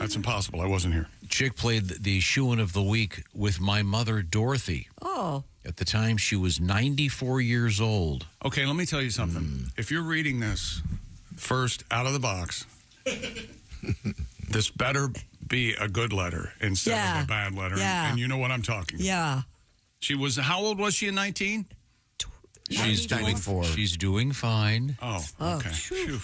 That's impossible. I wasn't here. Chick played the shoo-in of the week with my mother, Dorothy. Oh. At the time, she was 94 years old. Okay, let me tell you something. If you're reading this first out of the box, this better be a good letter instead of a bad letter. Yeah. And you know what I'm talking about. Yeah. She was, how old was she in 19? She's doing fine. Oh, okay. Phew.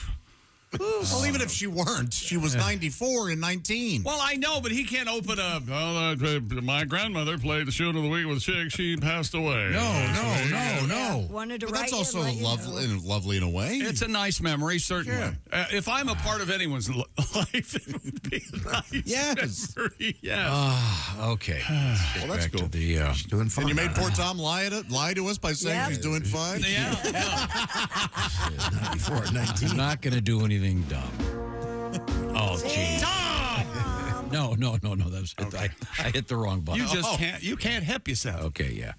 Well, even if she weren't, she was 94 and 19. Well, I know, but he can't open up. Well, my grandmother played the show of the week with Chick. She passed away. No. Wanted to But write that's you also and let you know. lovely in a way. It's a nice memory, certainly. Yeah. If I'm a part of anyone's life, it would be a nice Yes. memory. Yes. Okay. Well, that's Back cool. to the, Doing fine. And you made poor Tom lie to us by saying Yeah. he's doing fine? Yeah. 94 and 19. I'm not going to do anything dumb. Oh, geez. No. That was, I hit the wrong button. You just can't. You can't help yourself. Okay, yeah.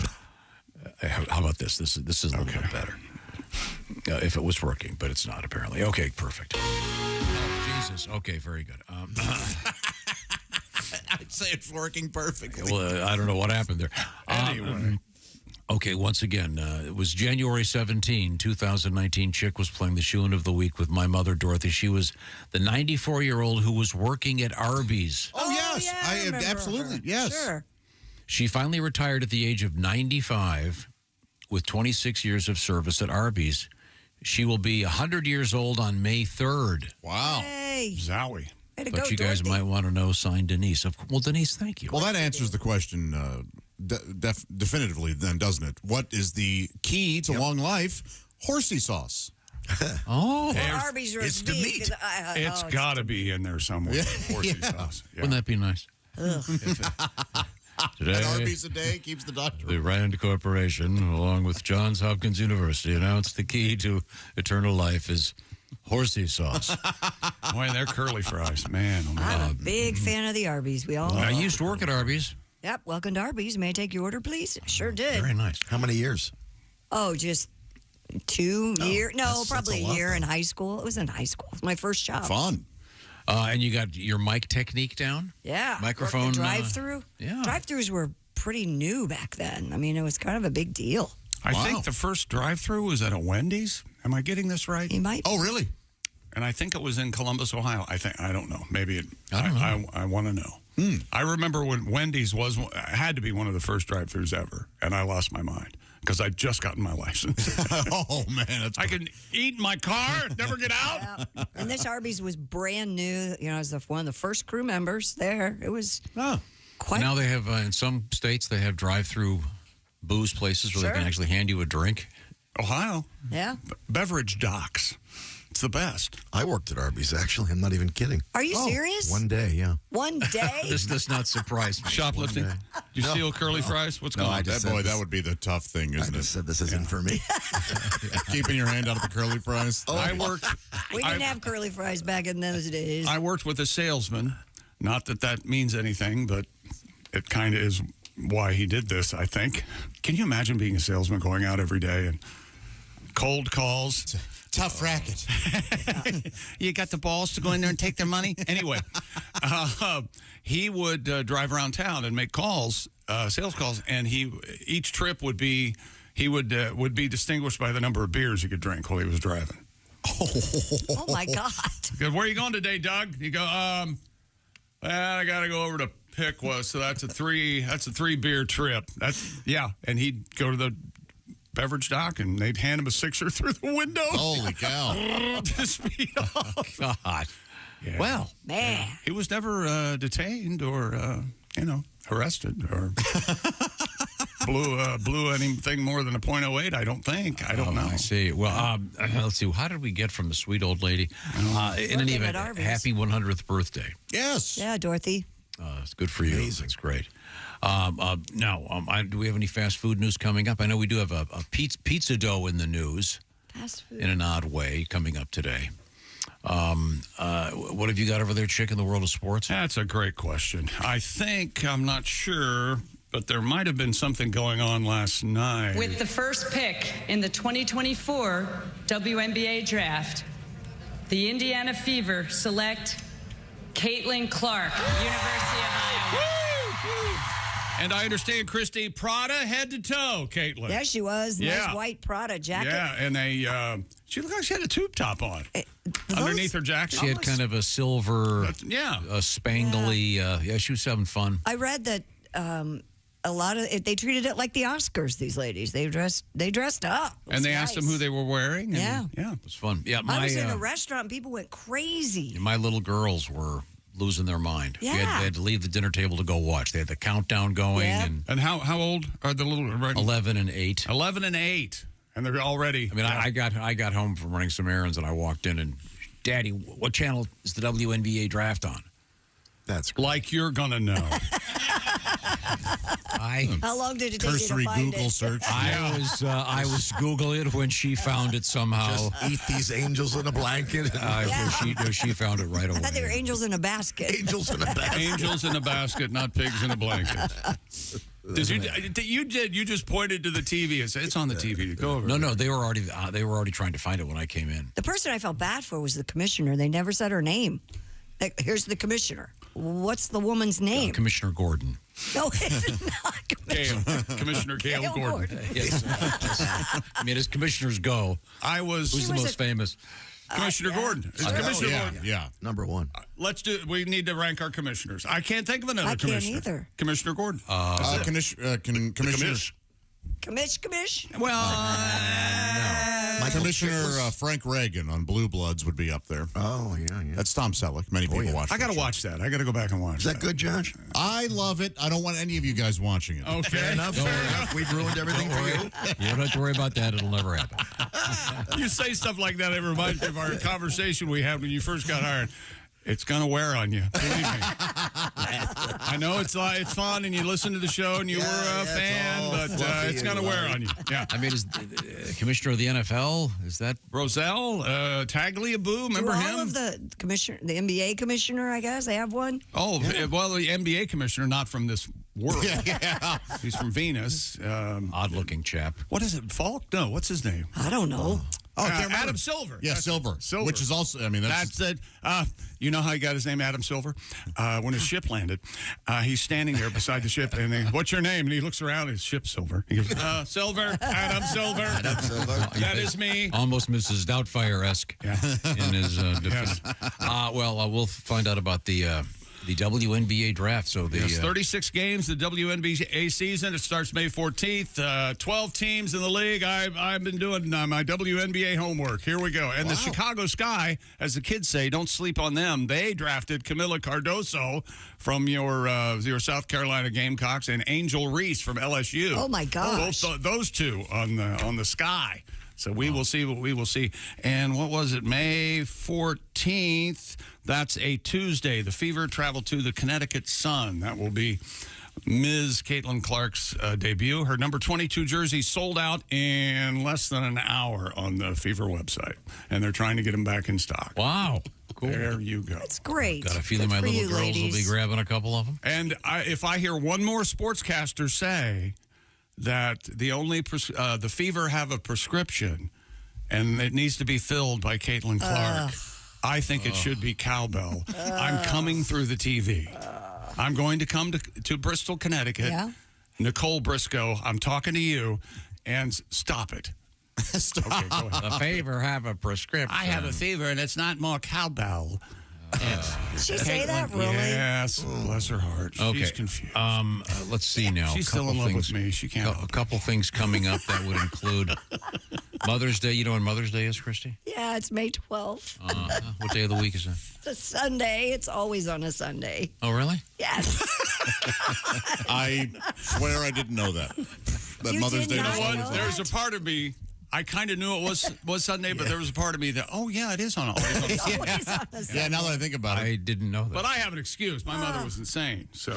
How about this? This is a little bit better. If it was working, but it's not apparently. Okay, perfect. Oh, Jesus. Okay, very good. I'd say it's working perfectly. Well, I don't know what happened there. Anyway. Okay, once again, it was January 17, 2019. Chick was playing the shoo-in of the week with my mother, Dorothy. She was the 94-year-old who was working at Arby's. Oh, yes. Yeah, I remember absolutely. her. Yes. Sure. She finally retired at the age of 95 with 26 years of service at Arby's. She will be 100 years old on May 3rd. Wow. Hey. Zowie. Way to But go, you guys Dorothy. might want to know, signed Denise. Well, Denise, thank you. Well, that answers the question definitively then, doesn't it? What is the key to long life? Horsey sauce. Oh, Well, Arby's roast it's the beef. meat. It's got to be in there somewhere. Horsey sauce. Yeah. wouldn't that be nice? Today, An Arby's a day keeps the doctor. the Rand Corporation, along with Johns Hopkins University, announced the key to eternal life is horsey sauce. Boy, they're curly fries, man. Oh, man. I'm a big fan of the Arby's. We all I used to work at Arby's. Yep, welcome to Arby's. May I take your order, please? Sure did. Very nice. How many years? Oh, just 2 years? No, that's probably a a lot, year in though. high school. It was in high school. It was my first job. Fun. And you got your mic technique down? Yeah. Microphone, Drive-through. yeah. Drive-thrus were pretty new back then. I mean, it was kind of a big deal. I Wow. think the first drive-thru was at a Wendy's. Am I getting this right? You might. Oh, really? And I think it was in Columbus, Ohio. I don't know. Maybe it. I don't know. I want to know. I remember when Wendy's had to be one of the first drive-thrus ever, and I lost my mind because I'd just gotten my license. Oh, man. That's I can eat in my car, never get out. Yeah. And this Arby's was brand new. You know, I was one of the first crew members there. It was quite. Now they have, in some states, they have drive-through booze places where they can Sure. actually hand you a drink. Ohio, Yeah. beverage docks. It's the best. I worked at Arby's, actually. I'm not even kidding. Are you serious? One day, yeah. One day? This does not surprise me. Shoplifting. One You steal curly fries? What's going I on? just that boy, said that this- would be the tough thing, I isn't just it? said this isn't for me. Keeping your hand out of the curly fries. I worked. We didn't have curly fries back in those days. I worked with a salesman. Not that that means anything, but it kind of is why he did this, I think. Can you imagine being a salesman going out every day and cold calls? Tough racket. You got the balls to go in there and take their money? Anyway, he would drive around town and make calls, sales calls, and each trip would be be distinguished by the number of beers he could drink while he was driving. Oh, my God. He goes, "Where are you going today, Doug?" You go, well, I got to go over to Piqua, so that's a 3 beer trip. And he'd go to the beverage dock, and they'd hand him a sixer through the window. Holy cow. To speed off. God. Yeah. Well, Man. He was never detained or, arrested or blew anything more than a .08, I don't think. I don't know. I see. Well, let's see. How did we get from the sweet old lady? In any Working event, at Arby's. happy 100th birthday. Yes. Yeah, Dorothy. It's good for you. That's great. Do we have any fast food news coming up? I know we do have a pizza dough in the news Fast food. in an odd way coming up today. What have you got over there, Chick, in the world of sports? That's a great question. I'm not sure, but there might have been something going on last night. With the first pick in the 2024 WNBA draft, the Indiana Fever select Caitlin Clark, University of Iowa. And I understand, Christy, Prada head to toe, Caitlin. Yeah, she was. Nice white Prada jacket. Yeah, and she looked like she had a tube top on underneath her jacket. She had kind of a silver, a spangly. She was having fun. I read that a lot of they treated it like the Oscars. These ladies, they dressed up, and they asked them who they were wearing. And, yeah, it was fun. Yeah, I was in a restaurant, and people went crazy. My little girls were losing their mind. Yeah. They had to leave the dinner table to go watch. They had the countdown going. Yep. And how old are the little? 11 and 8. 11 and 8. And they're already. I mean, I got home from running some errands, and I walked in, and Daddy, what channel is the WNBA draft on? That's great. Like you're gonna know. How long did it take you to Cursory find Google it? search. I was Googling it when she found it somehow. Just eat these angels in a blanket. She found it right away. I thought they were angels in a basket. Angels in a basket. Angels in a basket, not pigs in a blanket. You just pointed to the TV and said it's on the TV. Go over. No, they were already trying to find it when I came in. The person I felt bad for was the commissioner. They never said her name. Like, here's the commissioner. What's the woman's name? Commissioner Gordon. No, it's not Commissioner. Commissioner Gail Gordon. Yes. I mean, as commissioners go, who's the most famous? Commissioner Gordon. It's Commissioner Gordon. Yeah. Number one. We need to rank our commissioners. I can't think of another commissioner. I can't either. Commissioner Gordon. Commissioner. Commish. Well, Commissioner Frank Reagan on Blue Bloods would be up there. Oh, yeah. That's Tom Selleck. Many people watch I got to watch that. I got to go back and watch Is that good, Josh? I love it. I don't want any of you guys watching it. Okay. Fair enough. We've ruined everything for you. You don't have to worry about that. It'll never happen. You say stuff like that, it reminds me of our conversation we had when you first got hired. It's going to wear on you. Believe me. I know it's fun, and you listen to the show, and you were a fan, but it's going to wear on you. Yeah. I mean, is commissioner of the NFL, is that Roselle, Tagliabue, remember him? All of the NBA commissioner, I guess, they have one. Oh, well, the NBA commissioner, not from this world. Yeah. He's from Venus. odd-looking chap? What is it, Falk? No, what's his name? I don't know. Adam Silver. Yeah, Silver. Which is also, I mean, that's it. You know how he got his name, Adam Silver? When his ship landed, he's standing there beside the ship, and what's your name? And he looks around, his ship's Silver. He goes, Silver, Adam Silver. Adam Silver. That is me. Almost Mrs. Doubtfire-esque in his defense. We'll find out about the WNBA draft. So Yes, 36 games, the WNBA season. It starts May 14th. 12 teams in the league. I've been doing my WNBA homework. Here we go. And the Chicago Sky, as the kids say, don't sleep on them. They drafted Camila Cardoso from your South Carolina Gamecocks and Angel Reese from LSU. Oh, my gosh. Both those two on the Sky. So we will see what we will see. And what was it? May 14th. That's a Tuesday. The Fever travel to the Connecticut Sun. That will be Ms. Caitlin Clark's debut. Her number 22 jersey sold out in less than an hour on the Fever website. And they're trying to get them back in stock. Wow. Cool. There you go. That's great. Got a feeling Good my for little you, girls ladies. will be grabbing a couple of them. And if I hear one more sportscaster say that the Fever have a prescription and it needs to be filled by Caitlin Clark, I think it should be cowbell. I'm coming through the TV. I'm going to come to Bristol, Connecticut. Yeah. Nicole Briscoe, I'm talking to you, and stop it. Stop. Okay, go ahead. The Fever have a prescription. I have a fever, and it's not more cowbell. Did she say that, really? Yes, bless her heart. Okay. She's confused. Let's see now. She's still in love with me. She can't. A couple things coming up that would include Mother's Day. You know when Mother's Day is, Christy? Yeah, it's May 12th. What day of the week is that? It's a Sunday. It's always on a Sunday. Oh, really? Yes. I swear I didn't know that. That You Mother's did Day not was know always that? there. There's a part of me. I kind of knew it was Sunday, but there was a part of me that, it is on always on It's Sunday. always on a Sunday. Yeah, now that I think about I it. didn't know that. But I have an excuse. My mother was insane, so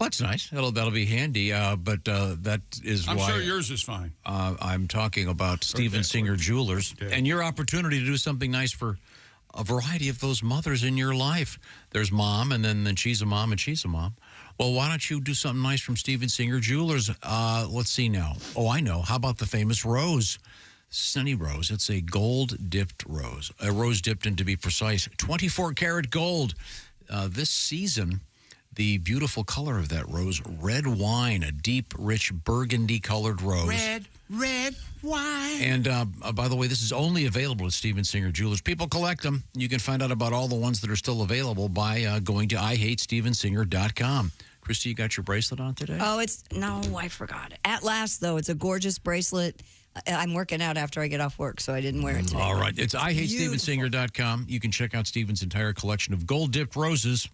Well, that's nice. That'll be handy. But that is I'm why sure yours is fine. I'm talking about Steven Singer Jewelers and your opportunity to do something nice for a variety of those mothers in your life. There's mom, and then she's a mom, and she's a mom. Well, why don't you do something nice from Steven Singer Jewelers? Let's see now. Oh, I know. How about the famous rose? Sunny rose. It's a gold-dipped rose. A rose dipped in, to be precise, 24-karat gold. this season, the beautiful color of that rose, red wine, a deep, rich, burgundy-colored rose. Red wine. And by the way, this is only available at Steven Singer Jewelers. People collect them. You can find out about all the ones that are still available by going to IHateStevenSinger.com. Christy, you got your bracelet on today? Oh, no, I forgot. At last, though, it's a gorgeous bracelet. I'm working out after I get off work, so I didn't wear it today. All right. It's IHateStevenSinger.com. You can check out Steven's entire collection of gold-dipped roses,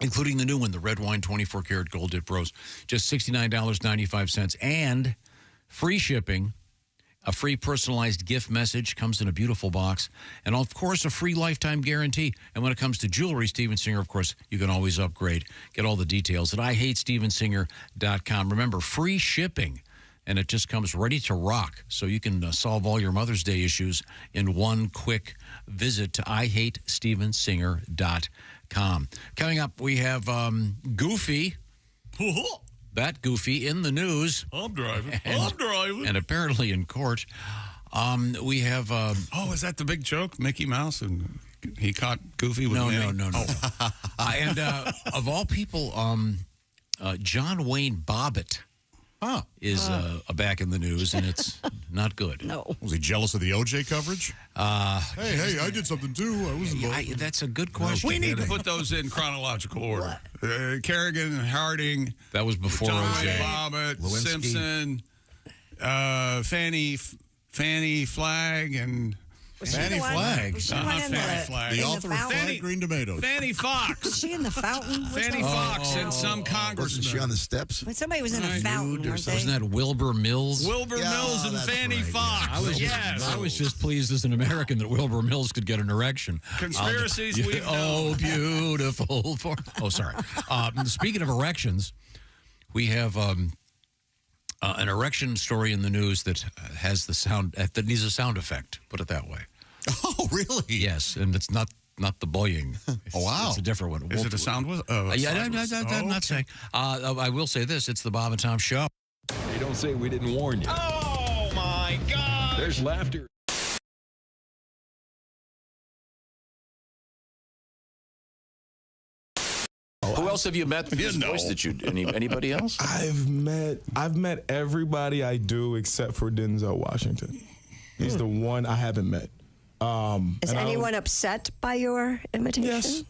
including the new one, the red wine 24-karat gold-dipped rose. Just $69.95 and free shipping. A free personalized gift message comes in a beautiful box. And, of course, a free lifetime guarantee. And when it comes to jewelry, Steven Singer, of course, you can always upgrade. Get all the details at IHateStevenSinger.com. Remember, free shipping. And it just comes ready to rock. So you can solve all your Mother's Day issues in one quick visit to IHateStevenSinger.com. Coming up, we have Goofy. That Goofy in the news. I'm driving. And apparently in court. We have... is that the big joke? Mickey Mouse and he caught Goofy with Minnie? No. And of all people, John Wayne Bobbit is back in the news, and it's not good. No. Was he jealous of the OJ coverage? Hey, I did something too. I was involved. That's a good question. We need to put those in chronological order. Kerrigan, Harding. That was before John OJ. Wayne Bobbit, Lewinsky. Simpson, Fanny Flagg, and... Fanny Flagg. Fanny Flagg. The author of Fried Green Tomatoes. Fanny Fox. Was she in the fountain? Fanny Fox and some congressman. Wasn't she on the steps? When somebody was in a fountain, weren't they? Wasn't that Wilbur Mills? Wilbur Mills and that's Fanny right, Fox. I was just pleased as an American that Wilbur Mills could get an erection. Conspiracies we've Oh, beautiful. Sorry. Speaking of erections, we have an erection story in the news that has the sound, that needs a sound effect, put it that way. Oh, really? Yes, and it's not the boing. Wow. It's a different one. Is it a sound with? I'm not saying. I will say this. It's the Bob and Tom Show. Hey, don't say we didn't warn you. Oh, my God. There's laughter. Who else have you met through this voice that you anybody else? I've met everybody I do except for Denzel Washington. He's the one I haven't met. Is anyone upset by your imitation?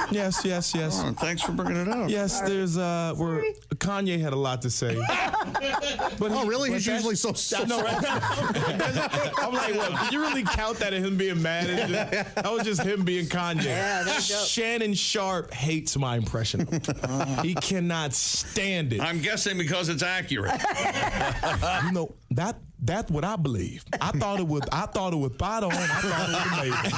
Yes. Yes. Oh, thanks for bringing it up. Yes, there's Kanye had a lot to say. But really? He's usually so I know, right? I'm like, well, can you really count that as him being mad? That was just him being Kanye. Yeah, that's dope. Shannon Sharp hates my impression of him. He cannot stand it. I'm guessing because it's accurate. You know, that's what I believe. I thought it was spot on. I thought it was amazing.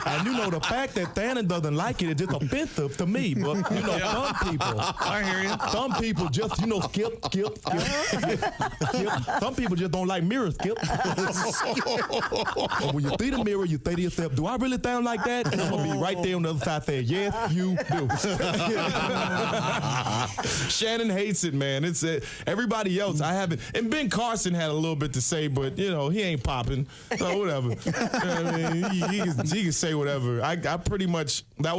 And you know, the fact that Thanon doesn't like it is just offensive to me. But you know, some people, I hear you. some people just, skip. Some people just don't like mirrors, Skip. And when you see the mirror, you say to yourself, do I really sound like that? And I'm gonna be right there on the other side saying, yes, you do. Shannon hates it, man. It's everybody else. I haven't, and Ben Carson had a little bit to say, but you know, he ain't popping, so whatever. You know what I mean, he can say whatever. I pretty much, it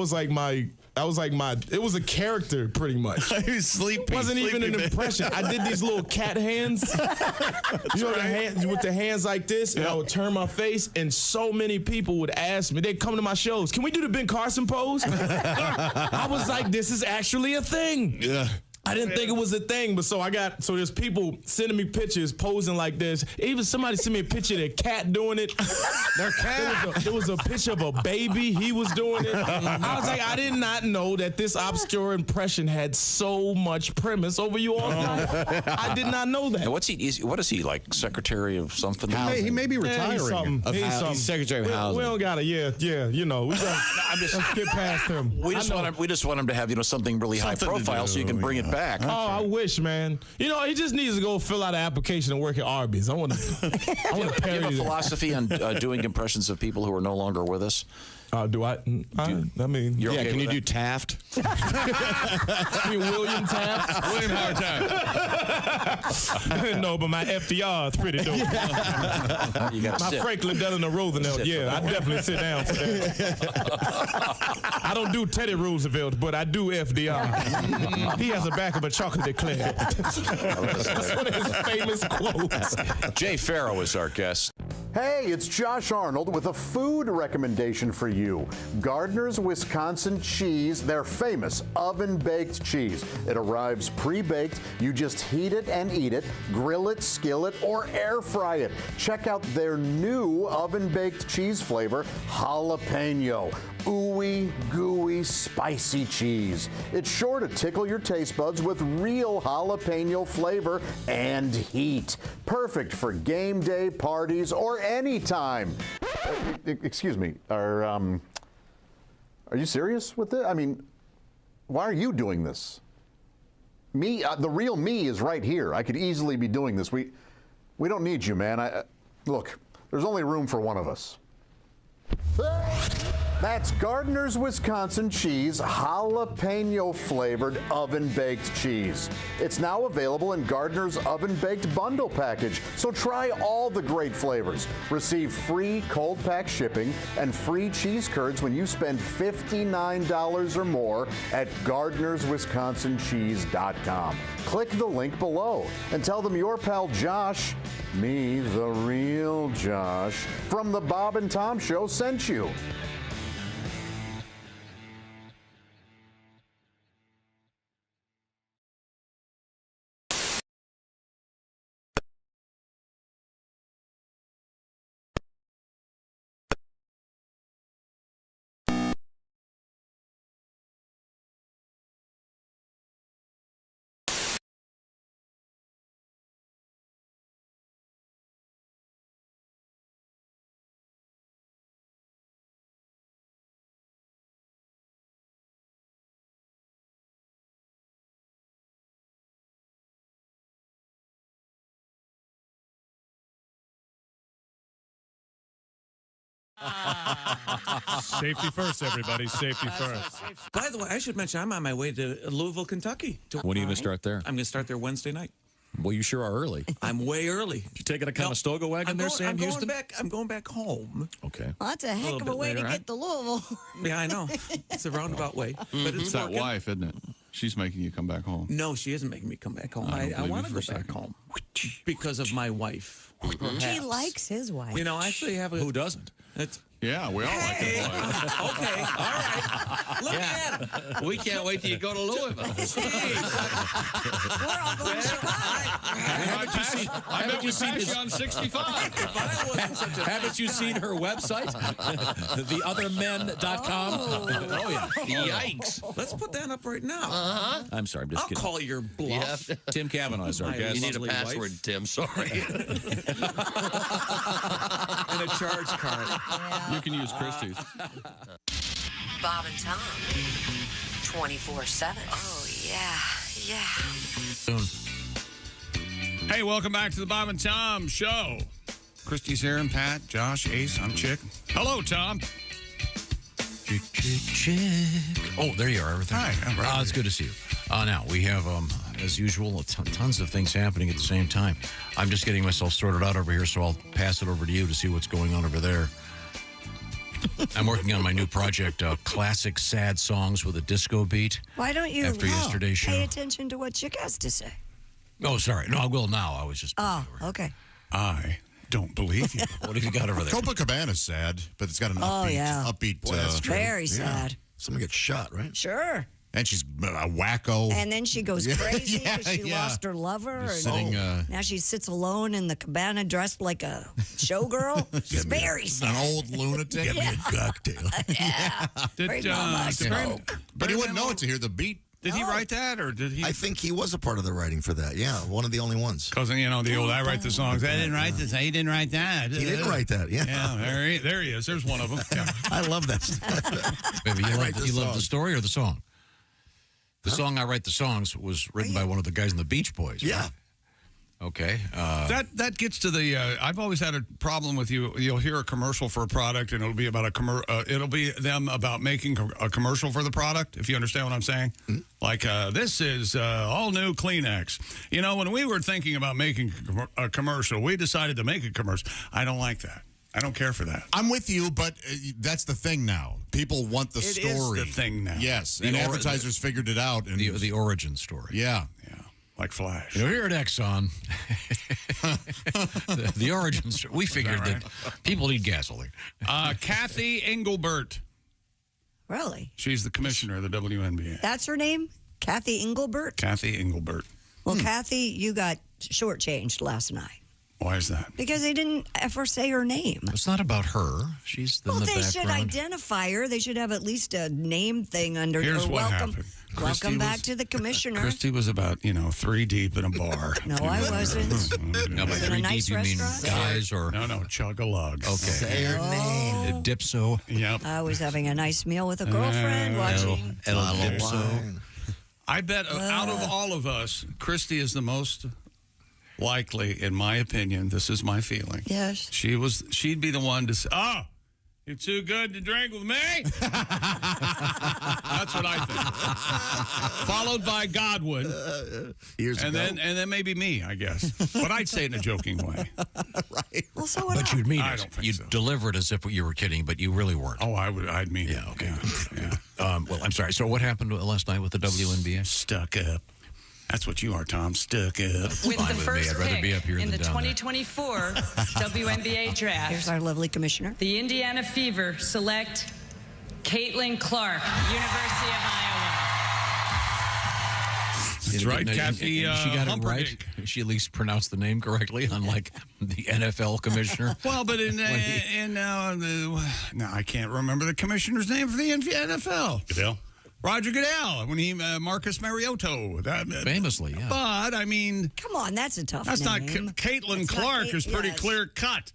was a character pretty much. He was sleepy. It wasn't even an impression. I did these little cat hands. You know, the hands with the hands like this, and I would turn my face, and so many people would ask me, they'd come to my shows, can we do the Ben Carson pose? I was like, this is actually a thing. Yeah. I didn't think it was a thing, but so there's people sending me pictures posing like this. Even somebody sent me a picture of their cat doing it. Their cat. There was a picture of a baby. He was doing it. I was like, I did not know that this obscure impression had so much premise over you all. I did not know that. And what is he like? Secretary of something? He may be retiring. He's Secretary of Housing. We don't gotta. Yeah. You know, let's get past him. We just want him to have something really high profile, so you can bring it back. Oh, I wish, man. You know, he just needs to go fill out an application and work at Arby's. I want to parody Do you have a that. philosophy on doing impressions of people who are no longer with us? Do I? I mean, You're okay can with you that? do Taft? I mean, William Taft. William Howard Taft. No, but my FDR is pretty dope. You gotta My sit. Franklin Delano Roosevelt, yeah, I definitely sit down for that. I don't do Teddy Roosevelt, but I do FDR. He has the back of a chocolate eclair. That's one of his famous quotes. Jay Farrow is our guest. Hey, it's Josh Arnold with a food recommendation for you. Gardner's Wisconsin cheese, their famous oven-baked cheese. It arrives pre-baked. You just heat it and eat it, grill it, skillet, or air fry it. Check out their new oven-baked cheese flavor, jalapeno. Ooey, gooey, spicy cheese. It's sure to tickle your taste buds with real jalapeno flavor and heat. Perfect for game day, parties, or any time. Excuse me, are you serious with this? I mean, why are you doing this? Me, the real me is right here. I could easily be doing this. We don't need you, man. Look, there's only room for one of us. That's Gardner's Wisconsin cheese, jalapeno flavored oven baked cheese. It's now available in Gardner's oven baked bundle package, so try all the great flavors. Receive free cold pack shipping and free cheese curds when you spend $59 or more at Gardner'sWisconsinCheese.com. Click the link below and tell them your pal Josh, me, the real Josh, from the Bob and Tom Show sent you. Safety first, everybody. Safety first. By the way, I should mention I'm on my way to Louisville, Kentucky. When are you going to start there? I'm going to start there Wednesday night. Well, you sure are early. I'm way early. You taking a Conestoga wagon there, Sam Houston? I'm going back home. Okay. Well, that's a heck of a way to get to Louisville. Yeah, I know. It's a roundabout way, but It's that wife, isn't it? She's making you come back home. No, she isn't making me come back home. I I want to go for a back second. home because of my wife. He Perhaps. likes his wife. You know, I actually have a. Who doesn't? It's, Yeah, we all like Hey. his wife. Okay, all right. Look at him. We can't wait till you go to Louisville. We're all going to Chicago. I bet we pass you on 65. Haven't you seen her website? TheOtherMen.com? Oh, yeah. Yikes. Let's put that up right now. I'm sorry, I'm just I'll kidding. call your bluff. Tim Kavanaugh is our My guest. You need a Lovely password, wife. Tim. Sorry. And a charge card. You can use Christie's. Bob and Tom. 24/7. Oh, yeah. Hey, welcome back to the Bob and Tom Show. Christie's here and Pat, Josh, Ace, I'm Chick. Hello, Tom. Chick. Oh, there you are. Everything. Hi. I'm right It's good to see you. Now, we have, as usual, tons of things happening at the same time. I'm just getting myself sorted out over here, so I'll pass it over to you to see what's going on over there. I'm working on my new project, Classic Sad Songs with a Disco Beat. Why don't you After yesterday's show. pay attention to what Chick has to say? Oh, sorry. No, I will now. I was just... Oh, okay. I don't believe you. What have you got over there? Copacabana's sad, but it's got an Oh, upbeat. yeah. Upbeat. Boy, that's true. Very sad. Someone gets shot, right? Sure. And she's a wacko. And then she goes crazy Yeah, because she yeah. lost her lover. Just And sitting, now she sits alone in the cabana dressed like a showgirl. She's very sad. an old lunatic. Get me a cocktail. Yeah. Bring Mama a smoke. But he wouldn't know it to hear the beat. Did he write that, or did he? I think he was a part of the writing for that. Yeah, one of the only ones. Because, you know, the old I write the songs. I didn't write this. He didn't write that. He didn't write that. Yeah. Yeah, there he is. There's one of them. Yeah. I love that stuff. Maybe you write the love song. the story or the song? The song I Write the Songs was written by one of the guys in the Beach Boys. Yeah. Right? Okay. That gets to the. I've always had a problem with you. You'll hear a commercial for a product, and it'll be about it'll be them about making a commercial for the product. If you understand what I'm saying, like this is all new Kleenex. You know, when we were thinking about making a commercial, we decided to make a commercial. I don't like that. I don't care for that. I'm with you, but that's the thing now. People want the story. It is the thing now. Yes, and advertisers figured it out. And the origin story. Yeah. Like Flash. You know, here at Exxon, the origin story. We figured that people need gasoline. Kathy Engelbert. Really? She's the commissioner of the WNBA. That's her name? Kathy Engelbert? Kathy Engelbert. Well, Kathy, you got shortchanged last night. Why is that? Because they didn't ever say her name. It's not about her. She's in the they background. should identify her. They should have at least a name thing under. Here's what welcome, happened. Welcome back to the commissioner. Christy was about 3 deep in a bar. No, I wasn't. No, by 3 deep you mean guys or no chug-a-lug. Okay, say her name. Dipso. Yep. I was having a nice meal with a girlfriend, watching. El Dipso. I bet out of all of us, Christy is the most likely, in my opinion. This is my feeling. Yes. She'd be the one to say, "Oh, you're too good to drink with me." That's what I think. Followed by Godwin, years and ago. then maybe me, I guess. But I'd say it in a joking way. Right. Well, so would But you'd mean I it. don't think You'd so. deliver it as if you were kidding, but you really weren't. Oh, I'd mean it. Yeah, okay. Yeah. Well, I'm sorry. So what happened last night with the WNBA? Stuck up. That's what you are, Tom. Stuck up. With Fine the with me. first I'd rather pick be up here in than the down there. 2024 WNBA draft, Here's our lovely commissioner. the Indiana Fever select Caitlin Clark, University of Iowa. That's right, Kathy. And she got it Humperdinck. right. She at least pronounced the name correctly, unlike the NFL commissioner. Well, but no, I can't remember the commissioner's name for the NFL. Goodell. Roger Goodell, when he Marcus Mariotto. Famously, yeah. But I mean, Come on, that's a tough that's name. not Caitlin It's not Clark Kate- is pretty yes. clear cut.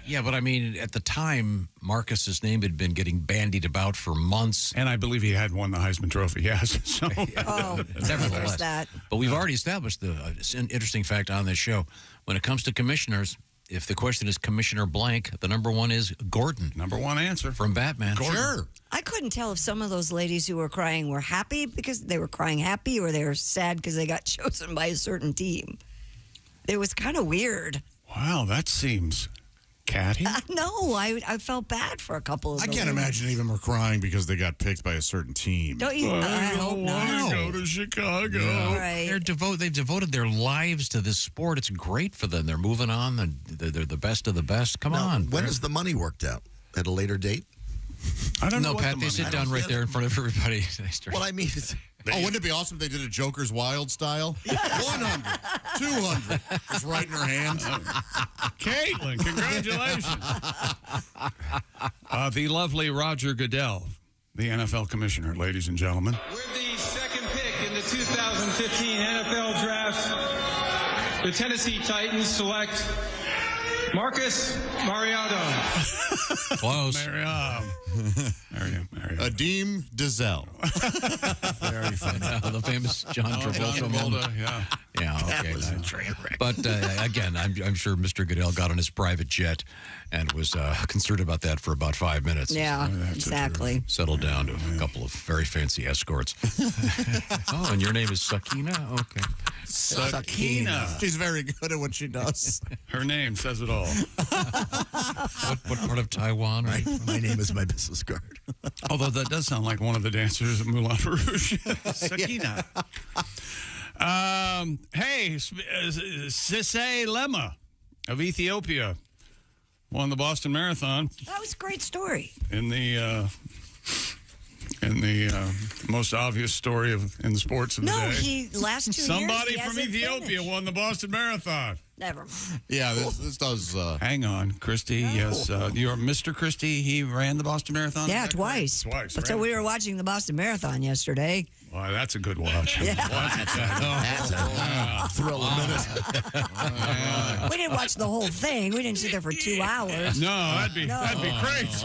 Yeah, but I mean, at the time, Marcus's name had been getting bandied about for months. And I believe he had won the Heisman Trophy. Yes. So Oh, Nevertheless. there's that. But we've already established it's an interesting fact on this show. When it comes to commissioners, if the question is Commissioner blank, the number one is Gordon. Number one answer. From Batman. Sure. I couldn't tell if some of those ladies who were crying were happy because they were crying happy or they were sad because they got chosen by a certain team. It was kind of weird. Wow, that seems catty. No, I felt bad for a couple of I them. can't imagine any of them are crying because they got picked by a certain team. Don't you? I hope not. Go to Chicago. All right. They've devoted their lives to this sport. It's great for them. They're moving on. They're the best of the best. Come Now, on. when is the money worked out? At a later date? I don't know. No, what Pat, the they money sit is. down right there in front of everybody. Well, I mean, Wouldn't it be awesome if they did a Joker's Wild style? 100, 200. Just right in her hands. Caitlin, congratulations. The lovely Roger Goodell, the NFL commissioner, ladies and gentlemen. With the second pick in the 2015 NFL Draft, the Tennessee Titans select Marcus Mariotto. Close. Mariam. Adeem Dizelle. Very funny. The famous John Travolta moment. Yeah. Yeah, that okay. was a train wreck. But again, I'm sure Mr. Goodell got on his private jet and was concerned about that for about 5 minutes. Yeah, exactly. Settled down to a couple of very fancy escorts. Oh, and your name is Sakina? Okay. Sakina. She's very good at what she does. Her name says it all. What part of Taiwan? Are you? my name is my business card. Although that does sound like one of the dancers at Moulin Rouge. Sakina. Hey, Sisay Lema of Ethiopia won the Boston Marathon That was a great story. in the most obvious story in the sports of the No, day. last 2 years. Somebody he from hasn't Ethiopia finished. won the Boston Marathon. Never mind. Yeah, this does. Hang on, Christy. Yes, you're Mr. Christy. He ran the Boston Marathon. Yeah, Is that twice. correct? Twice. So right? we were watching the Boston Marathon yesterday. Well, that's a good watch. Yeah. That's a thrill a minute. We didn't watch the whole thing. We didn't sit there for 2 hours. No, that'd be crazy.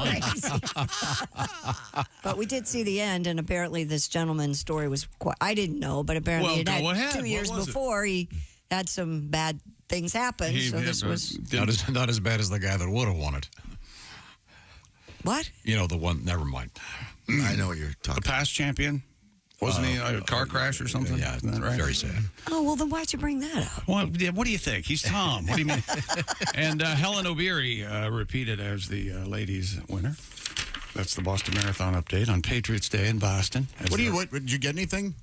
But we did see the end, and apparently this gentleman's story was quite. I didn't know, but apparently Well, it had go ahead. 2 What years was it? before he had some bad things happen. So this was not as bad as the guy that would have won it. What? You know, the one. Never mind. I know what you're talking. The past champion. Wasn't he a car crash or something? Yeah, Isn't that right? Very sad. Oh, well, then why'd you bring that up? Well, yeah, what do you think? He's Tom. What do you mean? And Helen O'Beary repeated as the ladies' winner. That's the Boston Marathon update on Patriots Day in Boston. What did you get anything?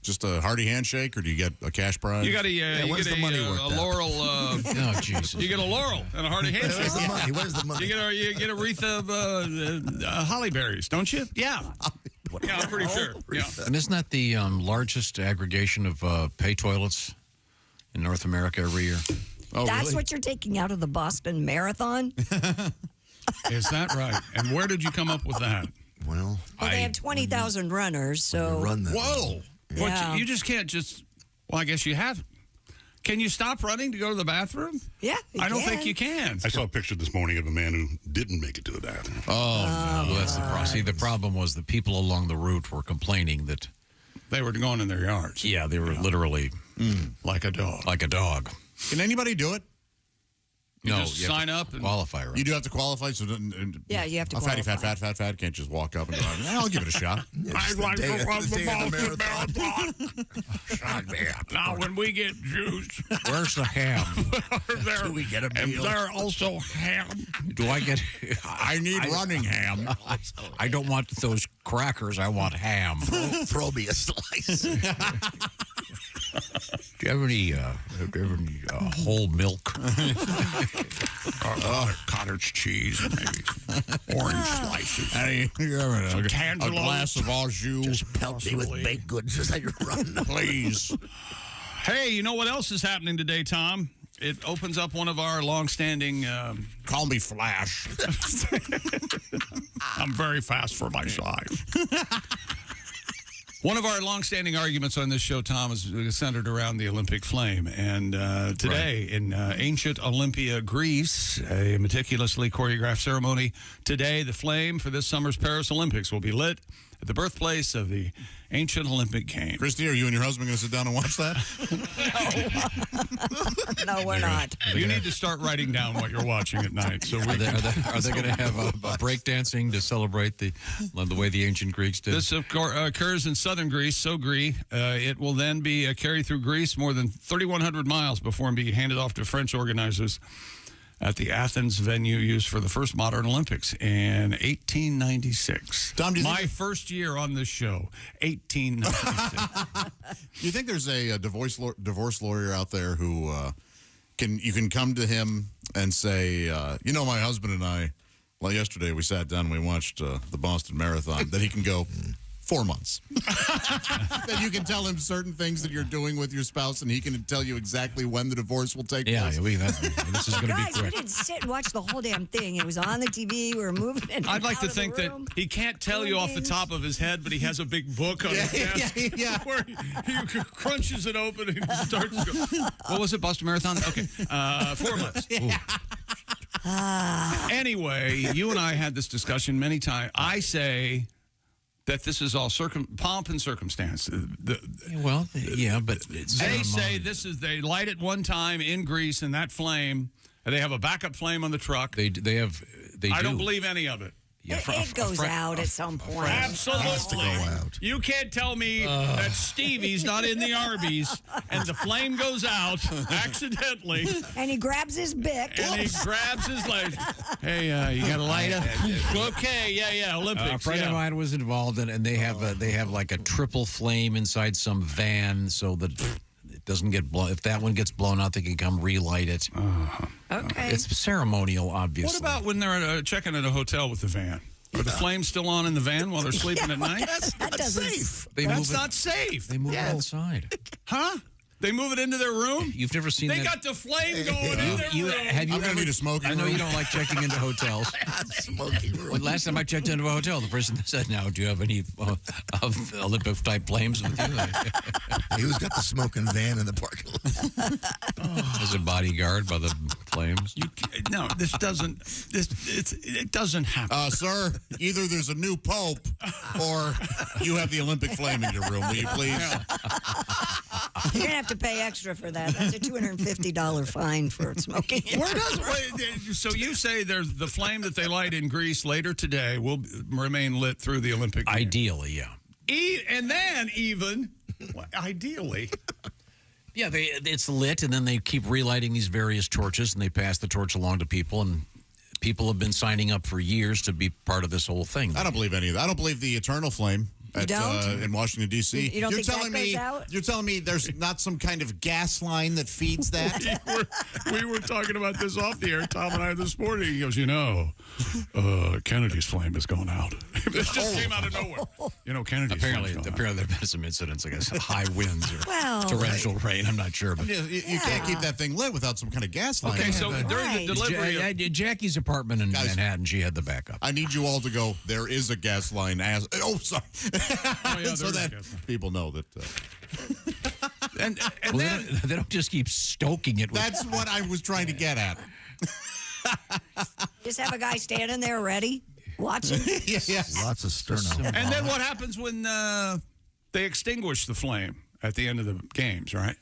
Just a hearty handshake, or do you get a cash prize? You got a laurel. Oh, Jesus. You get a laurel and a hearty handshake. Where's the money? Where's the money? You get a wreath of holly berries, don't you? Yeah. Yeah, I'm pretty sure. Yeah. And isn't that the largest aggregation of pay toilets in North America every year? Oh, That's really? what you're taking out of the Boston Marathon? Is that right? And where did you come up with that? Well, they have 20,000 runners, so... Run that. Whoa. Yeah. But you just can't just... Well, I guess you have... Can you stop running to go to the bathroom? Yeah, I don't think you can. I saw a picture this morning of a man who didn't make it to the bathroom. Oh, no. That's the problem. See, the problem was the people along the route were complaining that... They were going in their yards. Yeah, they were literally... Like a dog. Like a dog. Can anybody do it? You No, just you have sign to up and qualify. Right? You do have to qualify, so Yeah, you have to a fatty, qualify. fat can't just walk up and go, I'll give it a shot. I'd like to run the Boston Marathon. Now, when we get juice, Where's the ham? do we get a meal? Is there also ham? Do I get... I need running ham. I don't want those crackers. I want ham. Throw me a slice. Do you have any whole milk? Cottage cheese and maybe orange slices. Hey, a cantaloupe. glass of au jus. Just pelt me with baked goods as I run. Please. Hey, you know what else is happening today, Tom? It opens up one of our long-standing... Call me Flash. I'm very fast for my size. One of our long-standing arguments on this show, Tom, is centered around the Olympic flame. And today, in ancient Olympia, Greece, a meticulously choreographed ceremony, today the flame for this summer's Paris Olympics will be lit at the birthplace of the ancient Olympic Games. Christy, are you and your husband going to sit down and watch that? No, we're not. You need to start writing down what you're watching at night. So Are they going to have a breakdancing to celebrate the way the ancient Greeks did? This occurs in southern Greece, Sogri. It will then be carried through Greece more than 3,100 miles before being handed off to French organizers at the Athens venue used for the first modern Olympics in 1896. Tom, my first year on this show, 1896. Do you think there's a divorce lawyer out there who you can come to him and say, my husband and I, well, yesterday we sat down and we watched the Boston Marathon, that he can go 4 months. That you can tell him certain things that you're doing with your spouse, and he can tell you exactly when the divorce will take place. This is going to be Guys, we quick. didn't sit and watch the whole damn thing. It was on the TV. We were moving in and I'd like out to of the think that room. he can't tell you off the top of his head, but he has a big book on his desk where he crunches it open and he starts to go, what was it, Boston Marathon? Okay, 4 months. Anyway, you and I had this discussion many times. I say that this is all pomp and circumstance. But it's they say they light it one time in Greece, and that flame, and they have a backup flame on the truck. I don't believe any of it. Yeah, It goes out at some point. Absolutely. Has to go out. You can't tell me that Stevie's not in the Arby's and the flame goes out accidentally. And he grabs his Bic. And he grabs his leg. Hey, you got a lighter? Okay, yeah, Olympics. A friend of mine was involved, and they have like a triple flame inside some van, so that it doesn't get blown. If that one gets blown out, they can come relight it. Okay. It's ceremonial, obviously. What about when they're checking at a hotel with the van? Are the flames still on in the van while they're sleeping at night? That's not safe. That's not safe. They move it inside. Huh? They move it into their room? You've never seen They that? got the flame going in their room. Have you I'm going to need a smoking room. I know you don't like checking into hotels. Smoking room. When last time I checked into a hotel, the person said, "Now, do you have any of Olympic-type flames with you?" Who's got the smoking van in the parking lot? As a bodyguard by the flames. No, this doesn't. It doesn't happen. Sir, either there's a new pope or you have the Olympic flame in your room. Will you please? You're gonna have to pay extra for that. That's a $250 fine for smoking. Where does so you say there's the flame that they light in Greece later today will remain lit through the Olympic Games. Ideally, yeah. And then ideally. Yeah, it's lit, and then they keep relighting these various torches, and they pass the torch along to people, and people have been signing up for years to be part of this whole thing. I don't believe any of that. I don't believe the eternal flame. In Washington, D.C. You don't think that goes out? You're telling me there's not some kind of gas line that feeds that? we were talking about this off the air, Tom and I, this morning. He goes, Kennedy's flame is going out. It just came out of nowhere. Kennedy's apparently flame's going there have been some incidents, I guess, high winds or Well, torrential rain. I'm not sure. But You can't keep that thing lit without some kind of gas line. Okay, so during the delivery... Jackie's apartment in Manhattan, she had the backup. I need you all to go, there is a gas line. Sorry. So that people know that. And then they don't just keep stoking it. That's what I was trying to get at. Just have a guy standing there ready, watching. Yes. Lots of sterno. And then what happens when they extinguish the flame at the end of the games, right?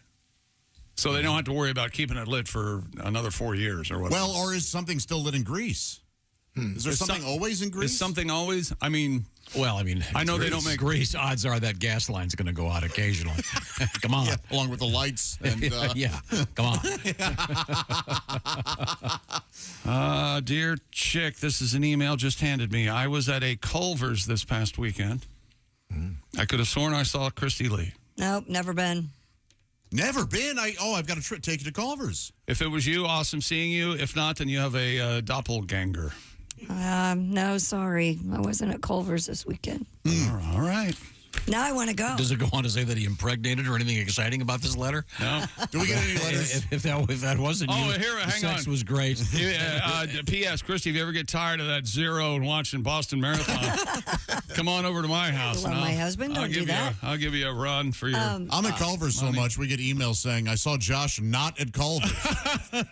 So they don't have to worry about keeping it lit for another 4 years or whatever. Well, or is something still lit in Greece? Is there something always in Greece? Is something always? I know they don't make Greece. Odds are that gas line's going to go out occasionally. Come on, along with the lights. And, come on. Dear chick, this is an email just handed me. I was at a Culver's this past weekend. I could have sworn I saw Christy Lee. Nope, never been. Never been? I've got to take you to Culver's. If it was you, awesome seeing you. If not, then you have a doppelganger. No, sorry. I wasn't at Culver's this weekend. All right. Now I want to go. Does it go on to say that he impregnated or anything exciting about this letter? No. Do we get any letters? If that wasn't you, hang sex on. was great. P.S. Christy, if you ever get tired of that zero and watching Boston Marathon, come on over to my house. Well, my husband, don't do that. I'll give you a run for your I'm at Culver's so much, we get emails saying, I saw Josh not at Culver's.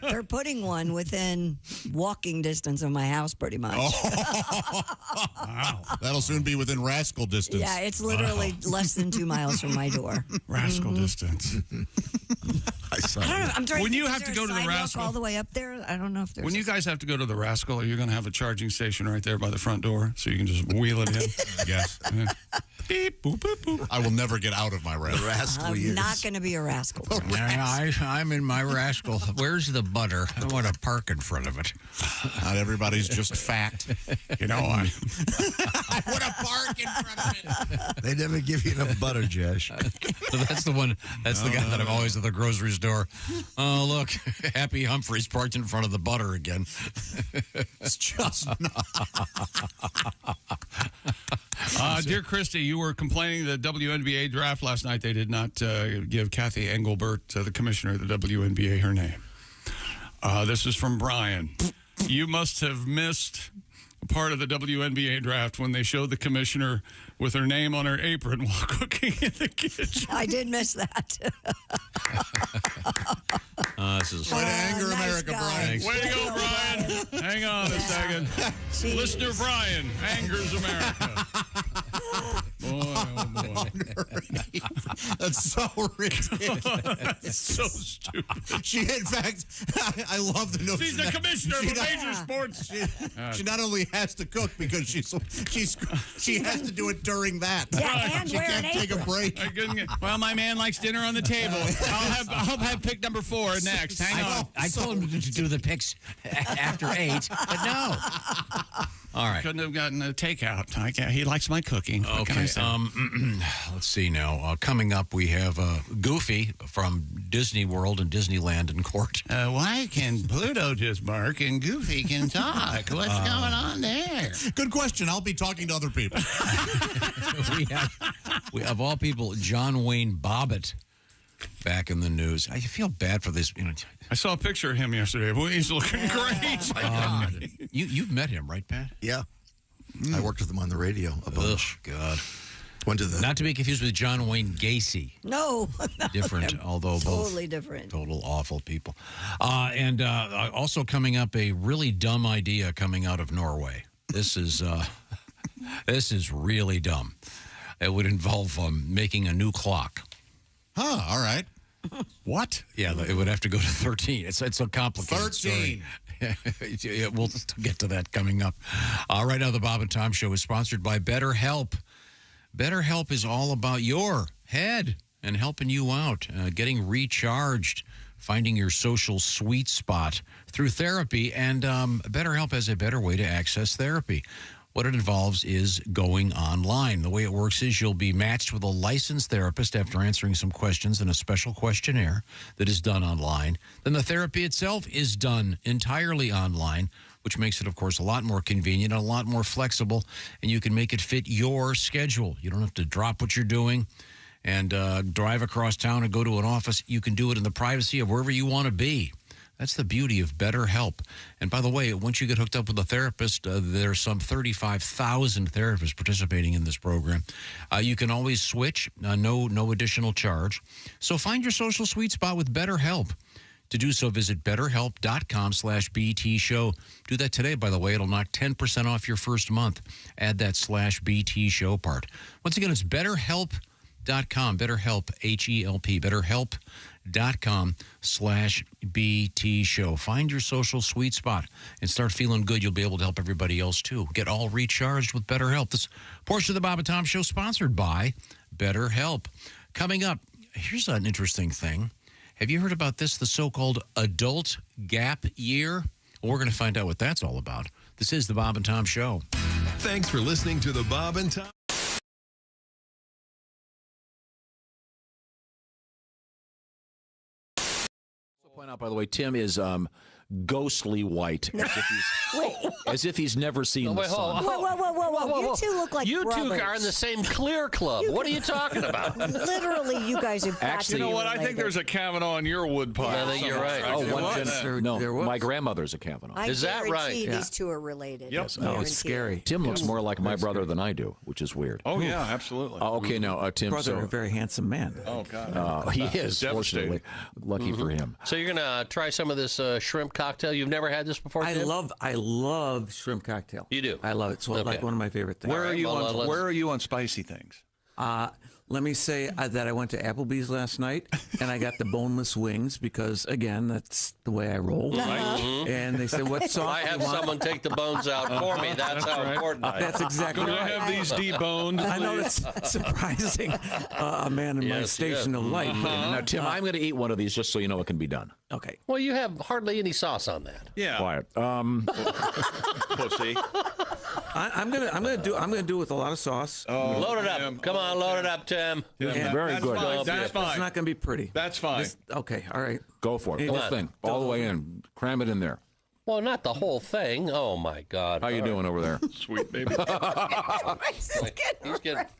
They're putting one within walking distance of my house, pretty much. Wow. That'll soon be within rascal distance. Yeah, it's literally less than 2 miles from my door. Rascal distance. I don't know. I'm trying when to you think, have is to there go a to the sidewalk Rascal all the way up there. I don't know if there's. When you guys have to go to the Rascal, are you going to have a charging station right there by the front door so you can just wheel it in? Yes. Beep, boop, boop, boop. I will never get out of my rascal. I'm not going to be a rascal. I'm in my rascal. Where's the butter? I want to park in front of it. Not everybody's just fat. I want to park in front of it. They never give you enough butter, Josh. So that's the one. That's the guy that I'm always at the grocery store. Oh, look, Happy Humphreys parked in front of the butter again. It's just not. Dear Christy, you were complaining that WNBA draft last night, they did not give Kathy Engelbert, the commissioner of the WNBA, her name. This is from Brian. You must have missed part of the WNBA draft when they showed the commissioner with her name on her apron while cooking in the kitchen. I did miss that. This is way to anger America, Brian. Way to go, Brian. Hang on a second. Jeez. Listener Brian angers America. Boy, oh boy. That's so ridiculous. That's so stupid. She, in fact, I love the notion. She's the commissioner of a major sports. She not only has to cook because she has to do it during that. Yeah, and she wear can't an take a apron. break. Well, my man likes dinner on the table. I'll have pick number 4 next. Hang on. I told him to do the picks after 8, but no. All right. Couldn't have gotten a takeout. He likes my cooking. What can I Okay. say? Let's see now. Coming up, we have Goofy from Disney World and Disneyland in court. Why can Pluto just bark and Goofy can talk? What's going on there? Good question. I'll be talking to other people. we have all people, John Wayne Bobbit back in the news. I feel bad for this. I saw a picture of him yesterday. Boy, he's looking great. You've met him, right, Pat? Yeah. I worked with him on the radio a bunch. Oh, God. Went to the... Not to be confused with John Wayne Gacy. No. Different, although totally both different. Total awful people. And also coming up, a really dumb idea coming out of Norway. This is really dumb. It would involve making a new clock. Huh, all right. What? Yeah, it would have to go to 13. It's a complicated 13. story. We'll get to that coming up. Right now, the Bob and Tom Show is sponsored by BetterHelp. BetterHelp is all about your head and helping you out, getting recharged, finding your social sweet spot through therapy. And BetterHelp has a better way to access therapy. What it involves is going online. The way it works is you'll be matched with a licensed therapist after answering some questions in a special questionnaire that is done online. Then the therapy itself is done entirely online, which makes it, of course, a lot more convenient and a lot more flexible, and you can make it fit your schedule. You don't have to drop what you're doing and drive across town and go to an office. You can do it in the privacy of wherever you want to be. That's the beauty of BetterHelp. And by the way, once you get hooked up with a therapist, there's some 35,000 therapists participating in this program. You can always switch, no additional charge. So find your social sweet spot with BetterHelp. To do so, visit BetterHelp.com/BT Show. Do that today, by the way. It'll knock 10% off your first month. Add that /BT Show part. Once again, it's BetterHelp.com. BetterHelp, H-E-L-P. BetterHelp.com/BT Show. Find your social sweet spot and start feeling good. You'll be able to help everybody else, too. Get all recharged with BetterHelp. This portion of the Bob and Tom Show sponsored by BetterHelp. Coming up, here's an interesting thing. Have you heard about this, the so-called adult gap year? Well, we're going to find out what that's all about. This is the Bob and Tom Show. Thanks for listening to the Bob and Tom. Point out, by the way, Tim is ghostly white, as if he's never seen the sun. Whoa. You two look like you brothers. two are in the same clear club. What are you talking about? Literally, you guys are Actually, you know what? I think there's a Kavanaugh in your wood pile. I think you're right. My grandmother's a Kavanaugh. Is that right? These two are related. Yep. Yes, No, it's scary. Tim looks more like my brother than I do, which is weird. Oh, yeah, absolutely. Okay, now, Tim. Brother, a very handsome man. Oh, God. He is, fortunately. Lucky for him. So you're going to try some of this shrimp cocktail. You've never had this before, Tim? I love shrimp cocktail. You do? I love it. It's like one of my favorite things. Where are you on spicy things? Let me say that I went to Applebee's last night and I got the boneless wings because, again, that's the way I roll. Right. And they said, "What sauce?" I have someone take the bones out for me. That's how important I am. That's exactly Can right. I have these deboned? I know it's surprising, a man in my station of life. Now, Tim, I'm going to eat one of these just so you know it can be done. Okay. Well, you have hardly any sauce on that. Yeah. Quiet. Pussy. I'm gonna do it with a lot of sauce. Load it up. Come on, load it up, Tim. Yeah, very good. That's fine. It's not gonna be pretty. That's fine. Okay. All right. Go for it. Whole thing, all the way in. Cram it in there. Well, not the whole thing. Oh, my God. How you doing over there? Sweet baby.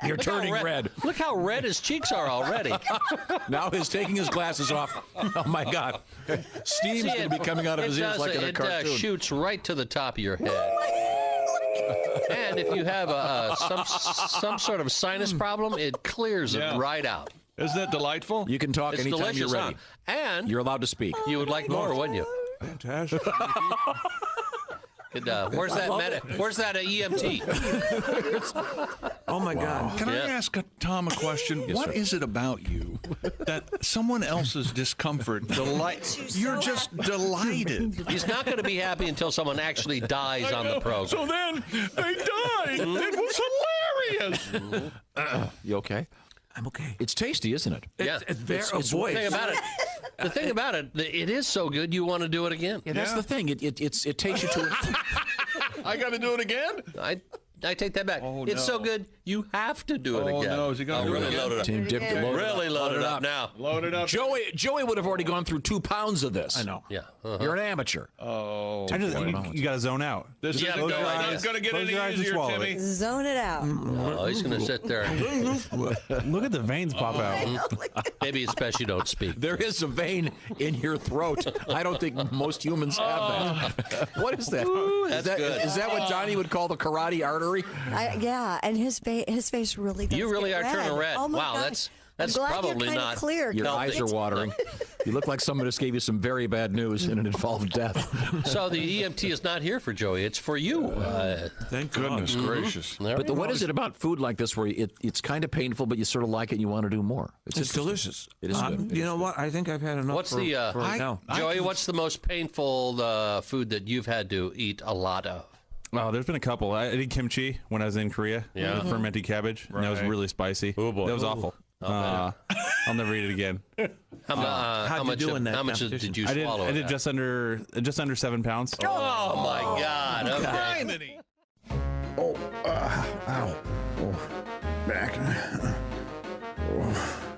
You're turning red. Look how red his cheeks are already. Now he's taking his glasses off. Oh, my God. Steam's going to be coming out of his ears like in a cartoon. It shoots right to the top of your head. And if you have some sort of sinus problem, it clears it right out. Isn't that delightful? You can talk anytime delicious, you're ready. Huh? And you're allowed to speak. You would like more, wouldn't you? Fantastic. Where's that EMT? Oh my God! Can I ask Tom a question? What is it about you that someone else's discomfort you're just delighted? He's not going to be happy until someone actually dies on the program. So then they died. It was hilarious. You okay? I'm okay. It's tasty, isn't it? Yeah. It's very. The thing about it, it is so good you want to do it again. Yeah, that's the thing. It takes you to. I got to do it again? I take that back. Oh, it's so good, you have to do it again. Oh, no. Is he going to really load it up? Tim dipped it. Really load it up now. Load it up. Joey would have already gone through 2 pounds of this. I know. Yeah. You're an amateur. Oh. You got to zone out. This isn't going to get any easier, Timmy. Zone it out. Oh, he's going to sit there. Look at the veins pop out. Maybe it's best you don't speak. There is a vein in your throat. I don't think most humans have that. What is that? Is that what Donnie would call the carotid artery? Yeah, and his face really does. You really get are turning red. Oh my wow, gosh. that's I'm glad probably you're not. clear. Your eyes are watering. You look like someone just gave you some very bad news and it involved death. So the EMT is not here for Joey. It's for you. Thank goodness gracious. But what is it about food like this where it's kind of painful, but you sort of like it and you want to do more? It's delicious. It is good. You know what? I think I've had enough What's for right now. Joey, what's the most painful food that you've had to eat a lot of? Oh, there's been a couple. I did kimchi when I was in Korea. Yeah. Fermented cabbage. And that was really spicy. Oh, boy. That was awful. I'll never eat it again. How much did you swallow? I did just under 7 pounds. Oh, my God. Okay. Ow. Oh, back.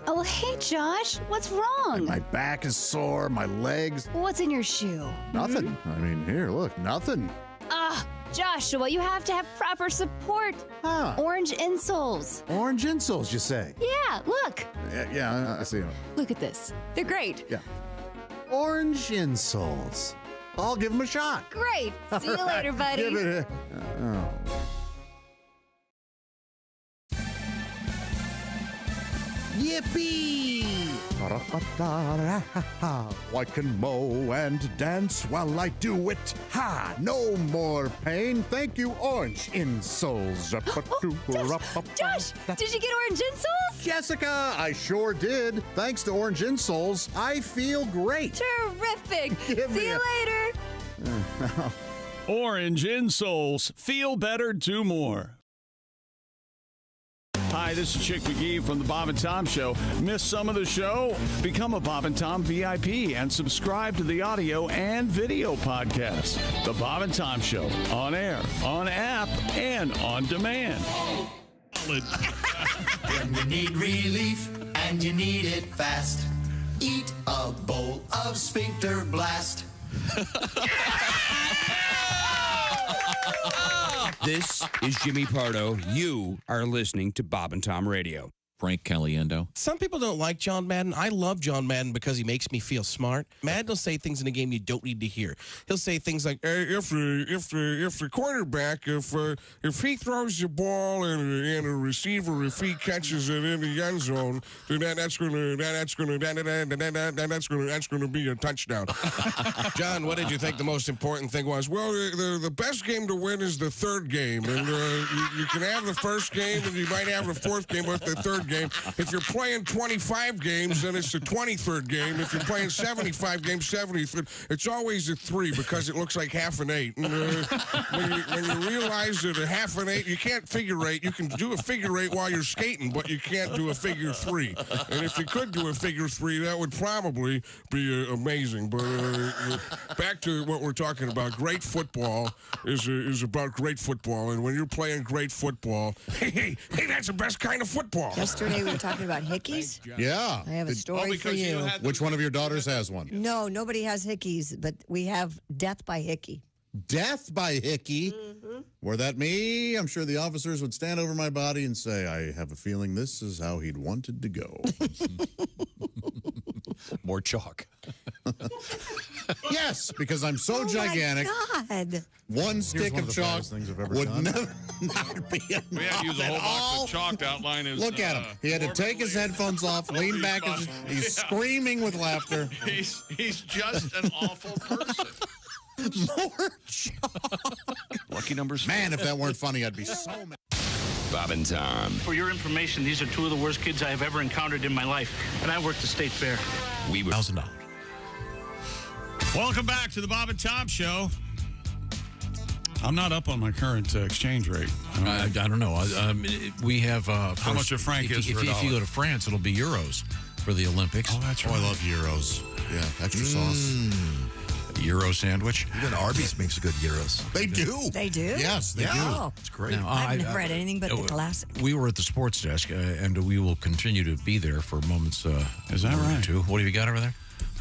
Oh, hey, Josh. What's wrong? My back is sore, my legs. What's in your shoe? Nothing. I mean, here, look, nothing. Joshua, you have to have proper support. Orange insoles. Orange insoles, you say? Yeah, look. Yeah, I see them. Look at this. They're great. Yeah. Orange insoles. I'll give them a shot. Great. See you later, buddy. Give it a... Yippee! I can mow and dance while I do it. Ha! No more pain. Thank you, orange insoles. Josh, did you get orange insoles? Jessica, I sure did. Thanks to orange insoles, I feel great. Terrific. See you later. Orange insoles. Feel better, do more. Hi, this is Chick McGee from the Bob and Tom Show. Miss some of the show? Become a Bob and Tom VIP and subscribe to the audio and video podcast. The Bob and Tom Show, on air, on app, and on demand. When you need relief and you need it fast, eat a bowl of Sphincter Blast. This is Jimmy Pardo. You are listening to Bob and Tom Radio. Frank Caliendo. Some people don't like John Madden. I love John Madden because he makes me feel smart. Madden will say things in the game you don't need to hear. He'll say things like, if the quarterback, if he throws the ball and a receiver, if he catches it in the end zone, then that's gonna be a touchdown. John, what did you think the most important thing was? Well, the best game to win is the third game, and you can have the first game, and you might have the fourth game, but the third game. If you're playing 25 games, then it's the 23rd game. If you're playing 75 games, 73rd. It's always a 3 because it looks like half an 8. And, when you realize that a half an 8, you can't figure 8. You can do a figure 8 while you're skating, but you can't do a figure 3. And if you could do a figure 3, that would probably be amazing. But back to what we're talking about. Great football is about great football. And when you're playing great football, hey, that's the best kind of football. Yesterday we were talking about Hickeys. Yeah. I have a story for you. Which one of your daughters has one? No, nobody has Hickeys, but we have Death by Hickey. Death by Hickey? Mm-hmm. Were that me? I'm sure the officers would stand over my body and say, I have a feeling this is how he'd wanted to go. More chalk. Yes, because I'm so gigantic. Oh, my God. One stick of chalk would never be enough. We had to use a whole box of chalk to outline his... Look at him. He had to take his headphones off, lean back, and he's screaming with laughter. He's just an awful person. More chalk. Lucky numbers. Man, if that weren't funny, I'd be so mad. Bob and Tom. For your information, these are 2 of the worst kids I have ever encountered in my life, and I work the state fair. We were $1,000. Welcome back to the Bob and Tom Show. I'm not up on my current exchange rate. I don't know. We have... How much a franc is for a dollar? If you go to France, it'll be euros for the Olympics. Oh, that's right. I love euros. Yeah, extra sauce. Euro sandwich. Even Arby's makes good gyros. They do. They do? Yes, they do. It's great. Now, I've never had anything but the classic. We were at the sports desk, and we will continue to be there for moments. Is that right? Too. What have you got over there?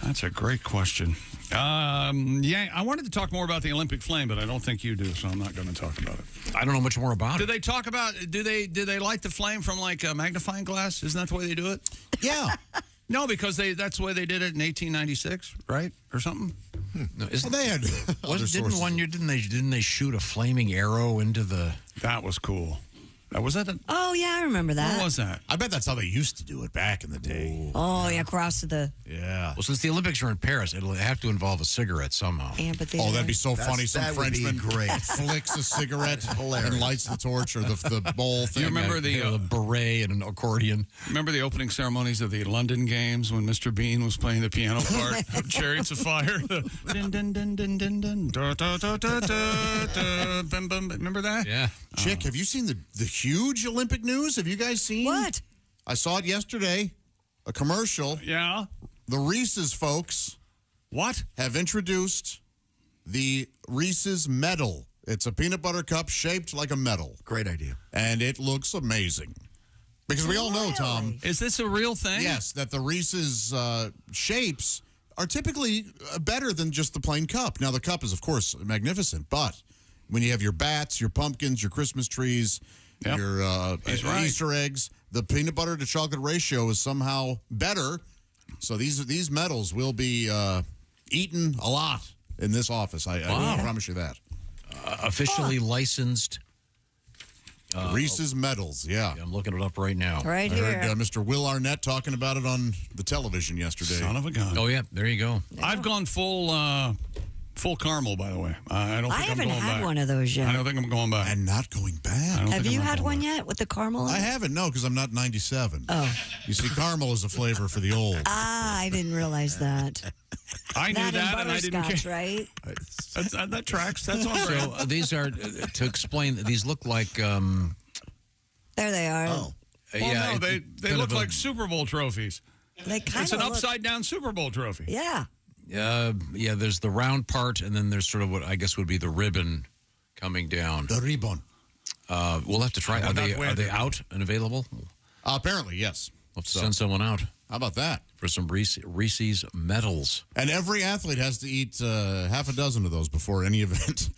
That's a great question. Yeah, I wanted to talk more about the Olympic flame, but I don't think you do, so I'm not going to talk about it. I don't know much more about it. Do they talk about? Do they light the flame from like a magnifying glass? Isn't that the way they do it? Yeah. No, because that's the way they did it in 1896, right, or something. No, Didn't they shoot a flaming arrow into the? That was cool. Was that? Oh, yeah, I remember that. What was that? I bet that's how they used to do it back in the day. Oh, yeah, across to the... Yeah. Well, since the Olympics are in Paris, it'll have to involve a cigarette somehow. Amphitheater. Oh, that'd be so funny. Some that would be Frenchman great. flicks a cigarette and lights the torch or the bowl thing. You remember the beret and an accordion? Remember the opening ceremonies of the London Games when Mr. Bean was playing the piano part of Chariots of Fire? Din, din, din, din, din, din, da, da, da, da, da, da, bum, bum. Remember that? Yeah. Chick, have you seen the huge Olympic news? Have you guys seen? What? I saw it yesterday. A commercial. Yeah. The Reese's folks. What? Have introduced the Reese's medal. It's a peanut butter cup shaped like a medal. Great idea. And it looks amazing. Because we all know, Tom. Is this a real thing? Yes, that the Reese's shapes are typically better than just the plain cup. Now, the cup is, of course, magnificent, but when you have your bats, your pumpkins, your Christmas trees, your Easter eggs, the peanut butter to chocolate ratio is somehow better. So these medals will be eaten a lot in this office. I promise you that. Officially licensed. Reese's medals, yeah. I'm looking it up right now. Right I here. heard Mr. Will Arnett talking about it on the television yesterday. Son of a gun. Oh, yeah, there you go. I've gone full caramel, by the way. I don't think I'm haven't going had back. one of those yet. I don't think I'm going back. And not going back. Have you had one yet with the caramel? I haven't, no, because I'm not 97. Oh. You see, caramel is a flavor for the old. Ah, I didn't realize that. I knew that, and I didn't butterscotch, care. right? That tracks. That's all right. So these are, to explain, these look like... There they are. Oh. Well, no, they look like Super Bowl trophies. They kind It's of an upside-down Super Bowl trophy. Yeah. yeah, there's the round part, and then there's sort of what I guess would be the ribbon coming down. The ribbon. We'll have to try. Are they out and available? Apparently, yes. We'll have to send someone out. How about that? For some Reese's medals. And every athlete has to eat half a dozen of those before any event.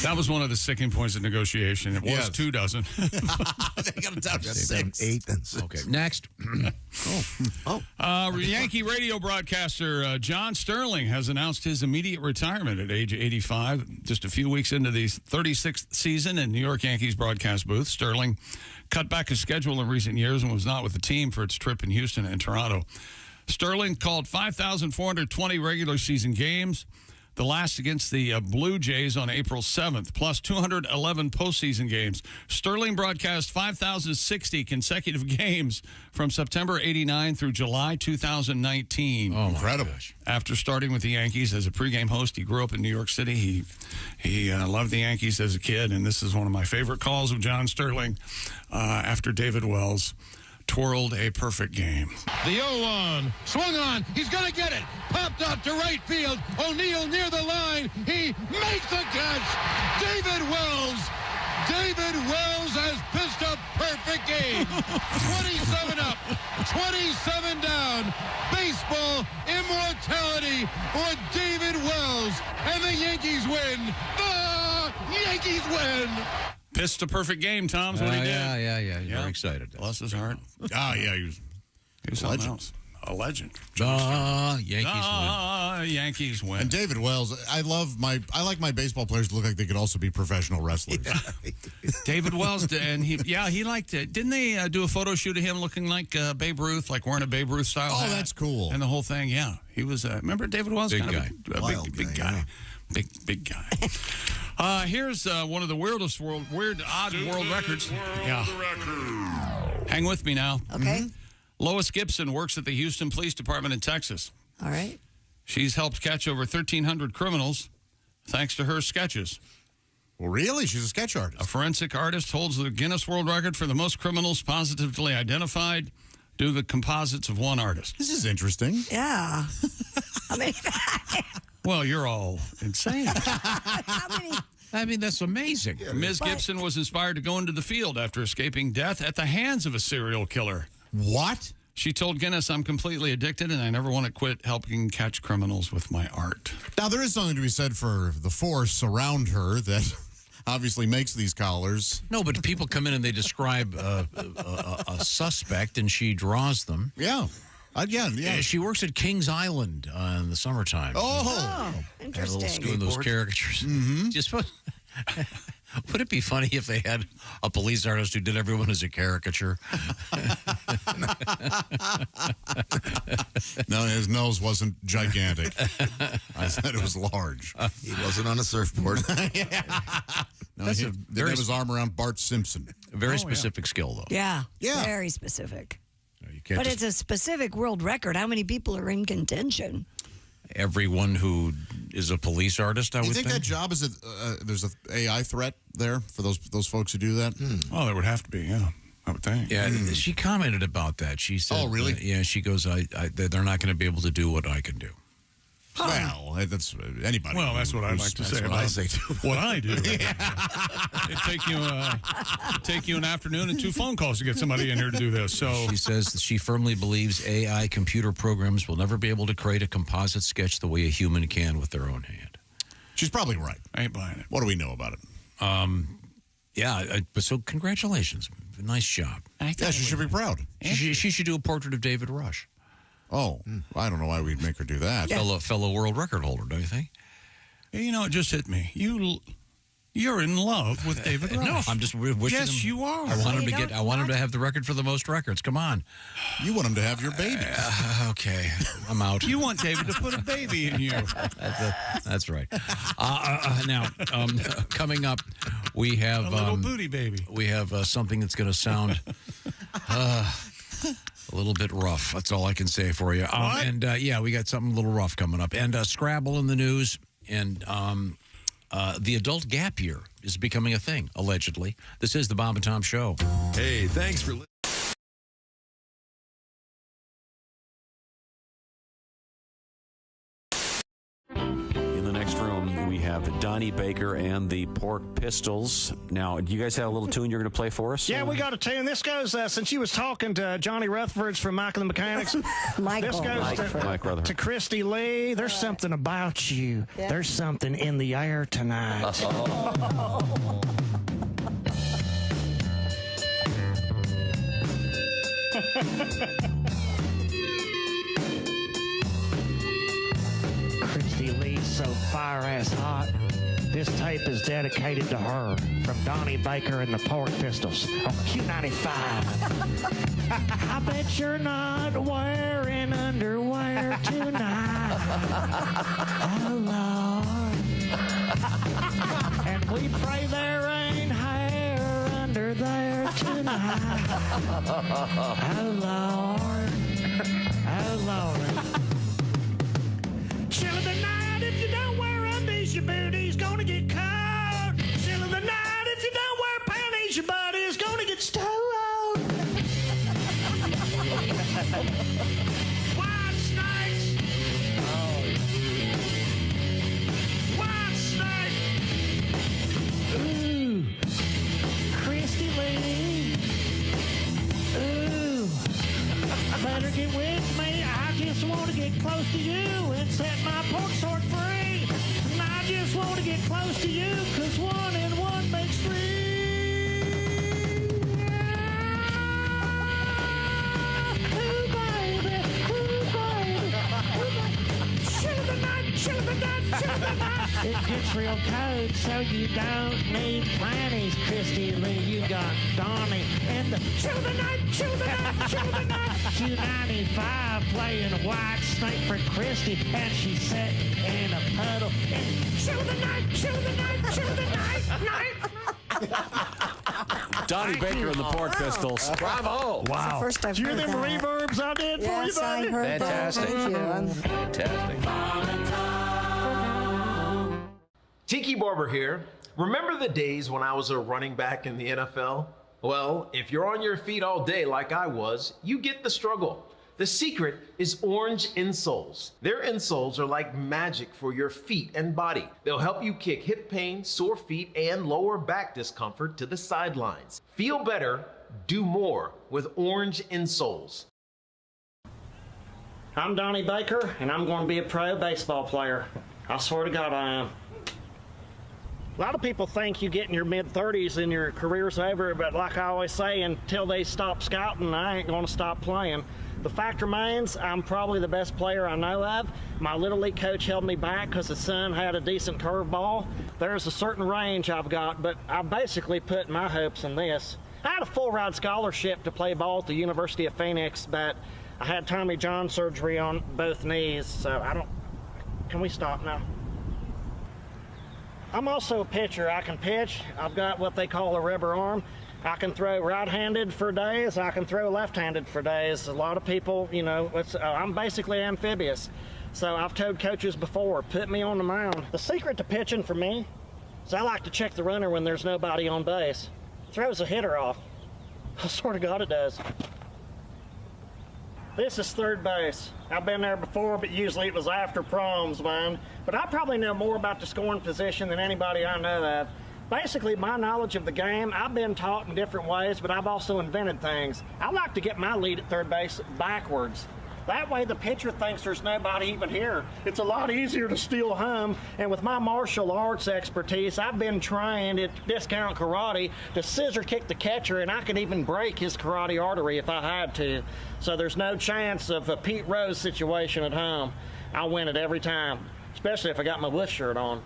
That was one of the sticking points of negotiation. It was 2 dozen. They got it down to 6. 8 and 6. Okay, next. Yankee radio broadcaster John Sterling has announced his immediate retirement at age 85. Just a few weeks into the 36th season in New York Yankees broadcast booth, Sterling cut back his schedule in recent years and was not with the team for its trip in Houston and Toronto. Sterling called 5,420 regular season games, the last against the Blue Jays on April 7th, plus 211 postseason games. Sterling broadcast 5,060 consecutive games from September 89 through July 2019. Oh, incredible. After starting with the Yankees as a pregame host, he grew up in New York City. He loved the Yankees as a kid, and this is one of my favorite calls of John Sterling after David Wells twirled a perfect game. The 0-1, swung on, he's going to get it, popped up to right field, O'Neill near the line, he makes the catch, David Wells has pitched a perfect game, 27 up, 27 down, baseball immortality for David Wells, and the Yankees win, the Yankees win! Pitched a perfect game, Tom's what he did. Yeah. You're very excited. Bless his heart. He was something else. A legend. Yankees win. And David Wells, I like my baseball players to look like they could also be professional wrestlers. David Wells, and he liked it. Didn't they do a photo shoot of him looking like Babe Ruth, like wearing a Babe Ruth style hat? That's cool. And the whole thing, yeah. He was, remember David Wells? Big kind guy. Of a big guy. Yeah. Big guy. Here's one of the weirdest world records. Hang with me now. Okay. Lois Gibson works at the Houston Police Department in Texas. All right. She's helped catch over 1,300 criminals thanks to her sketches. Well, really? She's a sketch artist. A forensic artist holds the Guinness World Record for the most criminals positively identified due to the composites of one artist. This is interesting. Yeah. I mean, well, you're all insane. I mean, that's amazing. Ms. Gibson was inspired to go into the field after escaping death at the hands of a serial killer. What? She told Guinness, "I'm completely addicted and I never want to quit helping catch criminals with my art." Now, there is something to be said for the force around her that obviously makes these collars. No, but people come in and they describe a suspect and she draws them. Yeah. Again, yeah. She works at Kings Island in the summertime. Oh, interesting. Doing those caricatures. Mm-hmm. Just Would it be funny if they had a police artist who did everyone as a caricature? No, his nose wasn't gigantic. I said it was large. He wasn't on a surfboard. No, he didn't have his arm around Bart Simpson. Very specific skill, though. Yeah. Yeah. Very specific. Can't But it's a specific world record. How many people are in contention? Everyone who is a police artist, I would You think. think that job is there's an AI threat there for those folks who do that? Oh, there would have to be, yeah. I would think. Yeah, she commented about that. She said, "Oh, really?" Yeah, she goes, "They're not going to be able to do what I can do." Well, that's anybody. Well, that's what I'd like to say. what I say, too. What I do. It'd take you an afternoon and 2 phone calls to get somebody in here to do this. So She says that she firmly believes AI computer programs will never be able to create a composite sketch the way a human can with their own hand. She's probably right. I ain't buying it. What do we know about it? So congratulations. Nice job. Yeah, she should be proud. She should do a portrait of David Rush. Oh, I don't know why we'd make her do that. Fellow world record holder, don't you think? You know, it just hit me. You're in love with David Rush. No, I'm just wishing him. Yes, you are. I want him to have the record for the most records. Come on. You want him to have your baby. Okay, I'm out. You want David to put a baby in you. That's right. Now, coming up, we have a little booty baby. We have something that's going to sound a little bit rough. That's all I can say for you. We got something a little rough coming up. And Scrabble in the news. And the adult gap year is becoming a thing, allegedly. This is the Bob and Tom Show. Hey, thanks for listening. In the next room, we have Donnie Baker and the Pork Pistols. Now, do you guys have a little tune you're going to play for us? Yeah, we got a tune. This goes, since you was talking to Johnny Rutherford from Michael and the Mechanics, this goes to Christy Lee. There's something about you. Yeah. There's something in the air tonight. Christy Lee's so fire-ass hot. This tape is dedicated to her from Donnie Baker and the Pork Pistols on Q95. I bet you're not wearing underwear tonight. Oh, Lord. And we pray there ain't hair under there tonight. Oh, Lord. Oh, Lord. Chill of the night, if you don't wear undies, your booty's gonna get cold. Chill of the night, if you don't wear panties, your body's gonna get stoned. White snakes. White snake. Ooh. Christy Lee. Ooh. Better get with me. I just want to get close to you and set my pork sword free. And I just want to get close to you, 'cause 1 and 1 makes 3. Ooh, baby. Ooh, baby. Chill of the night, chill of the night, chill of the night. It gets real cold, so you don't need plannies, Christy Lee. You got Donnie and the chill of the night, chill of the night, chill of the night. Q95 playing White Snake for Christy, and she's sitting in a puddle. And chill of the night, chill of the night, chill of the night, night. Donnie Baker and the Pork Pistols. Bravo. Wow. First I've Did you hear heard them that. reverbs I did for you, Yes, I buddy? heard Fantastic. that. Thank you. Fantastic. Tiki Barber here. Remember the days when I was a running back in the NFL? Well, if you're on your feet all day like I was, you get the struggle. The secret is orange insoles. Their insoles are like magic for your feet and body. They'll help you kick hip pain, sore feet, and lower back discomfort to the sidelines. Feel better, do more with orange insoles. I'm Donnie Baker, and I'm going to be a pro baseball player. I swear to God I am. A lot of people think you get in your mid-30s and your career's over, but like I always say, until they stop scouting, I ain't going to stop playing. The fact remains, I'm probably the best player I know of. My Little League coach held me back because his son had a decent curveball. There's a certain range I've got, but I basically put my hopes in this. I had a full-ride scholarship to play ball at the University of Phoenix, but I had Tommy John surgery on both knees, so I don't... Can we stop now? I'm also a pitcher. I can pitch. I've got what they call a rubber arm. I can throw right-handed for days. I can throw left-handed for days. A lot of people, you know, I'm basically amphibious. So I've told coaches before, put me on the mound. The secret to pitching for me is I like to check the runner when there's nobody on base. Throws a hitter off. I swear to God it does. This is third base. I've been there before, but usually it was after proms, man. But I probably know more about the scoring position than anybody I know of. Basically, my knowledge of the game, I've been taught in different ways, but I've also invented things. I like to get my lead at third base backwards. That way the pitcher thinks there's nobody even here. It's a lot easier to steal home, and with my martial arts expertise, I've been trained at Discount Karate to scissor kick the catcher, and I could even break his karate artery if I had to. So there's no chance of a Pete Rose situation at home. I'll win it every time, especially if I got my Wolf shirt on.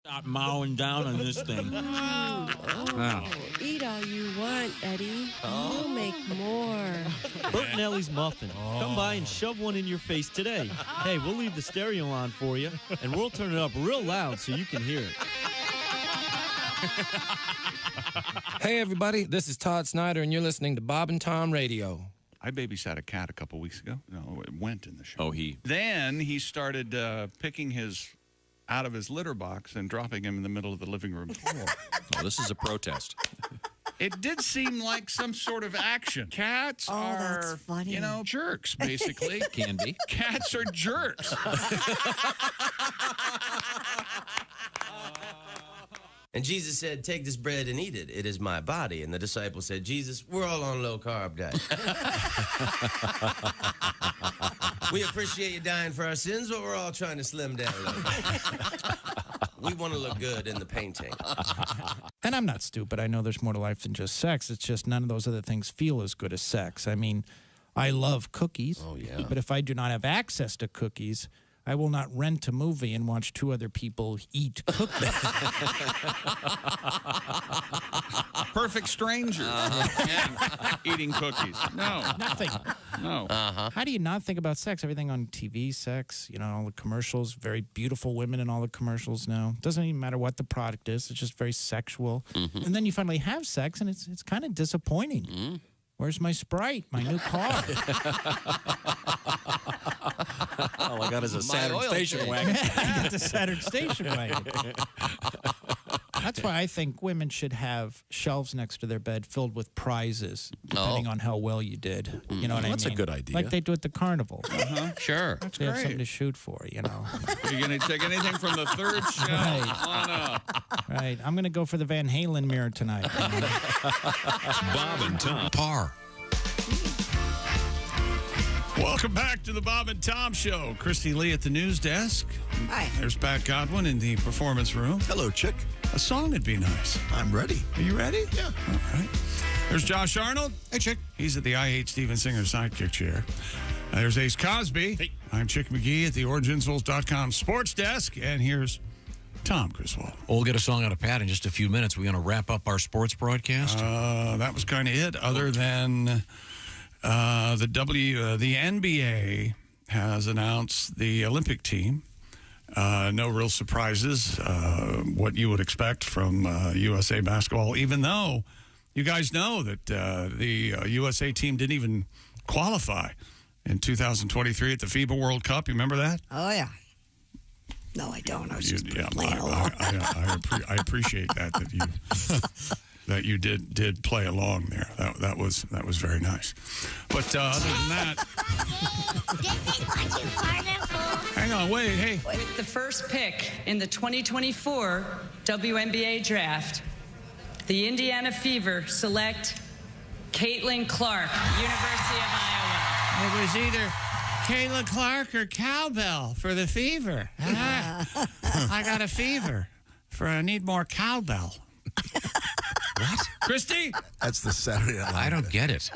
Stop mowing down on this thing. Wow. Eat all you want, Eddie. We'll make more. Bert and Ellie's Muffin. Come by and shove one in your face today. Hey, we'll leave the stereo on for you, and we'll turn it up real loud so you can hear it. Hey, everybody. This is Todd Snyder, and you're listening to Bob and Tom Radio. I babysat a cat a couple weeks ago. No, it went in the show. Oh, he. Then he started picking his out of his litter box and dropping him in the middle of the living room floor. Oh, this is a protest. It did seem like some sort of action. Cats are, you know, jerks, basically. Can be. Cats are jerks. And Jesus said, take this bread and eat it. It is my body. And the disciples said, Jesus, we're all on low-carb diet. We appreciate you dying for our sins, but we're all trying to slim down a little bit. We want to look good in the painting. And I'm not stupid. I know there's more to life than just sex. It's just none of those other things feel as good as sex. I mean, I love cookies. Oh, yeah. But if I do not have access to cookies, I will not rent a movie and watch two other people eat cookies. Perfect stranger. Eating cookies. No. Nothing. No. How do you not think about sex? Everything on TV, sex, you know, all the commercials, very beautiful women in all the commercials now. Doesn't even matter what the product is. It's just very sexual. Mm-hmm. And then you finally have sex, and it's kind of disappointing. Mm. Where's my Sprite? My new car? All I got is a Saturn station wagon. I got the Saturn station wagon. That's why I think women should have shelves next to their bed filled with prizes, depending on how well you did. You know what I mean? That's a good idea. Like they do at the carnival. Sure. That's they have something to shoot for, you know. You're going to take anything from the third shelf on up. Right. I'm going to go for the Van Halen mirror tonight. Bob and Tom. Par. Welcome back to the Bob and Tom Show. Christy Lee at the news desk. Hi. There's Pat Godwin in the performance room. Hello, chick. A song would be nice. I'm ready. Are you ready? Yeah. All right. There's Josh Arnold. Hey, chick. He's at the I Hate Steven Singer sidekick chair. There's Ace Cosby. Hey. I'm Chick McGee at the OrangeInsoles.com sports desk. And here's Tom Griswold. Well, we'll get a song out of Pat in just a few minutes. We're going to wrap up our sports broadcast. That was kind of it, other than the NBA has announced the Olympic team. No real surprises, what you would expect from USA basketball, even though you guys know that the USA team didn't even qualify in 2023 at the FIBA World Cup. You remember that? Oh, yeah. No, I don't. I was just playing along. I appreciate that you did play along there. That was very nice. But other than that, hang on, wait, hey. With the first pick in the 2024 WNBA draft, the Indiana Fever select Caitlin Clark, University of Iowa. It was either Kayla Clark or Cowbell for the Fever. I got a fever. I need more cowbell. What? Christy? That's the Saturday Night Live. I don't get it.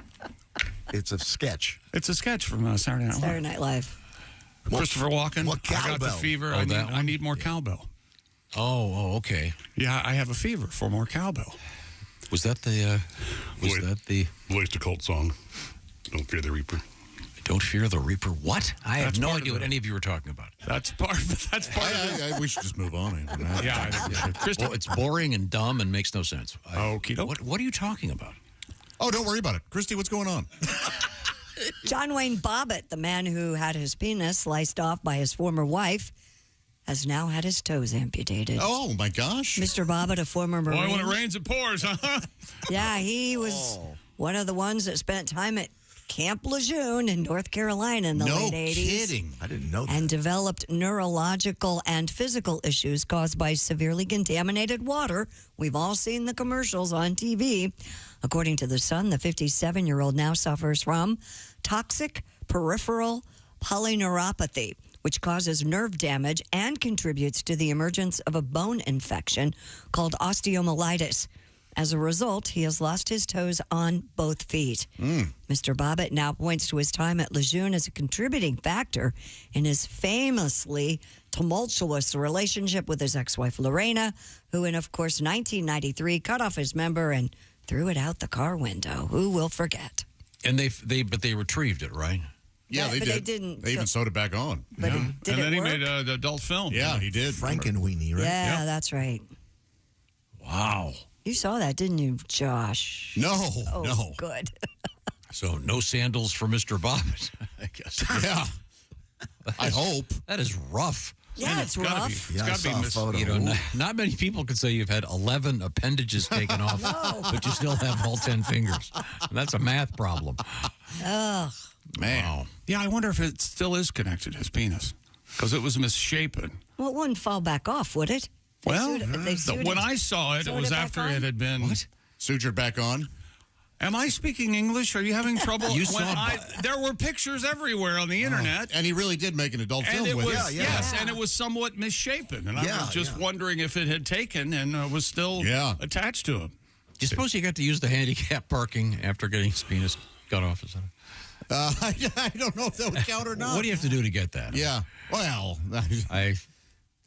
It's a sketch. It's a sketch from Saturday Night Live. Saturday Night Live. Christopher Walken. What I got the cowbell? fever. Oh, I need more cowbell. Oh, okay. Yeah, I have a fever for more cowbell. Was that the? Voice to cult song? Don't fear the Reaper. Don't fear the Reaper. What? I have That's no part idea of what it. any of you were talking about. That's part of it. We should just move on. Yeah, I think we should. Christy? Well, it's boring and dumb and makes no sense. Okie doke. What are you talking about? Oh, don't worry about it. Christy, what's going on? John Wayne Bobbit, the man who had his penis sliced off by his former wife, has now had his toes amputated. Oh, my gosh. Mr. Bobbit, a former Marine. Boy, when it rains, it pours, huh? Yeah, he was one of the ones that spent time at Camp Lejeune in North Carolina in the late 80s. No kidding. I didn't know that. And developed neurological and physical issues caused by severely contaminated water. We've all seen the commercials on TV. According to The Sun, the 57-year-old now suffers from toxic peripheral polyneuropathy, which causes nerve damage and contributes to the emergence of a bone infection called osteomyelitis. As a result, he has lost his toes on both feet. Mr. Bobbit now points to his time at Lejeune as a contributing factor in his famously tumultuous relationship with his ex-wife Lorena, who in, of course, 1993 cut off his member and threw it out the car window. Who will forget? And they retrieved it, right? Yeah, they but did. they didn't. They even sewed it back on. But And then he work? made the adult film. Yeah, he did. Frankenweenie, right? Yeah, that's right. Wow. You saw that, didn't you, Josh? No, Oh, no. good. So no sandals for Mr. Bobbit, I guess. Yeah. I hope. That is rough. Yeah, it's gotta rough. Be, it's got to be photo. You know, not many people can say you've had 11 appendages taken off, but you still have all 10 fingers. And that's a math problem. Ugh. Man. Wow. Yeah, I wonder if it still is connected to his penis because it was misshapen. Well, it wouldn't fall back off, would it? Well, sewed when I saw it, it was back after on? it had been. What? Sutured back on. Am I speaking English? Are you having trouble? You saw there were pictures everywhere on the internet. And he really did make an adult And film it with was, it. yes, and it was somewhat misshapen. And I was just wondering if it had taken and was still attached to him. Do you suppose he got to use the handicap parking after getting his penis cut off? Is that I don't know if that would count or not. What do you have to do to get that? Yeah. Well,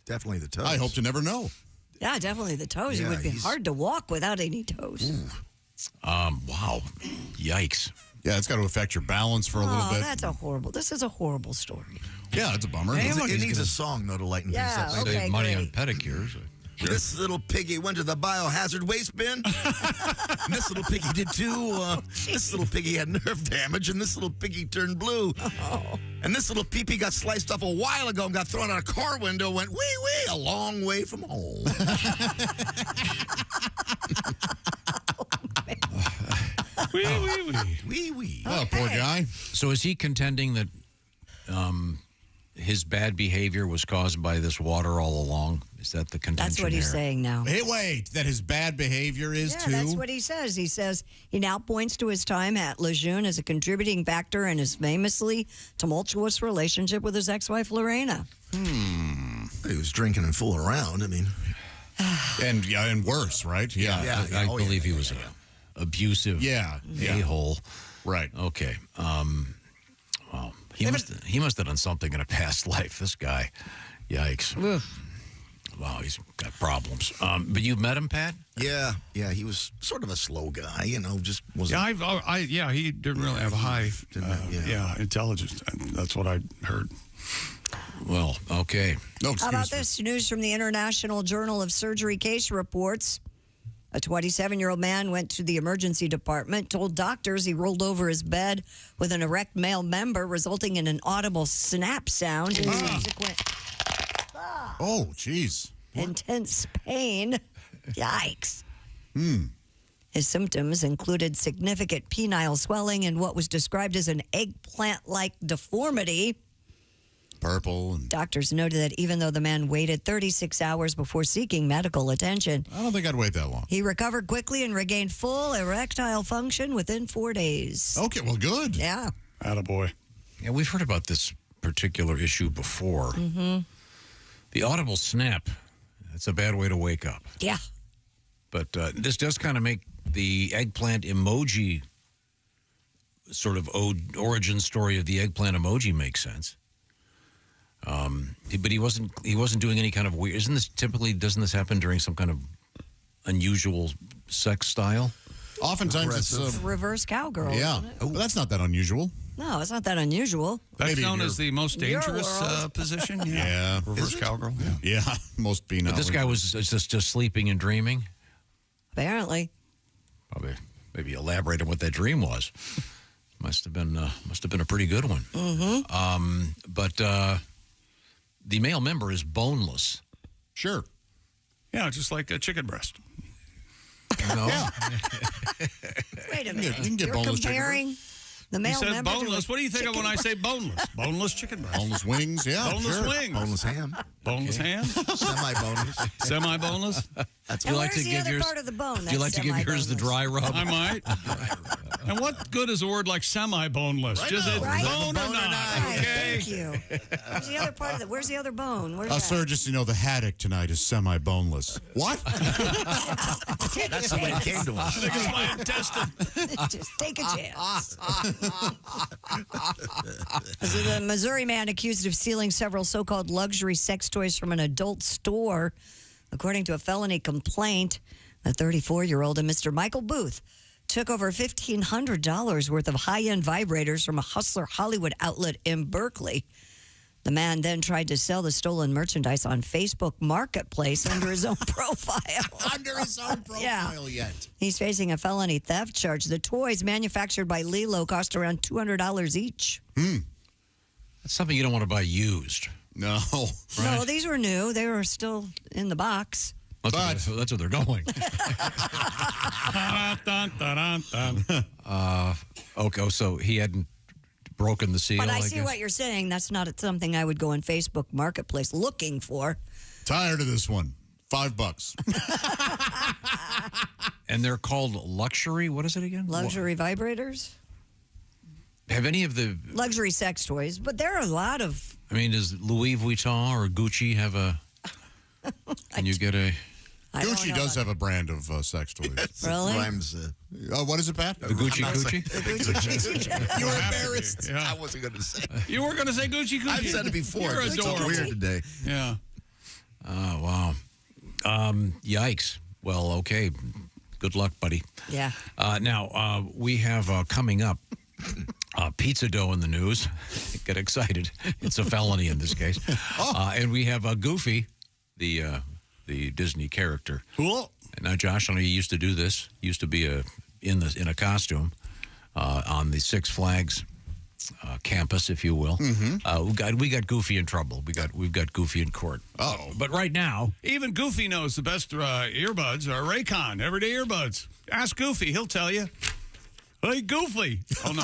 Definitely the toes. I hope to never know. Yeah, definitely the toes. Yeah, it would be he's- hard to walk without any toes. Wow. Yikes. Yeah, it's got to affect your balance for a little bit. That's a horrible. This is a horrible story. Yeah, it's a bummer. It look, he's needs gonna- a song, though, to lighten Yeah, things up. okay, Save money great. on pedicures. This little piggy went to the biohazard waste bin. And this little piggy did too. This little piggy had nerve damage, and this little piggy turned blue. And this little pee-pee got sliced off a while ago and got thrown out a car window, went wee-wee a long way from home. Wee-wee. Oh, poor guy. So is he contending that his bad behavior was caused by this water all along? Is that the contention? That's what he's here? saying now. Hey, wait, that his bad behavior is Yeah, too? that's what he says. He says he now points to his time at Lejeune as a contributing factor in his famously tumultuous relationship with his ex-wife Lorena. He was drinking and fooling around. I mean, and worse, right? Yeah. I believe he was an abusive a-hole. Right. Okay. Well, he must have done something in a past life. This guy, yikes. Wow, he's got problems. But you met him, Pat? Yeah, he was sort of a slow guy, just wasn't. Yeah, he didn't really have high intelligence. That's what I heard. Well, okay. No, How about this news from the International Journal of Surgery case reports? A 27-year-old man went to the emergency department, told doctors he rolled over his bed with an erect male member, resulting in an audible snap sound and subsequent Oh, jeez. intense pain. Yikes. Hmm. His symptoms included significant penile swelling and what was described as an eggplant-like deformity. Purple. And Doctors noted that even though the man waited 36 hours before seeking medical attention, I don't think I'd wait that long. he recovered quickly and regained full erectile function within 4 days. Okay, well, good. Yeah. Attaboy. Yeah, we've heard about this particular issue before. Mm-hmm. The audible snap, that's a bad way to wake up. Yeah. But this does kind of make the eggplant emoji sort of origin story of the eggplant emoji make sense. But he wasn't doing any kind of weird. Doesn't this happen during some kind of unusual sex style? Oftentimes it's reverse cowgirl. Yeah, Isn't it? but that's not that unusual. No, it's not that unusual. That's Maybe known in as the most dangerous world. Position. Yeah. Reverse cowgirl. Yeah, most penile. But this guy was just sleeping and dreaming. Apparently. Probably maybe elaborate on what that dream was. Must have been a pretty good one. Mm-hmm. But the male member is boneless. Sure. Yeah, just like a chicken breast. No. Wait a You minute. can get You're boneless chicken comparing the You male said member boneless. to a What do you think of when I say boneless? Boneless chicken breast. Boneless wings, yeah. Boneless sure. wings. Boneless ham. Boneless ham. Semi-boneless. Semi-boneless. That's And you like where's to the give other yours? part of the bone? Do you like to give yours the dry rub? I might. And what good is a word like semi-boneless? Just it's Right? bone or not. Right, Okay. thank you. Where's the other part of it? Where's the other bone? Where's that? Sir, just so you know, the haddock tonight is semi-boneless. What? That's the way it came to us. I think it's my intestine. Just take a chance. So the Missouri man accused of stealing several so-called luxury sex toys from an adult store. According to a felony complaint, the 34-year-old and Mr. Michael Booth took over $1,500 worth of high-end vibrators from a Hustler Hollywood outlet in Berkeley. The man then tried to sell the stolen merchandise on Facebook Marketplace under his own profile. Under his own profile yet. He's facing a felony theft charge. The toys manufactured by Lilo cost around $200 each. That's something you don't want to buy used. No. No, these were new. They were still in the box. That's what they're going. Okay, so he hadn't broken the seal. But I guess. see what you're saying. That's not something I would go in Facebook Marketplace looking for. Tired of this one. $5. And they're called luxury. What is it again? Luxury vibrators? Have any of the Luxury sex toys. But there are a lot of... I mean, does Louis Vuitton or Gucci have a... Can you get a... Gucci does have a brand of sex toys. Really? Rhymes. What is it, Pat? The Gucci Gucci? You were embarrassed. Yeah. I wasn't going to say. You were going to say Gucci Gucci. I've said it before. You're It's adorable. weird today. Yeah. Oh, wow. Yikes. Well, okay. Good luck, buddy. Yeah. Now, we have coming up pizza dough in the news. Get excited. It's a felony in this case. And we have Goofy, the Disney character. Cool. Now, Josh, I know you used to do this. Used to be in a costume on the Six Flags campus, if you will. Mm-hmm. We got Goofy in trouble. We've got Goofy in court. Oh, but right now, Even Goofy knows the best earbuds are Raycon, everyday earbuds. Ask Goofy, he'll tell you. Hey, Goofy. Oh, no,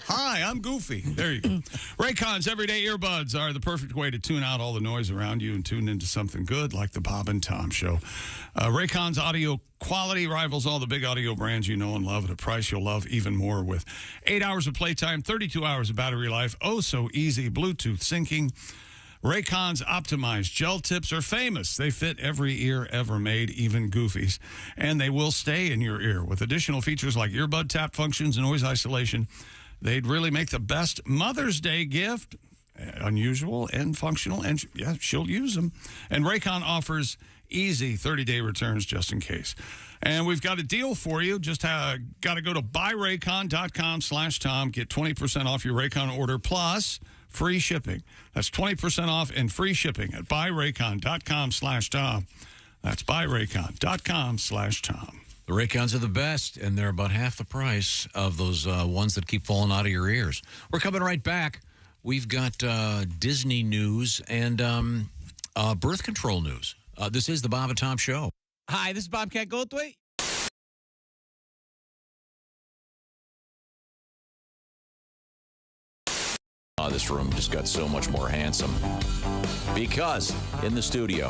hi, I'm Goofy. There you go. Raycon's everyday earbuds are the perfect way to tune out all the noise around you and tune into something good like the Bob and Tom Show. Raycon's audio quality rivals all the big audio brands you know and love at a price you'll love even more with 8 hours of playtime, 32 hours of battery life, oh so easy, Bluetooth syncing. Raycon's optimized gel tips are famous. They fit every ear ever made, even Goofy's. And they will stay in your ear. With additional features like earbud tap functions and noise isolation, they'd really make the best Mother's Day gift. Unusual and functional, and yeah, she'll use them. And Raycon offers easy 30-day returns just in case. And we've got a deal for you. Just got to go to buyraycon.com/Tom. Get 20% off your Raycon order plus free shipping. That's 20% off and free shipping at buyraycon.com/Tom. That's buyraycon.com/Tom. The Raycons are the best, and they're about half the price of those ones that keep falling out of your ears. We're coming right back. We've got Disney news and birth control news. This is the Bob and Tom Show. Hi, this is Bobcat Goldthwait. This room just got so much more handsome because in the studio,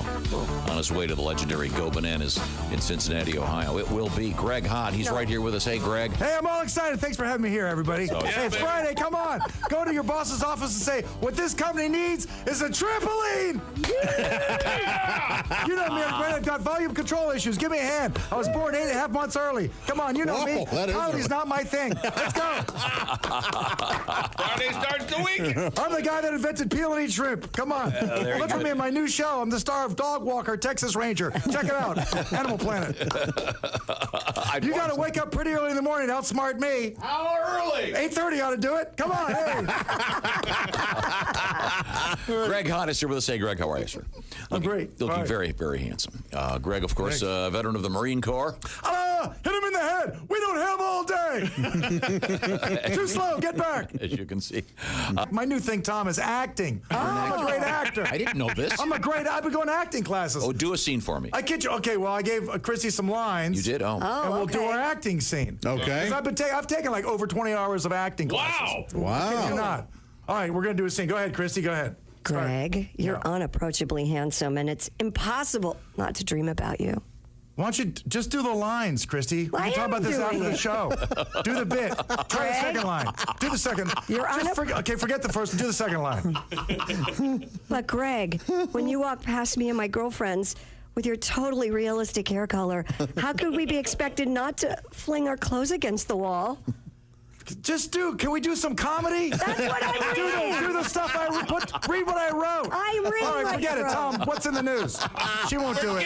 on his way to the legendary Go Bananas in Cincinnati, Ohio, it will be Greg Hahn. He's right here with us. Hey, Greg. Hey, I'm all excited. Thanks for having me here, everybody. Hey, it's Friday. Come on. Go to your boss's office and say, what this company needs is a trampoline. You know me. I've got volume control issues. Give me a hand. I was born 8.5 months early. Come on. You know me. Comedy's not my thing. Let's go. Friday starts the week. I'm the guy that invented peel and eat shrimp. Come on. Look at me in my new show. I'm the star of Dog Walker, Texas Ranger. Check it out. Animal Planet. You got to wake up pretty early in the morning to outsmart me. How early? 8:30 ought to do it. Come on. Hey. Greg Hahn is here with us. Hey, Greg, how are you, sir? I'm great. Looking very, very handsome. Greg, of course, a veteran of the Marine Corps. Hit him in the head. We don't have all day. Too slow. Get back. As you can see. My new thing, Tom, is acting. I'm a great actor. I didn't know this. I've been going to acting classes. Oh, do a scene for me. I kid you. Okay, well, I gave Chrissy some lines. You did? Oh. And we'll do our acting scene. Okay. 'Cause I've taken like over 20 hours of acting classes. Wow. Kid you not. All right, we're going to do a scene. Go ahead, Christy. Go ahead. Greg, you're unapproachably handsome, and it's impossible not to dream about you. Why don't you just do the lines, Christy? We can talk about this after the show. Do the bit. Try the second line. Do the second. Forget the first one. Do the second line. But Greg, when you walk past me and my girlfriends with your totally realistic hair color, how could we be expected not to fling our clothes against the wall? Can we do some comedy? That's what I'm reading. Do the stuff read what I wrote. I'm reading. All right, what forget you it, wrote. Tom. What's in the news? She won't do it.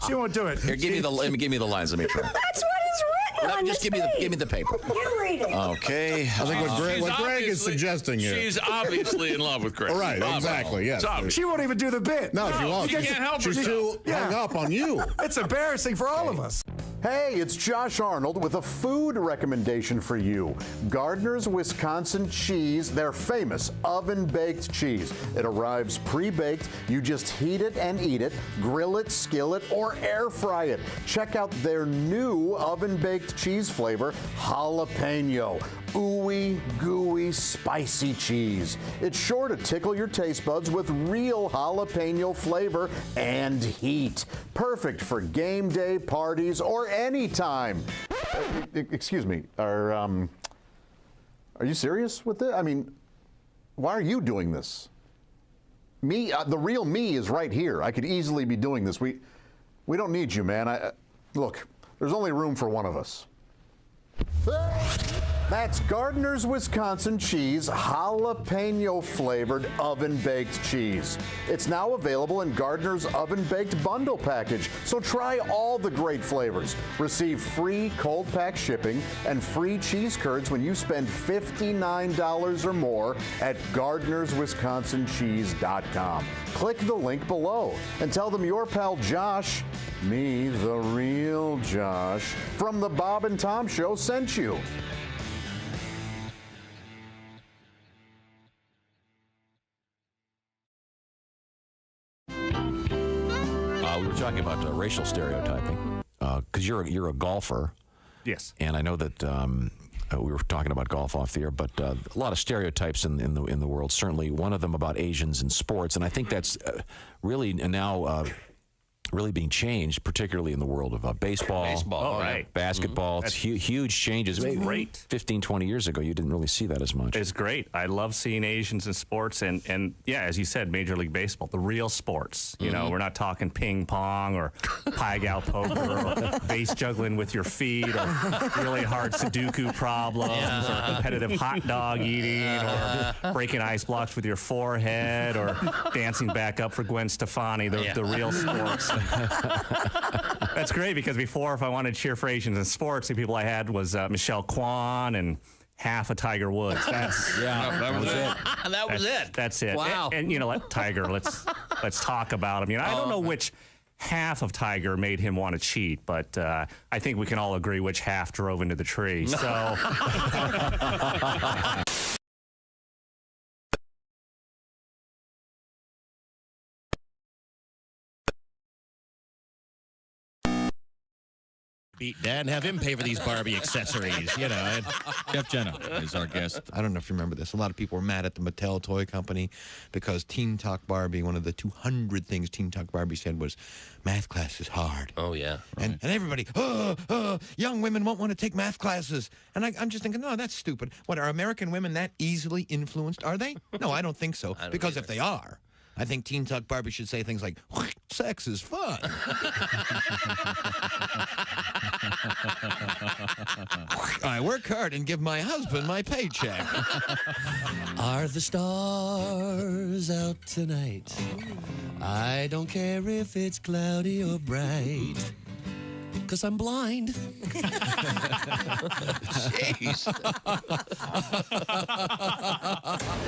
She won't do it. Here, give me the lines. Let me try. That's what is written on Just this give me the paper. You read it. Okay. I think what Greg is suggesting here. She's obviously in love with Greg. Right, exactly, yes. She won't even do the bit. No, she won't. She can't help She's herself. too hung up on you. It's embarrassing for all of us. Hey, it's Josh Arnold with a food recommendation for you. Gardner's Wisconsin cheese, their famous oven-baked cheese. It arrives pre-baked. You just heat it and eat it, grill it, skillet, or air fry it. Check out their new oven-baked cheese flavor, jalapeno. Ooey, gooey, spicy cheese. It's sure to tickle your taste buds with real jalapeno flavor and heat. Perfect for game day parties or any time. Excuse me, are you serious with this? I mean, why are you doing this? Me, the real me is right here. I could easily be doing this. We don't need you, man. Look, there's only room for one of us. That's Gardner's Wisconsin cheese, jalapeno flavored oven baked cheese. It's now available in Gardner's oven baked bundle package. So try all the great flavors. Receive free cold pack shipping and free cheese curds when you spend $59 or more at Gardner'sWisconsinCheese.com. Click the link below and tell them your pal Josh, me, the real Josh, from the Bob and Tom Show sent you. We were talking about racial stereotyping because you're a golfer. Yes. And I know that we were talking about golf off the air, but a lot of stereotypes in the world. Certainly, one of them about Asians in sports, and I think that's really now really being changed, particularly in the world of baseball, basketball. It's huge changes. It's great. 15, 20 years ago, you didn't really see that as much. It's great. I love seeing Asians in sports, and yeah, as you said, Major League Baseball, the real sports. You know, we're not talking ping pong or pie gal poker or base juggling with your feet or really hard Sudoku problems or competitive hot dog eating or breaking ice blocks with your forehead or dancing back up for Gwen Stefani, the real sports. That's great because before, if I wanted to cheer for Asians in sports, the people I had was Michelle Kwan and half of Tiger Woods. that was it. That was it. That's it. Wow. And you know, Tiger. Let's talk about him. You know, I don't know which half of Tiger made him want to cheat, but I think we can all agree which half drove into the tree. So. Beat Dad and have him pay for these Barbie accessories, you know. And Jeff Jenna is our guest. I don't know if you remember this. A lot of people were mad at the Mattel toy company because Teen Talk Barbie, one of the 200 things Teen Talk Barbie said was, math class is hard. Oh, yeah. And everybody, young women won't want to take math classes. And I'm just thinking, no, that's stupid. What, are American women that easily influenced? Are they? No, I don't think so. Because if they are, I think Teen Talk Barbie should say things like, sex is fun. I work hard and give my husband my paycheck. Are the stars out tonight? I don't care if it's cloudy or bright, 'cause I'm blind. Jeez.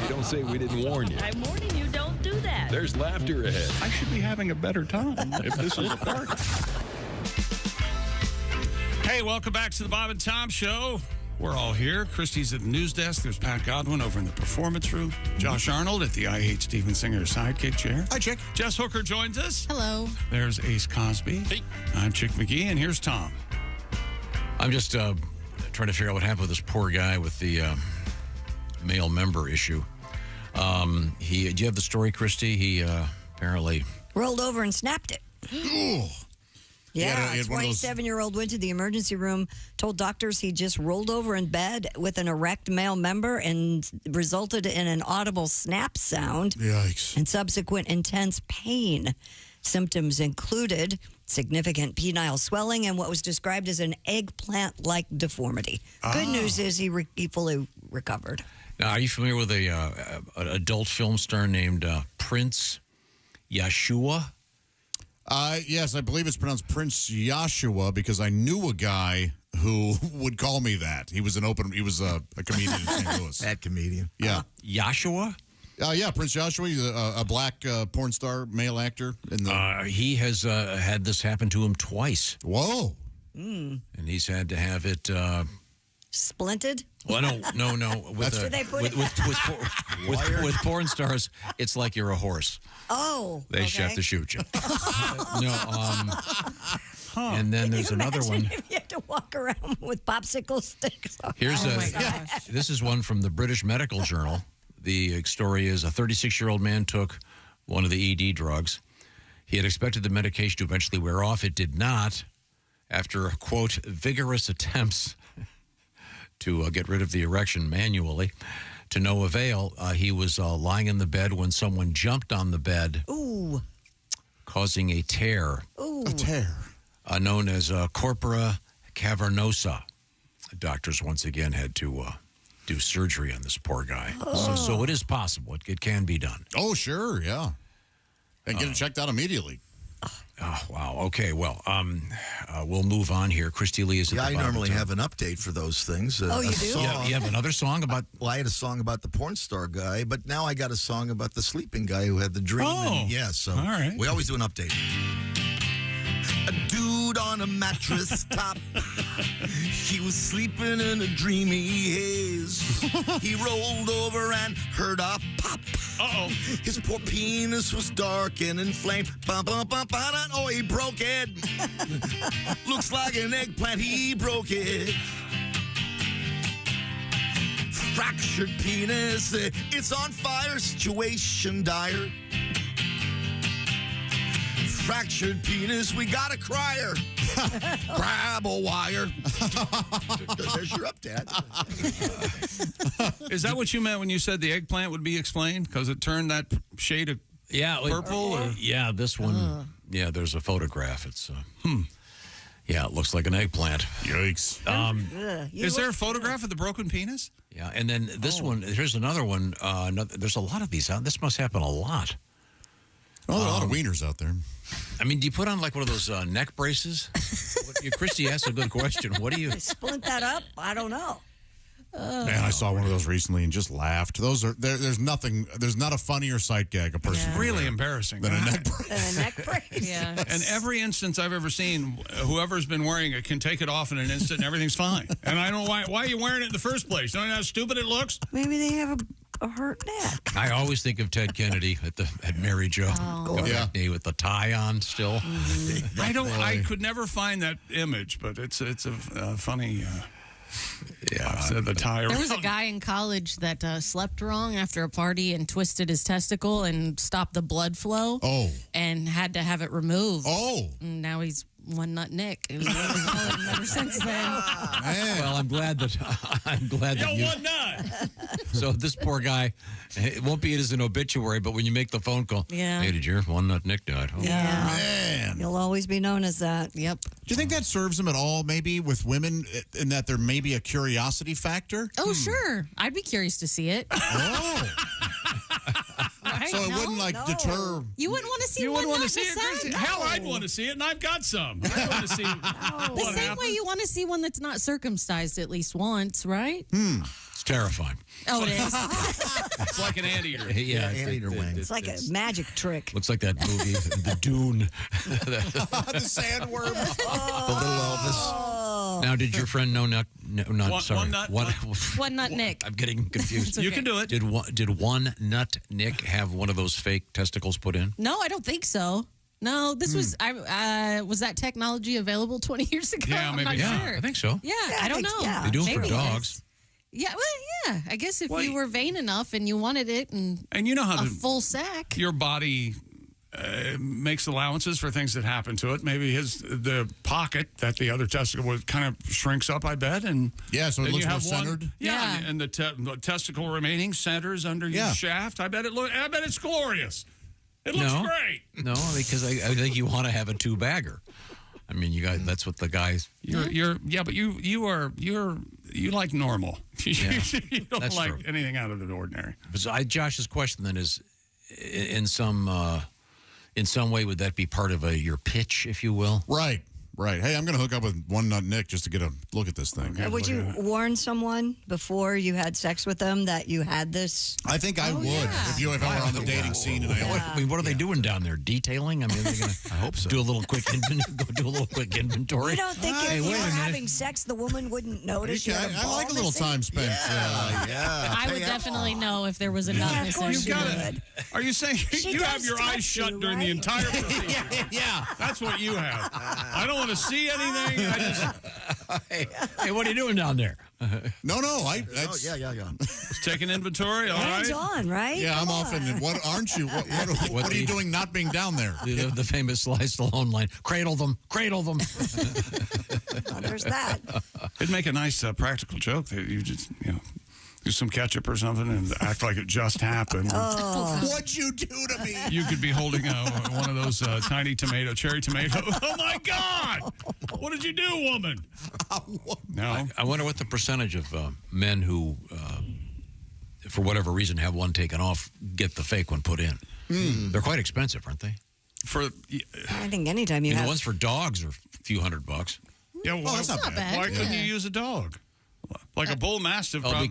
You don't say we didn't warn you. I'm warning you, don't do that. There's laughter ahead. I should be having a better time if this is a party. Hey, welcome back to the Bob and Tom Show. We're all here. Christy's at the news desk. There's Pat Godwin over in the performance room. Josh Arnold at the I Hate Steven Singer sidekick chair. Hi, Chick. Jess Hooker joins us. Hello. There's Ace Cosby. Hey. I'm Chick McGee, and here's Tom. I'm just trying to figure out what happened with this poor guy with the male member issue. Do you have the story, Christy? He apparently rolled over and snapped it. Yeah, a 27-year-old went to the emergency room, told doctors he just rolled over in bed with an erect male member and resulted in an audible snap sound. Yikes. And subsequent intense pain. Symptoms included significant penile swelling and what was described as an eggplant-like deformity. Good news is he fully recovered. Now, are you familiar with an adult film star named Prince Yeshua? Yes, I believe it's pronounced Prince Joshua because I knew a guy who would call me that. He was a comedian in St. Louis. That comedian. Yeah. Joshua? Yeah, Prince Joshua. He's a black porn star, male actor. He has had this happen to him twice. Whoa. Mm. And he's had to have it... Splinted? Well, no. With porn stars, it's like you're a horse. Oh, They have to shoot you. And then there's another one. If you had to walk around with popsicle sticks. Here's this is one from the British Medical Journal. The story is a 36-year-old man took one of the ED drugs. He had expected the medication to eventually wear off. It did not. After, quote, vigorous attempts to get rid of the erection manually, to no avail, he was lying in the bed when someone jumped on the bed, causing a tear. A tear. Known as corpora cavernosa. Doctors once again had to do surgery on this poor guy. So it is possible. It can be done. Oh, sure, yeah. And get it checked out immediately. Oh, wow. Okay, well, we'll move on here. Christy Lee is at the I bottom normally of the have an update for those things. Oh, you do? You have another song about... Well, I had a song about the porn star guy, but now I got a song about the sleeping guy who had the dream. Oh, so all right. We always do an update. A dude on a mattress top. He was sleeping in a dreamy haze. He rolled over and heard a pop. Uh-oh. His poor penis was dark and inflamed. Oh, he broke it. Looks like an eggplant, he broke it. Fractured penis, it's on fire, situation dire. Fractured penis, we got a crier. Grab a wire. There's your update. Is that what you meant when you said the eggplant would be explained? Because it turned that shade of purple? Or? Yeah, this one. Yeah, there's a photograph. It's yeah, it looks like an eggplant. Yikes. Is there a photograph of the broken penis? Yeah, and then this one, here's another one. There's a lot of these out. This must happen a lot. Oh, there are a lot of wieners out there. I mean, do you put on like one of those neck braces? Christy asked a good question. What do you... Splint that up? I don't know. Man, I saw one of those recently and just laughed. Those are there's nothing. There's not a funnier sight gag a person. It's really embarrassing. Than a neck brace. And a neck brace. Yeah. And every instance I've ever seen, whoever's been wearing it can take it off in an instant and everything's fine. And I don't know why are you wearing it in the first place? Don't you know how stupid it looks? Maybe they have a hurt neck. I always think of Ted Kennedy at Mary Jo. With the tie on still. I could never find that image, but it's a funny. The tie. There was a guy in college that slept wrong after a party and twisted his testicle and stopped the blood flow. Oh. And had to have it removed. Oh. And now he's one nut Nick. It was really ever since then. Well, I'm glad that you. One nut. So this poor guy, it won't be as an obituary, but when you make the phone call, yeah. Hey, did your one nut Nick died? Oh. Yeah. Man. You'll always be known as that. Yep. Do you think that serves them at all, maybe, with women, in that there may be a curiosity factor? Oh, sure. I'd be curious to see it. Oh. Right? So it wouldn't, deter... You wouldn't want to see You one wouldn't want nut to see in a it? sack? Hell, No. I'd want to see it, and I've got some. I want to see The same way you want to see one that's not circumcised at least once, right? It's terrifying. Oh, it is. It's like an anteater. Yeah, anteater wing. It's like a magic trick. Looks like that movie, The Dune. The sandworm. The little Elvis. Now, did your friend know not? Sorry. One nut. One nut Nick. I'm getting confused. It's okay. You can do it. Did one nut Nick have one of those fake testicles put in? No, I don't think so. No, this was was that technology available 20 years ago? Yeah, maybe. I'm not sure. I think so. Yeah, I don't know. They do them for Maybe. dogs. Yeah, well, yeah. I guess if you were vain enough and you wanted it and you know how a full sack. Your body makes allowances for things that happen to it. Maybe the pocket that the other testicle was kind of shrinks up, I bet, and so it then looks you more have centered. Yeah, and the testicle remaining centers under your shaft. I bet it's glorious. It looks great. No, because I think you want to have a two-bagger. I mean, you guys. That's what the guys. But you like normal. You don't That's like true. anything out of the ordinary. So Josh's question then is, in some way, would that be part of your pitch, if you will? Right. Hey, I'm going to hook up with one nut Nick just to get a look at this thing. Would you warn someone before you had sex with them that you had this? I think I would if I were on the dating scene. And what are they doing down there? Detailing? I mean, they're going to. I hope so. Do a little quick inventory. You don't think if you were having sex, the woman wouldn't notice? I like a little time spent. I would definitely know if there was a nut missing. You got it. Are you saying you have your eyes shut during the entire procedure? Yeah. That's what you have. I don't want to see anything. Hey, what are you doing down there? No. Yeah. Taking inventory. All Hands right. on, right? Yeah, I'm off. And what aren't you? What are you doing not being down there? The famous Sly Stallone line: "Cradle them, cradle them." Well, there's that. It'd make a nice practical joke that you just do some ketchup or something and act like it just happened. What'd you do to me? You could be holding one of those tiny cherry tomatoes. Oh, my God! What did you do, woman? No. I wonder what the percentage of men who, for whatever reason, have one taken off, get the fake one put in. They're quite expensive, aren't they? I think anytime you have... The ones for dogs are a few $100. Yeah, well, that's not bad. Why couldn't you use a dog? Like a bull mastiff. I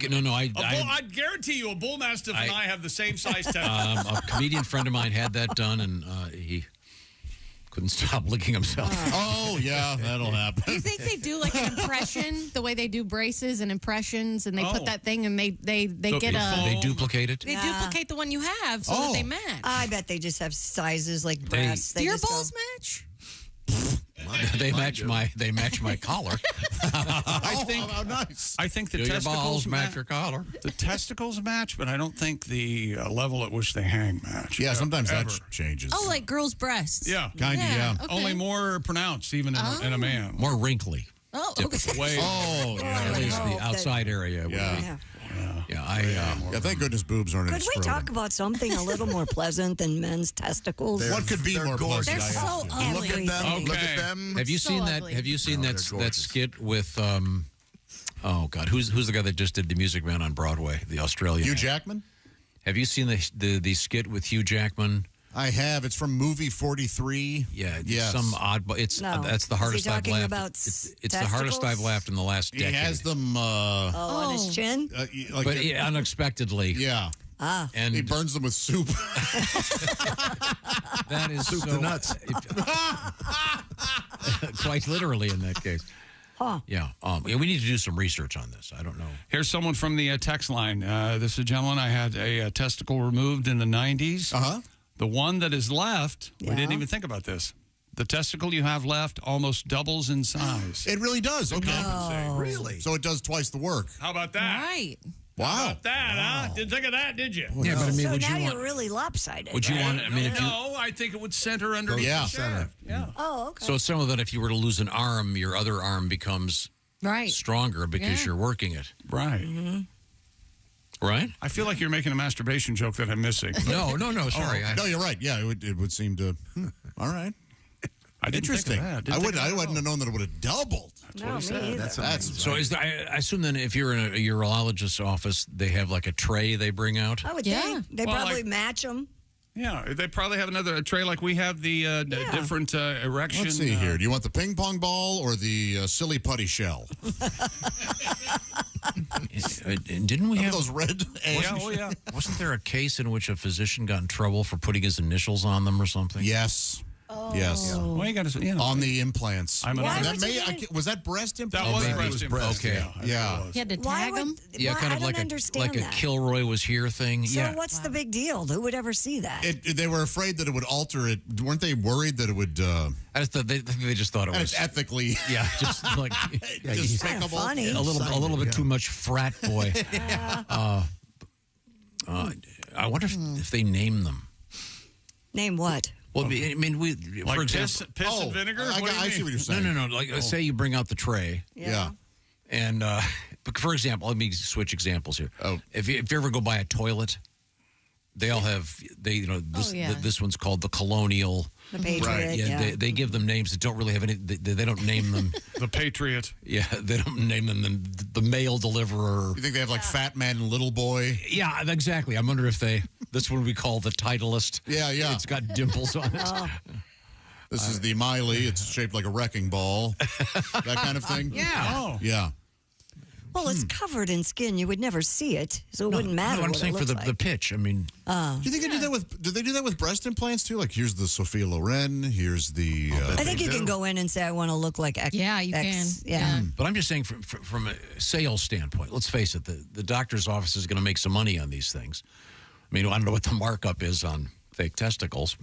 guarantee you a bull mastiff and I have the same size testicles. A comedian friend of mine had that done, and he couldn't stop licking himself. Oh, yeah, that'll happen. Do you think they do like an impression, the way they do braces and impressions, and they put that thing and they get a... They duplicate it? They duplicate the one you have so that they match. I bet they just have sizes like breasts. Do your balls match? They match my collar. I think the Do your testicles balls match your collar. The testicles match, but I don't think the level at which they hang match. Yeah, sometimes ever. that changes. Oh, like girls' breasts. Yeah, kind of. Yeah, okay. Only more pronounced, even in a man. More wrinkly. Oh, okay. Way. At least the outside area. Thank goodness boobs aren't in Could we talk about something a little more pleasant than men's testicles? What could be more pleasant? They're so ugly. Look at them. Okay. Look at them. Have you So seen ugly. Have you seen that skit with oh God, who's the guy that just did The Music Man on Broadway, the Australian? Hugh Jackman. Have you seen the skit with Hugh Jackman? I have. It's from movie 43. Yeah, yes. some odd. It's No. that's the Is he hardest I've talking laughed. about It's the hardest testicles? I've laughed in the last He decade. has them. on his chin? But unexpectedly. Yeah. Ah. And he burns them with soup. That is soup so, to nuts. Quite literally in that case. Huh. Yeah. We need to do some research on this. I don't know. Here's someone from the text line. This is a gentleman. I had a testicle removed in the 90s. Uh-huh. The one that is left, we didn't even think about this. The testicle you have left almost doubles in size. It really does. Okay. Compensate. Really? So it does twice the work. How about that? Right. Wow. How about that, huh? Didn't think of that, did you? Yeah, but I mean, So would now you you're want? really lopsided. Would you right? want? I mean, if you. No, I think it would center underneath Yeah. the shaft. Yeah. Oh, okay. So it's some of that. If you were to lose an arm, your other arm becomes Right. stronger because Yeah. you're working it. Right. Right? I feel like you're making a masturbation joke that I'm missing. No. Sorry. No, you're right. Yeah, it would seem to. All right. I didn't Interesting. Think of that. I wouldn't have known that it would have doubled. That's what he said. That's So is there, I assume then if you're in a urologist's office, they have like a tray they bring out. I would Yeah. think. They Well, probably like- match them. Yeah, they probably have another tray like we have the different erection. Let's see here. Do you want the ping pong ball or the silly putty shell? Didn't we have those red eggs? Yeah. Wasn't there a case in which a physician got in trouble for putting his initials on them or something? Yes. Yes. Well, you got to, On the implants. I'm an Why artist. would you get Was that breast implant? That was maybe it breast was implants. breast, Okay. Yeah. You had to Why tag would? them. Yeah, why, kind I of don't like understand a that. Kilroy was here thing. So yeah. what's the big deal? Who would ever see that? They were afraid that it would alter it. Weren't they worried that it would? They just thought it was ethically. Yeah, just like Kinda funny. a little bit too much frat boy. I wonder if they name them. Name what? Well, I mean, Like for example, piss and vinegar? What do you I see mean? what you're saying. no. Like, say you bring out the tray, Yeah. and but for example, let me switch examples here. Oh. If you ever go by a toilet, they all have this one's called the Colonial. The Patriot. Right. Yeah, they give them names that don't really have any. They don't name them. The Patriot. Yeah, they don't name them the mail deliverer. You think they have like Fat Man and Little Boy? Yeah, exactly. I wonder if this one we call the Titleist. Yeah. It's got dimples on it. This is the Miley. It's shaped like a wrecking ball. That kind of thing. Yeah. Oh. Yeah. Well, it's covered in skin. You would never see it, so it wouldn't matter. No, I'm what saying it for looks the like. pitch. I mean, Do you think they do that with? Do they do that with breast implants too? Like here's the Sophia Loren. Here's the. I think you can go in and say, I want to look like X. Yeah, you X. can. Yeah. but I'm just saying from a sales standpoint. Let's face it, the doctor's office is going to make some money on these things. I mean, I don't know what the markup is on fake testicles.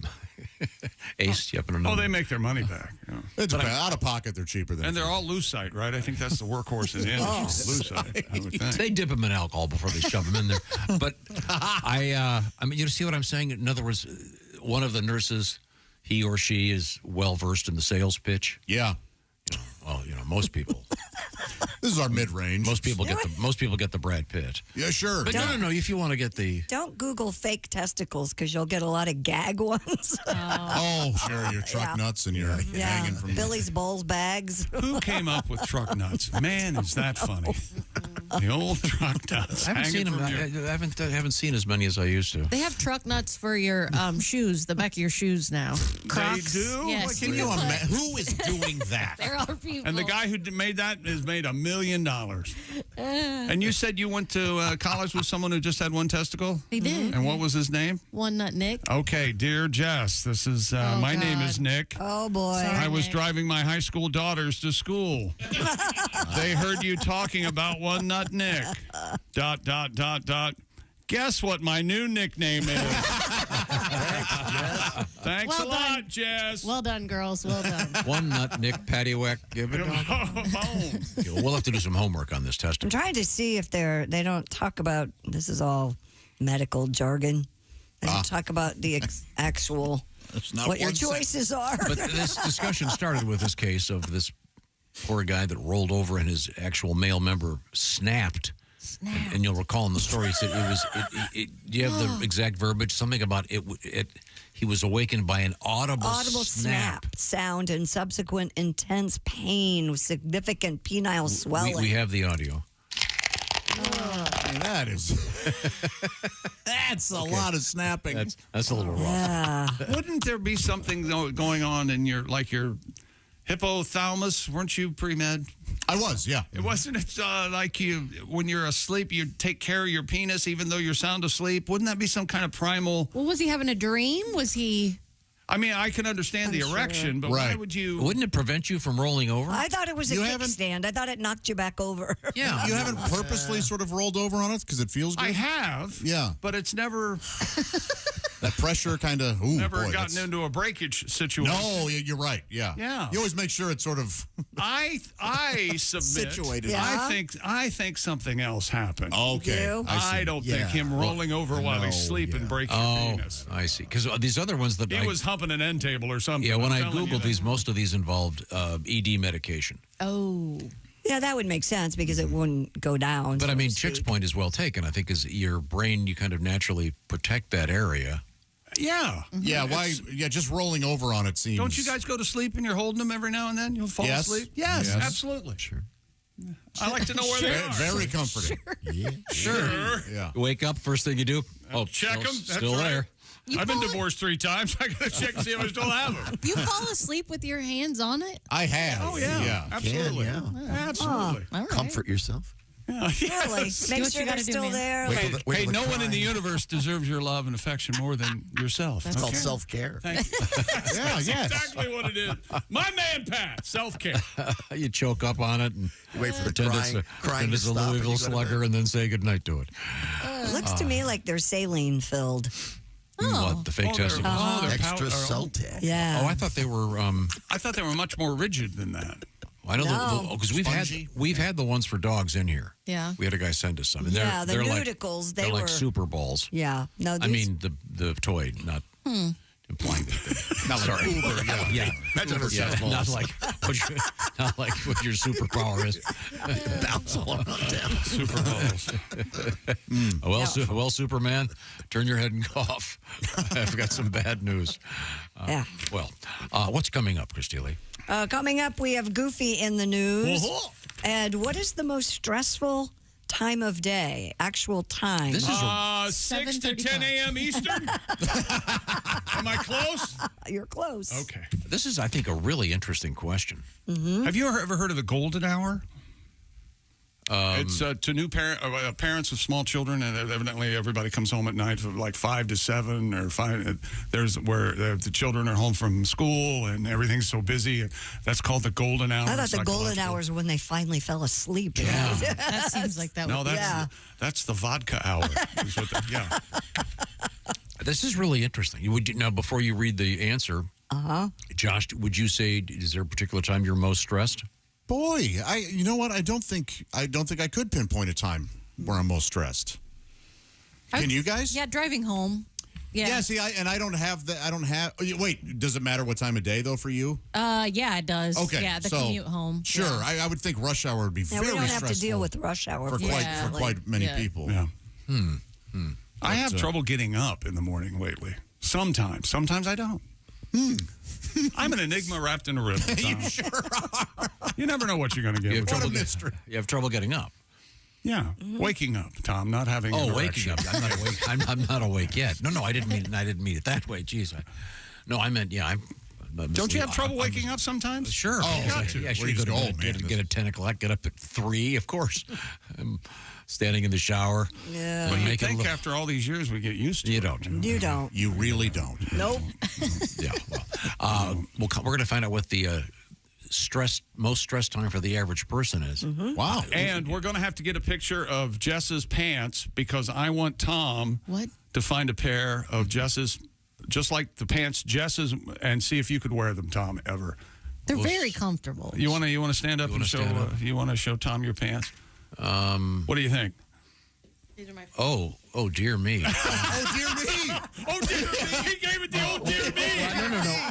Ace, you happen to know? Oh, they make their money back. Yeah. It's out of pocket. They're cheaper than. And they're all lucite, right? I think that's the workhorse in the industry. Lucite, I would think. They dip them in alcohol before they shove them in there. But I mean, you see what I'm saying? In other words, one of the nurses, he or she is well versed in the sales pitch. Yeah. Well, most people. This is our mid-range. Most people get the Brad Pitt. Yeah, sure. But no. If you want to get the Don't Google fake testicles because you'll get a lot of gag ones. Oh, sure. Your truck nuts and your hanging from Billy's Bowls bags. Who came up with truck nuts? Man, is that funny. The old truck nuts. I haven't seen them. I haven't seen as many as I used to. They have truck nuts for your shoes, the back of your shoes now. Crocs. They do? Yes. Can you imagine? Who is doing that? There are people. And the guy who made that has made $1 million. And you said you went to college with someone who just had one testicle? He did. And what was his name? One Nut Nick. Okay, dear Jess, this is my name is Nick. Oh, boy. Sorry. I was driving my high school daughters to school. They heard you talking about One Nut Nick. ... Guess what my new nickname is? Thanks Well a lot, done. Jess. Well done, girls. Well done. One nut, Nick, paddywhack, give it a We'll have to do some homework on this I'm testing. trying to see if they don't talk about, this is all medical jargon. They don't talk about the actual, not what your one choices are. But this discussion started with this case of this poor guy that rolled over and his actual male member snapped. And you'll recall in the story, he said it was. Do you have the exact verbiage? Something about it. He was awakened by an audible snap sound and subsequent intense pain with significant penile swelling. We have the audio. That is. That's a lot of snapping. That's a little rough. Yeah. Wouldn't there be something going on in your hypothalamus? Weren't you pre-med? I was, yeah. It wasn't it like when you're asleep, you take care of your penis even though you're sound asleep? Wouldn't that be some kind of primal? Well, was he having a dream? Was he? I mean, I can understand the erection, but why would you? Wouldn't it prevent you from rolling over? I thought it was a kickstand. I thought it knocked you back over. Yeah. You haven't purposely sort of rolled over on it because it feels good? I have. Yeah. But it's never. That pressure kind of. Never gotten into a breakage situation. No, you're right. Yeah. Yeah. You always make sure it's sort of. I submit. Situated. Yeah. I think something else happened. Okay. I don't think him rolling over while he's sleeping breaking your penis. I see. Because these other ones that he was humping an end table or something. Yeah, when I Googled these, most of these involved ED medication. Oh. Yeah, that would make sense because it wouldn't go down. But I mean, Chick's point is well taken. I think is your brain, you kind of naturally protect that area. Yeah. Yeah, why? Yeah, just rolling over on it seems. Don't you guys go to sleep and you're holding them every now and then? You'll fall asleep? Yes, absolutely. Sure. I like to know where they are. Very comforting. Sure. Yeah. You wake up, first thing you do, check them. Still there. I've been divorced 3 times. I got to check and see if I still have them. You fall asleep with your hands on it? I have. Oh, yeah. Absolutely. Absolutely. All right. Comfort yourself. Yeah. Really? Do Make what sure you they're gotta do, still man. there. Wait till Hey, the no one in crying. the universe deserves your love and affection more than yourself. It's called self-care. Thank you. That's exactly what it is. My man, Pat, self-care. You choke up on it and Wait for the pretend crying it's to a stop and Louisville you go to slugger bed. and then say goodnight to it. Looks to me like they're saline filled. What, the fake testicles? they're Extra salty. Yeah. Oh, I thought they were. I thought they were much more rigid than that. I know No. because we've had the ones for dogs in here. Yeah. We had a guy send us some. And Yeah, the they're nudicles, Like, they they're like were- super balls. Yeah. No, I these- mean the toy, not implying that. Not like Uber, Yeah. Imagine Uber, ourselves balls. not like what your superpower is. Bounce all around town. Super balls. Well, Superman, turn your head and cough. I've got some bad news. Yeah. Well, what's coming up, Christy Lee? Coming up, we have Goofy in the news. And what is the most stressful time of day? Actual time. This is 6 to 10 a.m. Eastern? Am I close? You're close. Okay. This is, I think, a really interesting question. Have you ever heard of the golden hour? It's to new parents with small children, and evidently everybody comes home at night from like 5 to 7 or 5. There's where the children are home from school and everything's so busy. That's called the golden hour. I thought the golden hours were when they finally fell asleep. Yeah. That seems like that No, would that's the vodka hour. Is what yeah. This is really interesting. Now, before you read the answer, Josh, would you say is there a particular time you're most stressed? Boy, you know what? I don't think I could pinpoint a time where I'm most stressed. Can you guys? Yeah, driving home. Yeah. See, I don't have the. I don't have. Wait, does it matter what time of day though for you? Yeah, it does. Okay, Yeah, the so, commute home. Sure, Yeah. I would think rush hour would be Yeah, very we don't have stressful to deal with rush hour for quite many people. Yeah. I have trouble getting up in the morning lately. Sometimes I don't. I'm an enigma wrapped in a ribbon. You sure are. You never know what you're going to get. You have trouble getting up. Yeah, waking up, Tom, not having. Oh, an waking erection. up. I'm not awake. I'm not awake yet. No, I didn't mean it that way. Jeez, I meant Don't you have trouble waking up sometimes? Sure. You got to. Yeah, sure. Get at 10 o'clock. Get up at 3. Of course. I'm standing in the shower. Yeah. Well, you think after all these years we get used to it. You don't. You don't. You really don't. Nope. Yeah. Well, we're going to find out what the most stress time for the average person is. Wow. And we're going to have to get a picture of Jess's pants because I want Tom to find a pair of Jess's, just like the pants Jess's, and see if you could wear them, Tom, ever. They're very comfortable. You want to stand up and show? You want to show Tom your pants? What do you think? These are my Oh, dear me. Oh, dear me. Oh, dear me. He gave it the oh, dear me.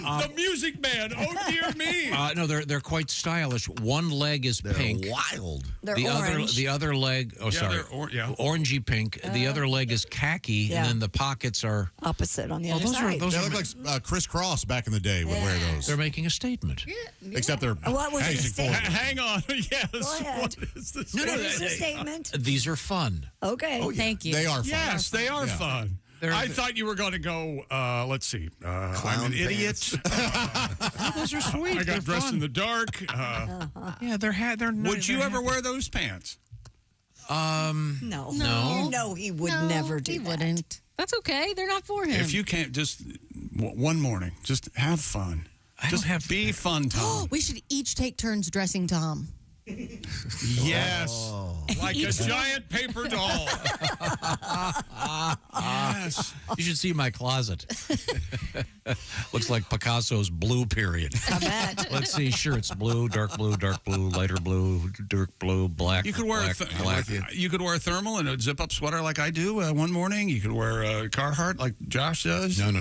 No. The music man. Oh, dear me. No, they're quite stylish. One leg is pink. Wild. They're the orange. the other leg. Oh, sorry. Orangey pink. The other leg is khaki, and then the pockets are opposite on the other side. They look like Crisscross back in the day would wear those. They're making a statement. Except they're. What was it? Hazing forward. Hang on. Yes. Go ahead. What is this? No, It is a statement. These are fun. Okay. way. Thank you. They are fun. Yes, they are fun. I thought you were going to go, let's see, I'm an idiot. Those are sweet. I got dressed fun. in the dark. Yeah, they're Would you ever wear those pants? No. No, he would never do he that. wouldn't. That's okay. They're not for him. If you can't, just one morning, just have fun. Be fun, Tom. We should each take turns dressing Tom. Yes. Like a giant paper doll. Yes. You should see my closet. Looks like Picasso's blue period. I bet. Let's see. Sure, it's blue, dark blue, lighter blue, dark blue, black. You could wear black. You could wear a thermal and a zip-up sweater like I do one morning. You could wear a Carhartt like Josh does. No.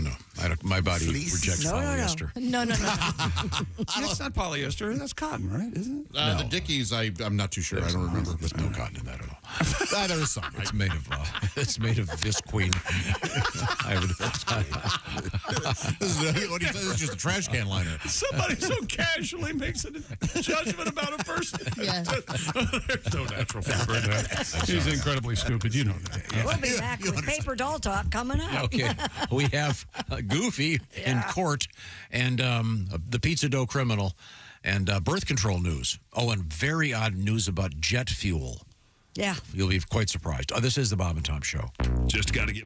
My body rejects polyester. No. That's not polyester. That's cotton, right? Isn't it? The Dickies, I'm not too sure. I don't remember. There's no cotton in that at all. There is some. It's made of visqueen. This is just a trash can liner. Somebody so casually makes a judgment about a person. Yeah. There's no natural fiber in that. He's incredibly stupid. You know that. We'll be back with paper doll talk coming up. Okay. We have Goofy in court and the pizza dough criminal and birth control news. Oh, and very odd news about jet fuel. Yeah. You'll be quite surprised. This is the Bob and Tom Show. Just got to get.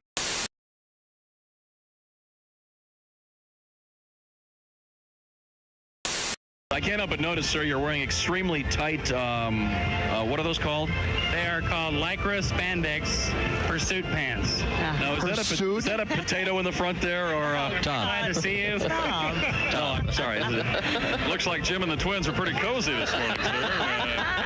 I can't help but notice, sir, you're wearing extremely tight, what are those called? They are called Lycra Spandex Pursuit Pants. Now, is that a potato in the front there, or Tom? Glad to see you. Tom. Oh, I'm sorry. Looks like Jim and the twins are pretty cozy this morning, sir.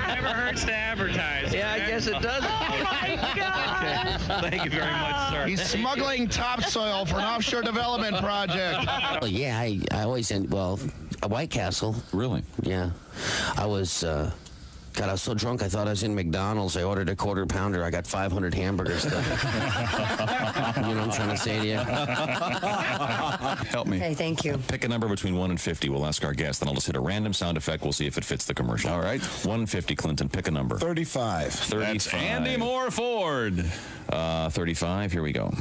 Never hurts to advertise. Yeah, I guess it does. Oh, my God. Okay. Thank you very much, sir. He's smuggling topsoil for an offshore development project. Oh, yeah, I always, a White Castle. Really? Yeah. I was so drunk I thought I was in McDonald's. I ordered a quarter pounder. I got 500 hamburgers. You know what I'm trying to say to you? Help me. Okay, thank you. Pick a number between 1 and 50. We'll ask our guest. Then I'll just hit a random sound effect. We'll see if it fits the commercial. All right. 1 and 50, Clinton. Pick a number. 35. 35. That's Andy Moore Ford. 35. Here we go.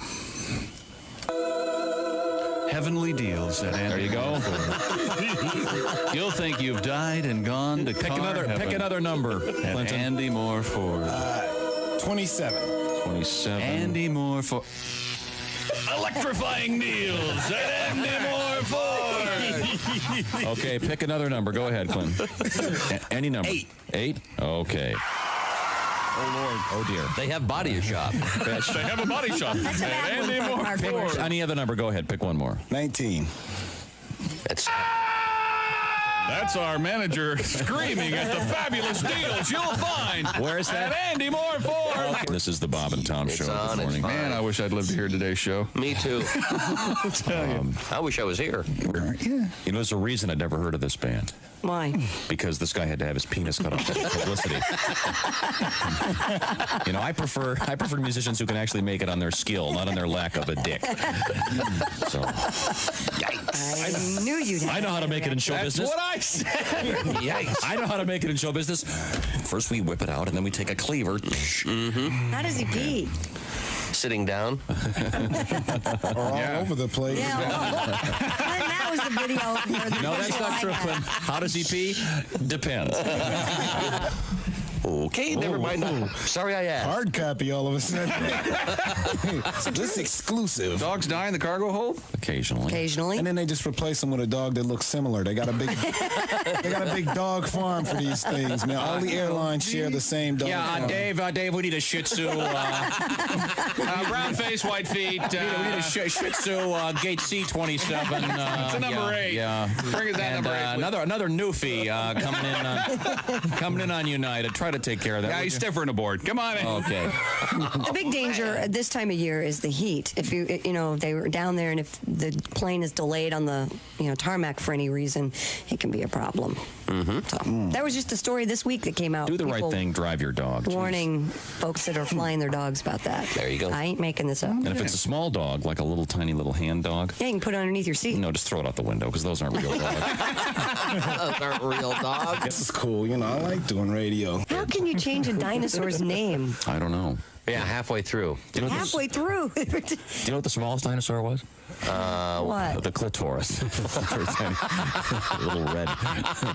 Heavenly deals at Andy. There you go. You'll think you've died and gone to Pick another number. At Andy Moore Ford. 27. 27. Andy Moore Ford. Electrifying deals at Andy Moore Ford. Okay, pick another number. Go ahead, Clinton. Any number. 8. 8? Okay. Oh, Lord. Oh, dear. They have body shop. They have a body shop. That's a bad Andy one for Moore our Ford. commercial. Any other number. Go ahead. Pick one more. 19. That's our manager screaming at the fabulous deals you'll find. Where is that? At Andy Moore Ford. Okay. This is the Bob and Tom Show this morning. Man, I wish I'd lived to hear today's show. Me too. I wish I was here. You know, there's a reason I'd never heard of this band. Why? Because this guy had to have his penis cut off for publicity. You know, I prefer musicians who can actually make it on their skill, not on their lack of a dick. So, I knew you'd have I know how to make it in show business. That's what I said. Yikes. I know how to make it in show business. First we whip it out, and then we take a cleaver. How does he pee? Sitting down. Or all over the place. Yeah. That was the video. No, that's not true, Clem. How does he pee? Depends. Okay, never mind. Sorry I asked. Hard copy all of a sudden. This exclusive. Dogs die in the cargo hold? Occasionally. And then they just replace them with a dog that looks similar. They got a big dog farm for these things, man. All the airlines share the same dog farm. Dave, we need a Shih Tzu. Brown face, white feet. We need a Shih Tzu, gate C27. It's a number 8. Yeah. Bring us that And, number 8. another newfie coming in on United. Try to take care of that. Yeah, he's stiffer than a board. Come on in. Okay. The big danger at this time of year is the heat. If they were down there, and if the plane is delayed on the tarmac for any reason, it can be a problem. So that was just a story this week that came out. Do the People right thing. Drive your dog. warning folks that are flying their dogs about that. There you go. I ain't making this up. And if it's a small dog, like a little tiny little hand dog, Yeah, you can put it underneath your seat. no, just throw it out the window because those aren't real dogs. Those aren't real dogs. This is cool. I like doing radio. How can you change a dinosaur's name? I don't know. Yeah, halfway through. Halfway through. Do you know what the smallest dinosaur was? What? The clitoris. A little red,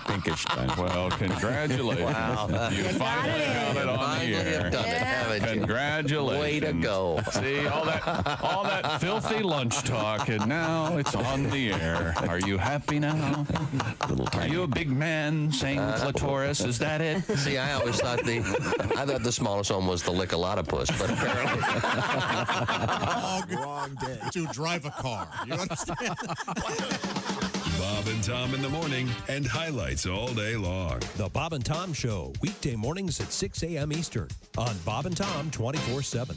pinkish dinosaur. Well, congratulations. Wow. You finally got it on the air. Done it, haven't you? Congratulations. Way to go. See, all that filthy lunch talk, and now it's on the air. Are you happy now? Are you a big man saying clitoris? Is that it? See, I always thought the smallest one was the lick-a-lot-a-puss, but apparently. Wrong day. To drive a car. You understand? Bob and Tom in the morning and highlights all day long. The Bob and Tom Show, weekday mornings at 6 a.m. Eastern on Bob and Tom 24/7.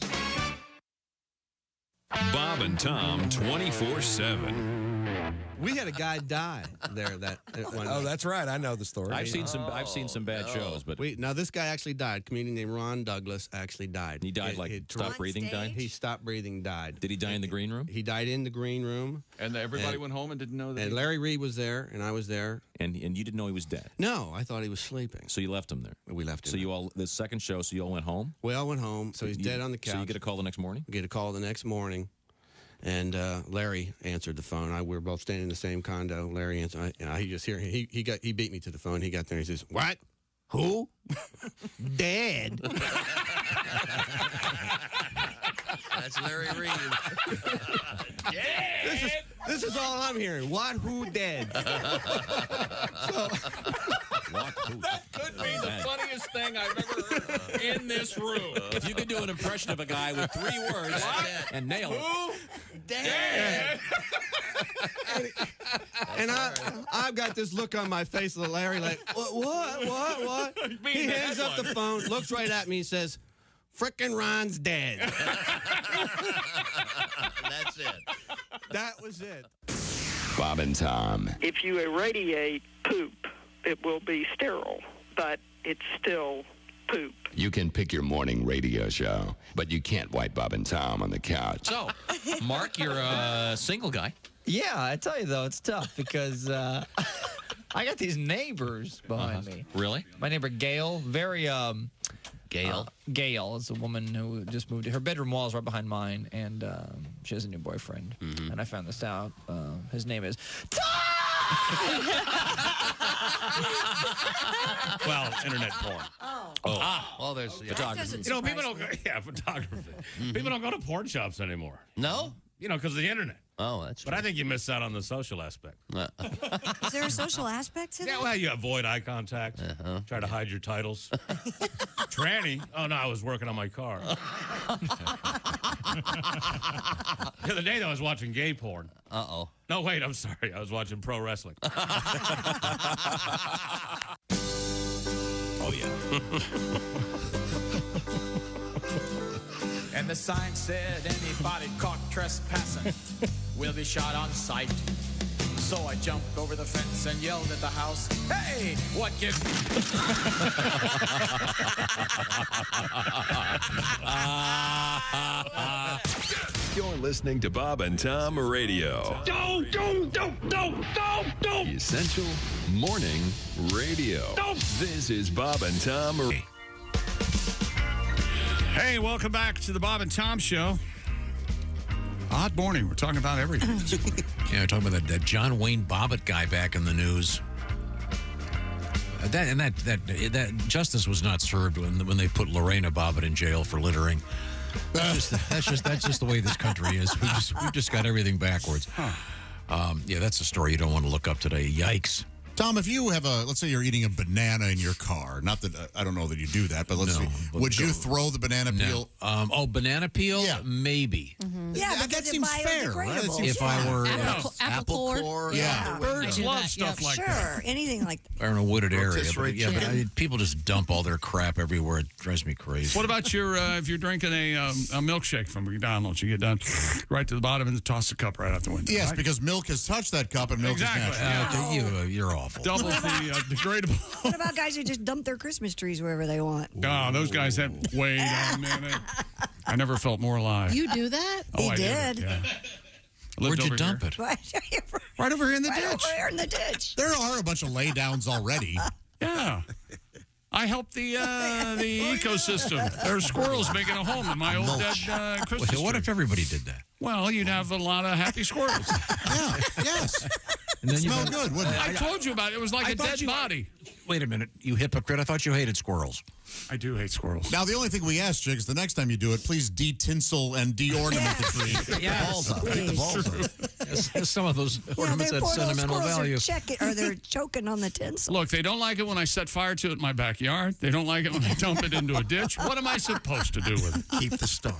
Bob and Tom 24/7. We had a guy die there. Oh, that's right. I know the story. I've seen some bad shows, but now this guy actually died. A comedian named Ron Douglas actually died. He died stopped breathing. Died. He stopped breathing. Died. Did he die in the green room? He died in the green room. And everybody went home and didn't know that. And Larry Reed was there, and I was there. And you didn't know he was dead. No, I thought he was sleeping. So you left him there. We left him. So the second show. So you all went home. We all went home. So he's dead on the couch. So you get a call the next morning. Get a call the next morning. And Larry answered the phone. We were both standing in the same condo. Larry answered. He just hear he beat me to the phone. He got there. And he says, "What? Who? Dead." That's Larry Reed. Yeah. This is all I'm hearing. What? Who? Dead. That could be the funniest thing I've ever heard in this room. If you could do an impression of a guy with 3 words and nail it. Who? Dead. And I've got this look on my face of Larry like, what? He hands up the phone, looks right at me, and says, "Frickin' Ron's dead." That's it. That was it. Bob and Tom. If you irradiate poop, it will be sterile, but it's still poop. You can pick your morning radio show, but you can't wipe Bob and Tom on the couch. So, Mark, you're a single guy. Yeah, I tell you, though, it's tough because I got these neighbors behind me. Really? My neighbor, Gail, very... Gail? Gail is a woman who just moved. Her bedroom wall is right behind mine, and she has a new boyfriend. Mm-hmm. And I found this out. His name is Well, internet porn. Well, there's photography. People don't go. Yeah, photography. People don't go to porn shops anymore. No? Because of the internet. Oh, that's true. But I think you miss out on the social aspect. Is there a social aspect to that? Yeah, well, you avoid eye contact. Try to hide your titles. Tranny. Oh, no, I was working on my car. The other day, though, I was watching gay porn. Uh-oh. No, wait, I'm sorry. I was watching pro wrestling. Oh, yeah. And the sign said anybody caught trespassing will be shot on sight. So I jumped over the fence and yelled at the house, "Hey, what gives..." You're listening to Bob and Tom Radio. Don't. Essential Morning Radio. This is Bob and Tom. Hey, welcome back to the Bob and Tom Show. Odd morning. We're talking about everything this morning. Yeah, we're talking about that John Wayne Bobbit guy back in the news. That justice was not served when they put Lorena Bobbit in jail for littering. That's just the way this country is. We've just got everything backwards. Yeah, that's a story you don't want to look up today. Yikes. Tom, if you have let's say you're eating a banana in your car, not that, I don't know that you do that, but would you throw the banana peel? Banana peel? Yeah. Maybe. Mm-hmm. Yeah, that seems fair, right? If I were... Apple core. Yeah. Birds love stuff like that. Sure, anything like that. Or in a wooded area. But people just dump all their crap everywhere. It drives me crazy. What about if you're drinking a milkshake from McDonald's, you get down right to the bottom and toss the cup right out the window? Yes, right? because milk has touched that cup and milk is natural. You're awful. Double the degradable. What about guys who just dump their Christmas trees wherever they want? Oh, those guys have... Wait a minute. I never felt more alive. You do that? He did. Yeah. Where'd you dump it? Right over here in the ditch. Over here in the ditch. There are a bunch of laydowns already. Yeah. I help the ecosystem. There are squirrels making a home in my old dead Christmas tree. What if everybody did that? Well, you'd have a lot of happy squirrels. Yeah, yes. And then Smell good, wouldn't it? I told you about it. It was like a dead body. Wait a minute, you hypocrite. I thought you hated squirrels. I do hate squirrels. Now, the only thing we ask, Jigs, the next time you do it, please de-tinsel and de-ornament the tree. Yes, Take the balls off. Some of those ornaments had sentimental value. They're choking on the tinsel. Look, they don't like it when I set fire to it in my backyard. They don't like it when I dump it into a ditch. What am I supposed to do with it? Keep the star.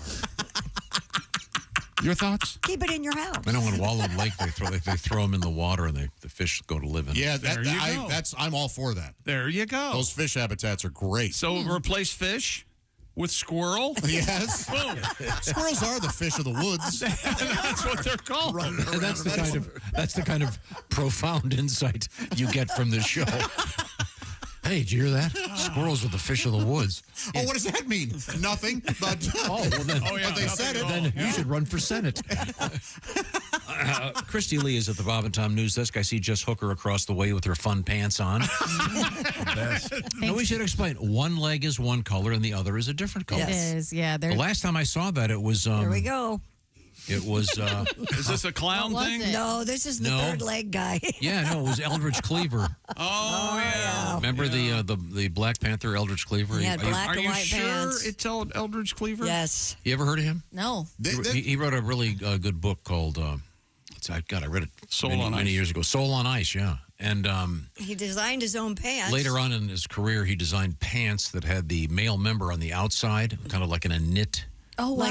Your thoughts? Keep it in your house. I know in Wallow Lake they throw them in the water and the fish go to live in. Yeah, go. I'm all for that. There you go. Those fish habitats are great. So replace fish with squirrel? Yes. Boom. Squirrels are the fish of the woods. That's what they're called. And that's the kind of profound insight you get from this show. Hey, did you hear that? Squirrels are the fish of the woods. Oh, what does that mean? Nothing. But But they said it. Then you should run for Senate. Christy Lee is at the Bob and Tom News Desk. I see Jess Hooker across the way with her fun pants on. Now, we should explain. One leg is one color and the other is a different color. It is, yeah. The last time I saw that, it was... Here we go. It was... is this a clown thing? No, this is the third leg guy. Yeah, no, it was Eldridge Cleaver. Oh, yeah. Remember the Black Panther, Eldridge Cleaver? He had black Are and you white sure pants. it's Eldridge Cleaver? Yes. You ever heard of him? No. He wrote a really good book called... I read it many years ago. Soul on Ice, yeah. And he designed his own pants. later on in his career, he designed pants that had the male member on the outside, kind of like in a knit... Oh, wow.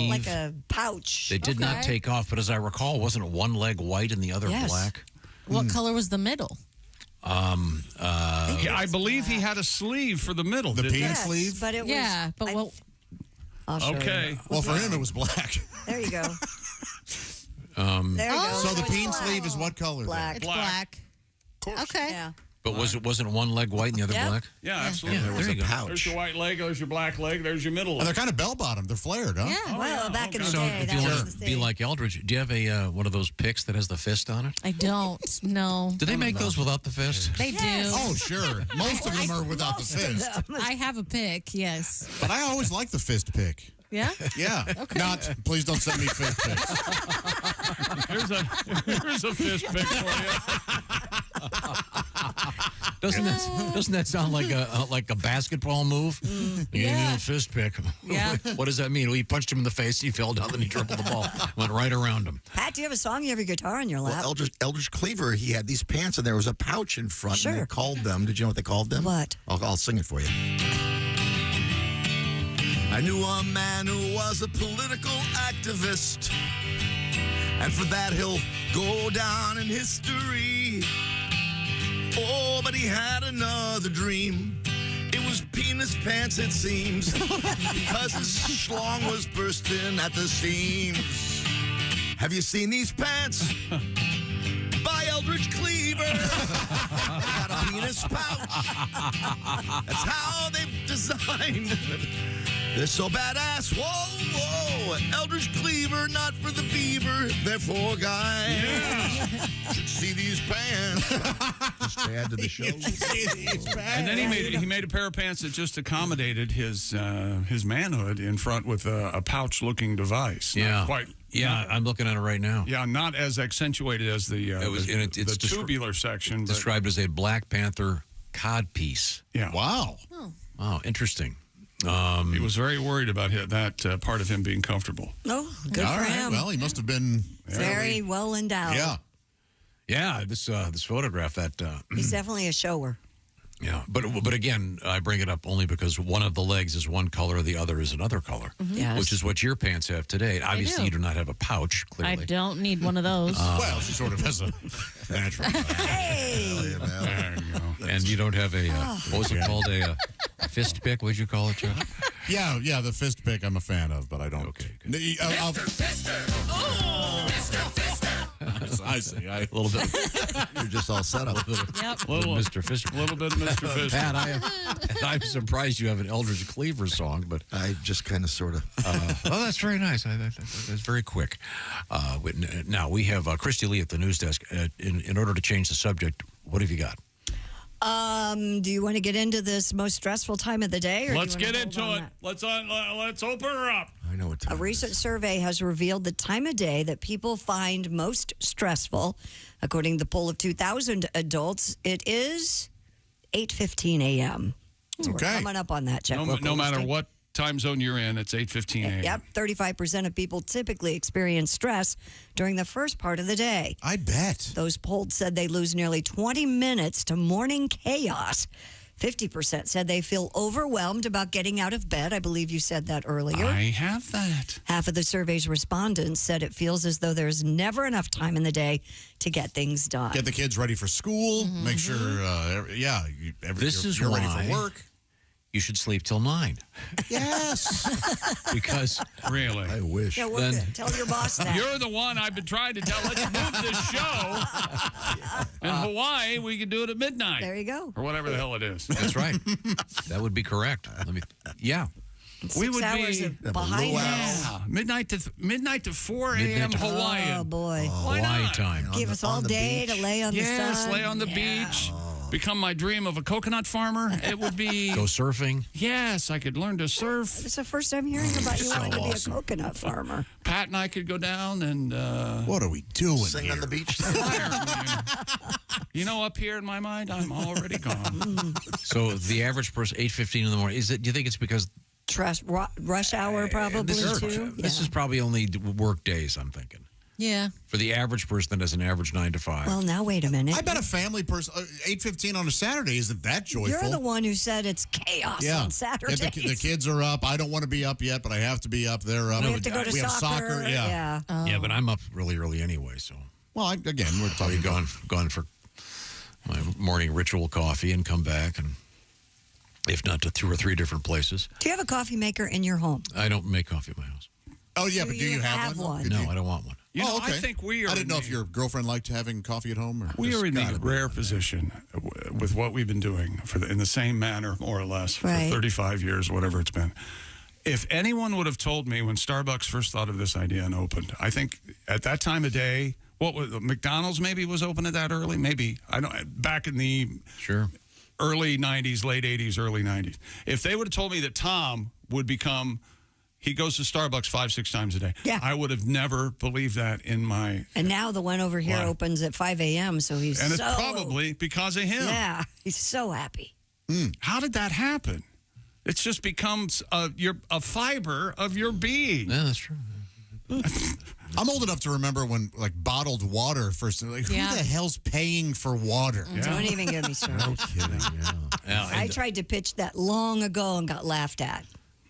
Like a pouch. They did not take off, but as I recall, wasn't one leg white and the other black? What color was the middle? I believe he had a sleeve for the middle. The peen Yes, sleeve? but it was... Yeah, but I'll show Okay. you. Well, for him, it was black. There you go. Um, There you go. So the It's peen black. sleeve is what color? Black. It's black. Okay. Yeah. but wasn't one leg white and the other Yep. black? Yeah, absolutely. Yeah, There was there a you go. pouch. There's your white leg, there's your black leg, there's your middle And they're leg. kind of bell-bottomed. They're flared, huh? Yeah. Well, back in the So day, if that you was want the to thing. be like Eldridge, do you have a one of those picks that has the fist on it? I don't. No. Do they make those without the fist? They do. Oh, sure. Most of them are without the fist. I have a pick, yes. But I always like the fist pick. Yeah? Yeah. Okay. Not, please don't send me fist picks. Here's a fist pick for Doesn't that sound like a basketball move? Yeah. Fist pick. Yeah. What does that mean? Well, he punched him in the face, he fell down, then he dribbled the ball, went right around him. Pat, do you have a song? You have your guitar on your lap? Well, Eldridge Cleaver, he had these pants and there was a pouch in front. Sure. And they called them. Did you know what they called them? What? I'll sing it for you. I knew a man who was a political activist, and for that he'll go down in history. Oh, but he had another dream. It was penis pants, it seems, because his schlong was bursting at the seams. Have you seen these pants? By Eldridge Cleaver. They got a penis pouch. That's how they've designed it. They're so badass. Whoa, whoa. Eldridge Cleaver, not for the beaver. They're for guys. Yeah. Should see these pants. Just add to the show. And then he made a pair of pants that just accommodated his manhood in front with a pouch-looking device. Yeah. Not quite. Yeah, I'm looking at it right now. Yeah, not as accentuated as the tubular section. But Described as a Black Panther codpiece. Yeah. Wow. Wow, interesting. He was very worried about that part of him being comfortable. Oh, good All for right. him. Well, he must have been Very well endowed. Yeah. Yeah, this photograph that He's definitely a shower. yeah, but again, I bring it up only because one of the legs is one color, the other is another color, Yes. which is what your pants have today. Obviously, do. you do not have a pouch. I Clearly, don't need one of those. Well, she sort of has a natural. Hey! There you go. and you don't have a what was it called, a fist pick? What'd you call it, Chuck? Yeah, the fist pick I'm a fan of, but I don't. Okay, good. I see. A little bit. You're just all set up. Yep. Little, Mr. Fish. A little bit of Mr. Fish. Pat, I'm surprised you have an Eldridge Cleaver song, but I just kind of sort of. oh, that's very nice. That's very quick. Now we have Christy Lee at the news desk. In order to change the subject, what have you got? Do you want to get into this most stressful time of the day? Or Let's do you get wanna into hold it. on that? Let's open her up. I know what A recent survey has revealed the time of day that people find most stressful. According to the poll of 2,000 adults, it is 8:15 a.m. So we're coming up on that. Check No matter what time zone you're in, it's 8:15 a.m. Yep, 35% of people typically experience stress during the first part of the day. I bet. Those polled said they lose nearly 20 minutes to morning chaos. 50% said they feel overwhelmed about getting out of bed. I believe you said that earlier. I have that. Half of the survey's respondents said it feels as though there's never enough time in the day to get things done. Get the kids ready for school. Make sure, This is you're ready why for work. You should sleep till 9. Yes. Because really, I wish. Yeah, tell your boss that. You're the one I've been trying to tell. Let's move this show. In Hawaii, we can do it at midnight. There you go. Or whatever the hell it is. That's right. That would be correct. We would hours be of behind us. midnight to 4 a.m. Midnight to- Hawaiian. Oh, boy. Hawaii time. Give us all day to lay on the sun. Yes, lay on the beach. Become my dream of a coconut farmer. It would be Go surfing. Yes, I could learn to surf. It's the first time hearing about you So wanting to be awesome. a coconut farmer. Pat and I could go down and what are we doing? Sing on the beach. You know, up here in my mind, I'm already gone. So the average person, 8:15 in the morning. Do you think it's because Rush hour probably too? This is probably only work days, I'm thinking. Yeah. For the average person that has an average 9 to 5. Well, now wait a minute. I bet a family person, 8:15 on a Saturday isn't that joyful. You're the one who said it's chaos on Saturdays. The kids are up. I don't want to be up yet, but I have to be up. They're up. We have to go to we have soccer. soccer. Yeah. Yeah, but I'm up really early anyway, so. Well, again, we're probably gone for my morning ritual coffee and come back, and if not to 2 or 3 different places. Do you have a coffee maker in your home? I don't make coffee at my house. Oh, yeah, but do you have one? No, I don't want one. You know, okay. I think we are. I didn't know if your girlfriend liked having coffee at home. Or We are in the rare position with what we've been doing in the same manner, more or less, for 35 years, whatever it's been. If anyone would have told me when Starbucks first thought of this idea and opened, I think at that time of day, what was McDonald's maybe was open at that early? Maybe. I don't. Back in the early 90s, late 80s, early 90s. If they would have told me that Tom would become... He goes to Starbucks 5-6 times a day. Yeah. I would have never believed that in my... And now the one over here opens at 5 a.m., so he's And it's probably because of him. Yeah, he's so happy. How did that happen? It's just becomes a fiber of your being. Yeah, that's true. I'm old enough to remember when, like, bottled water first. Like, who the hell's paying for water? Don't even get me started. No kidding, I tried to pitch that long ago and got laughed at.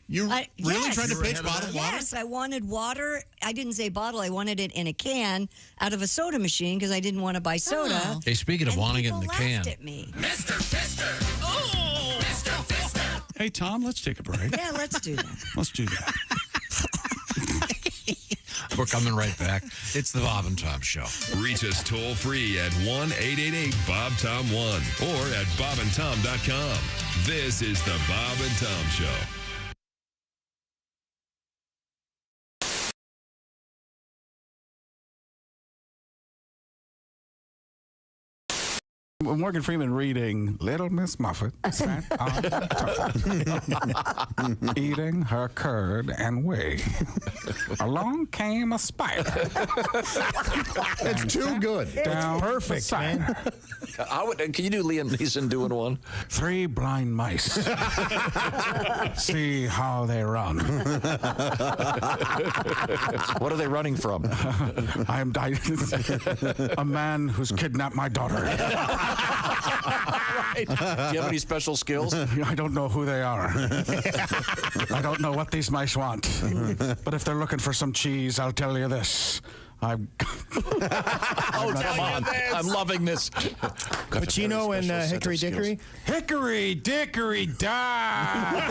You really tried to pitch bottled water? Yes, I wanted water. I didn't say bottle. I wanted it in a can out of a soda machine because I didn't want to buy soda. Hey, speaking of wanting it in the can. Laughed at me. Mr. Fister. Oh, Mr. Fister. Hey, Tom, let's take a break. Yeah, let's do that. Let's do that. We're coming right back. It's the Bob and Tom Show. Reach us toll free at 1-888-BOB-TOM-1 or at bobandtom.com. This is the Bob and Tom Show. Morgan Freeman reading Little Miss Muffet sat on the tuffet, eating her curd and whey. Along came a spider. It's too good. It's perfect, man. Can you do Liam Neeson doing one? 3 blind mice. See how they run. What are they running from? I'm a man who's kidnapped my daughter. Right. Do you have any special skills? I don't know who they are. I don't know what these mice want. But if they're looking for some cheese, I'll tell you this. I'm loving this. Pacino and Hickory Dickory. Hickory Dickory Dock.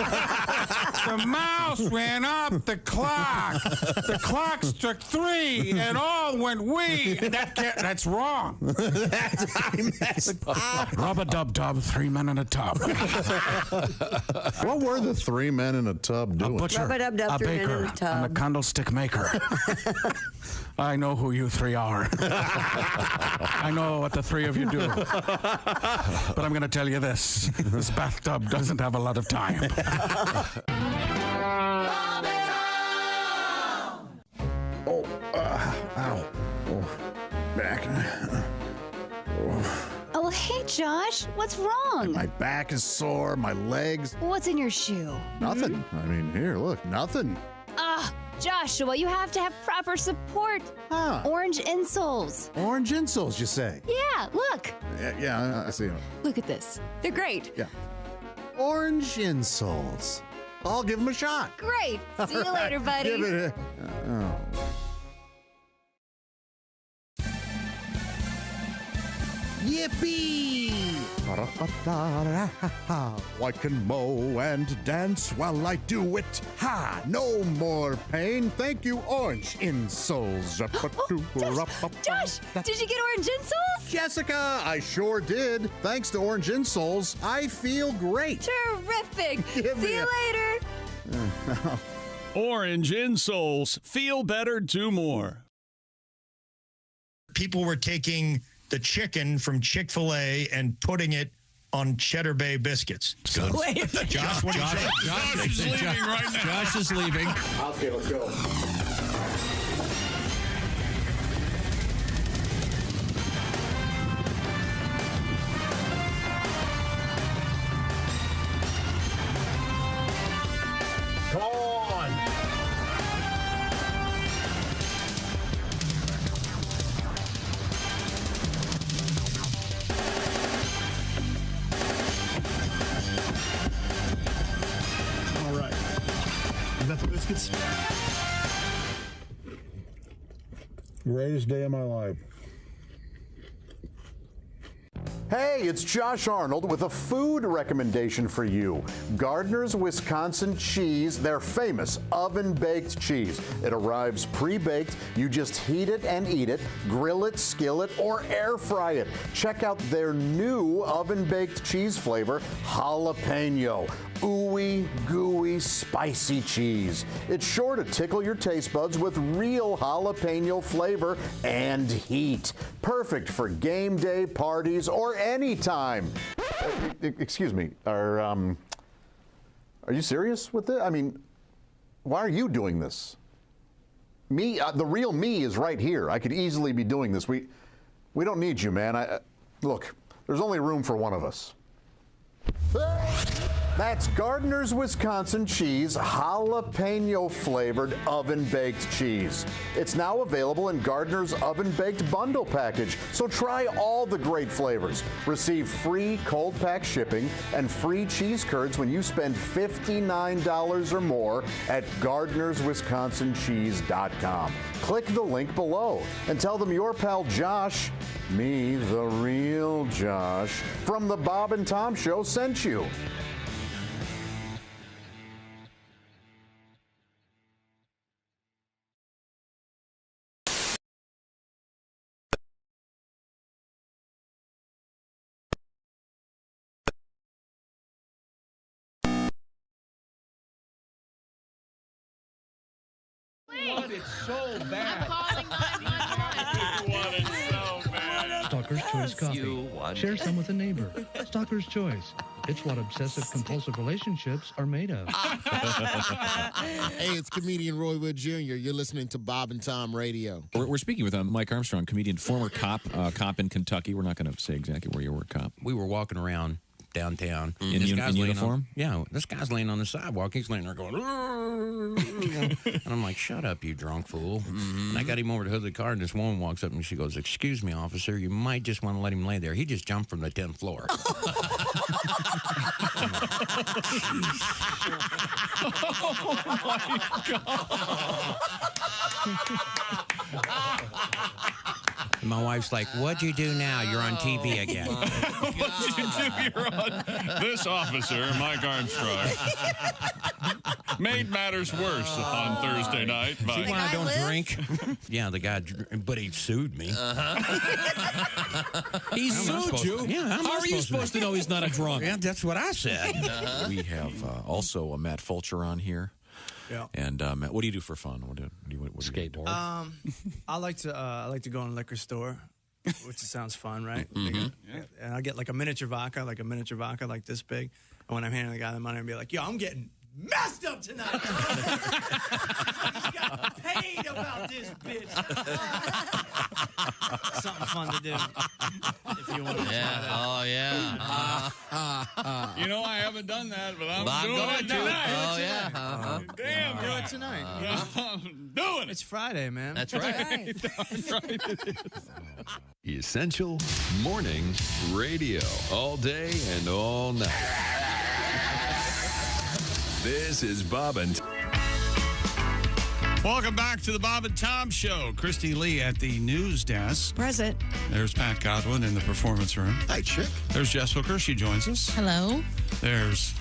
The mouse ran up the clock. The clock struck 3, and all went wee. That's wrong. Rub-a-dub-dub, 3 men in a tub. What were the 3 men in a tub doing? A butcher, Rub-a-dub-dub, a 3 men in baker, a tub. and a candlestick maker. I know who you three are. I know what the three of you do. But I'm going to tell you this. This bathtub doesn't have a lot of time. Ow. Oh, back. Oh, hey, Josh. What's wrong? My back is sore, my legs. What's in your shoe? Nothing. I mean, here, look, nothing. Joshua, you have to have proper support. Orange insoles. Orange insoles, you say? Yeah, look. Yeah, I see them. Look at this. They're great. Yeah. Orange insoles. I'll give them a shot. Great. See you later, buddy. Give it a... Yippee! I can mow and dance while I do it. Ha! No more pain. Thank you, orange insoles. Josh, did you get orange insoles? Jessica, I sure did. Thanks to orange insoles, I feel great. Terrific. See you later. Orange insoles. Feel better, do more. People were taking the chicken from Chick-fil-A and putting it on Cheddar Bay biscuits. Good. Wait, Josh, what do you say? Josh is leaving right now. Josh is leaving. Okay, let's go. Come on. All right. Is that the biscuits? Greatest day of my life. Hey, it's Josh Arnold with a food recommendation for you. Gardner's Wisconsin cheese, their famous oven-baked cheese. It arrives pre-baked. You just heat it and eat it, grill it, skillet, or air fry it. Check out their new oven-baked cheese flavor, jalapeno. Ooey, gooey, spicy cheese. It's sure to tickle your taste buds with real jalapeno flavor and heat. Perfect for game day, parties, or any time. Excuse me, are you serious with it? I mean, why are you doing this? Me, the real me is right here. I could easily be doing this. We don't need you, man. Look, there's only room for one of us. That's Gardner's Wisconsin cheese, jalapeno flavored oven baked cheese. It's now available in Gardner's oven baked bundle package, so try all the great flavors. Receive free cold pack shipping and free cheese curds when you spend $59 or more at Gardner'sWisconsinCheese.com. Click the link below and tell them your pal Josh, me, the real Josh, from the Bob and Tom Show sent you. It's so bad. Stalker's Choice Coffee. Share some with a neighbor. Stalker's Choice. It's what obsessive-compulsive relationships are made of. Hey, it's comedian Roy Wood Jr. You're listening to Bob and Tom Radio. We're speaking with Mike Armstrong, comedian, former cop in Kentucky. We're not going to say exactly where you were, cop. We were walking around downtown. In uniform? This guy's laying on the sidewalk. He's laying there going, and I'm like, shut up, you drunk fool. And I got him over to the hood of the car, and this woman walks up, and she goes, excuse me, officer, you might just want to let him lay there. He just jumped from the 10th floor. Oh, my God. And my wife's like, what'd you do now? You're on TV again. What'd you do? You're on. This officer, Mike Armstrong, made matters worse on Thursday night. See why I don't drink? Yeah, the guy, but he sued me. He sued you? Yeah. How are you supposed to know he's not a drunk? Yeah, that's what I said. We have also a Matt Fulcher on here. Yeah. And what do you do for fun? What do you Skateboard. I like to go in a liquor store, which sounds fun, right? And I get like a miniature vodka like this big. And when I'm handing the guy the money, I'll be like, yo, I'm getting messed up tonight. He's got paid about this bitch. Something fun to do. If you want to try that. Oh, yeah. You know, I haven't done that, but I'm I'm doing going it to. tonight. Oh, yeah. Damn, Do it tonight. I'm doing it. It's Friday, man. That's right. Essential Morning Radio. All day and all night. This is Bob and Welcome back to the Bob and Tom Show. Christy Lee at the news desk. Present. There's Pat Godwin in the performance room. Hi, chick. There's Jess Hooker. She joins us. Hello. There's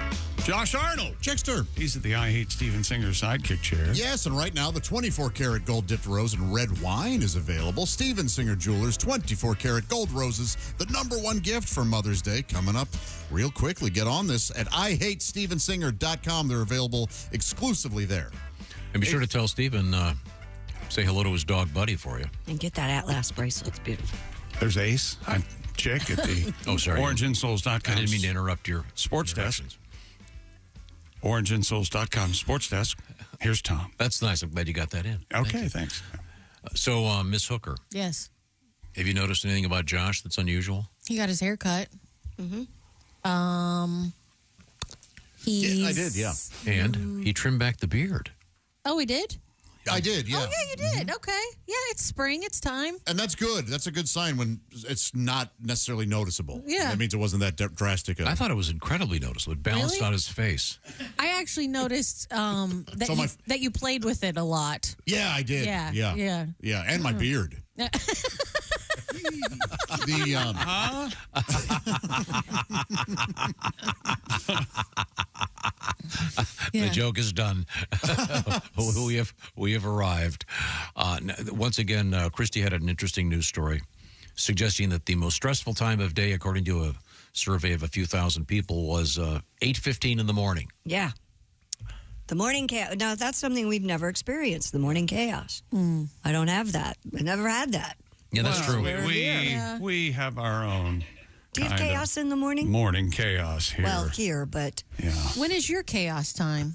Josh Arnold. Chickster. He's at the I Hate Steven Singer sidekick chair. Yes, and right now the 24-karat gold-dipped rose and red wine is available. Steven Singer Jewelers 24-karat gold roses, the #1 gift for Mother's Day, coming up real quickly. Get on this at IHateStevenSinger.com. They're available exclusively there. And be sure to tell Steven, say hello to his dog Buddy for you. And get that Atlas bracelet. It's beautiful. There's Ace, a chick at the OrangeInsoles.com. I didn't mean to interrupt your sports desk. OrangeInsoles.com sports desk. Here's Tom. That's nice. I'm glad you got that in. Okay, thanks. So, Miss Hooker. Yes. Have you noticed anything about Josh that's unusual? He got his hair cut. Mm-hmm. He's... I did, yeah. And he trimmed back the beard. Oh, he did? I did, yeah. Oh, yeah, you did. Okay. Yeah, it's spring. It's time. And that's good. That's a good sign when it's not necessarily noticeable. Yeah. That means it wasn't that drastic. I thought it was incredibly noticeable. It balanced Really? out his face. I actually noticed that you played with it a lot. Yeah, I did. Yeah. Yeah. Yeah. Yeah, and my beard. The joke is done. we have arrived. Once again, Christy had an interesting news story suggesting that the most stressful time of day, according to a survey of a few thousand people, was 8:15 in the morning. Yeah. The morning chaos. Now, that's something we've never experienced, the morning chaos. I don't have that. I never had that. Yeah, that's true. We have our own. Do you have chaos in the morning? Morning chaos here. Well, here, but... Yeah. When is your chaos time?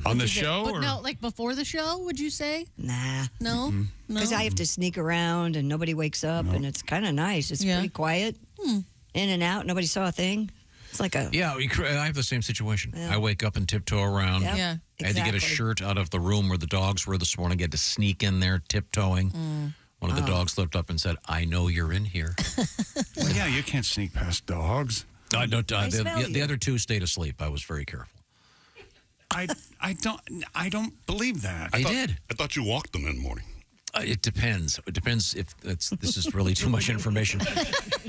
On the show? But or? no, like before the show, would you say? Nah. No? Mm-hmm. Because I have to sneak around and nobody wakes up and it's kind of nice. It's pretty quiet. In and out. Nobody saw a thing. It's like a... Yeah, I have the same situation. Yeah. I wake up and tiptoe around. Yep. Yeah, I had to get a exactly. shirt out of the room where the dogs were this morning. I had to sneak in there tiptoeing. One of the dogs slipped up and said, "I know you're in here." Well, yeah, you can't sneak past dogs. I don't. They smell The you. other two stayed asleep. I was very careful. I don't believe that. I did. I thought you walked them in the morning. It depends. It depends if this is really too much information.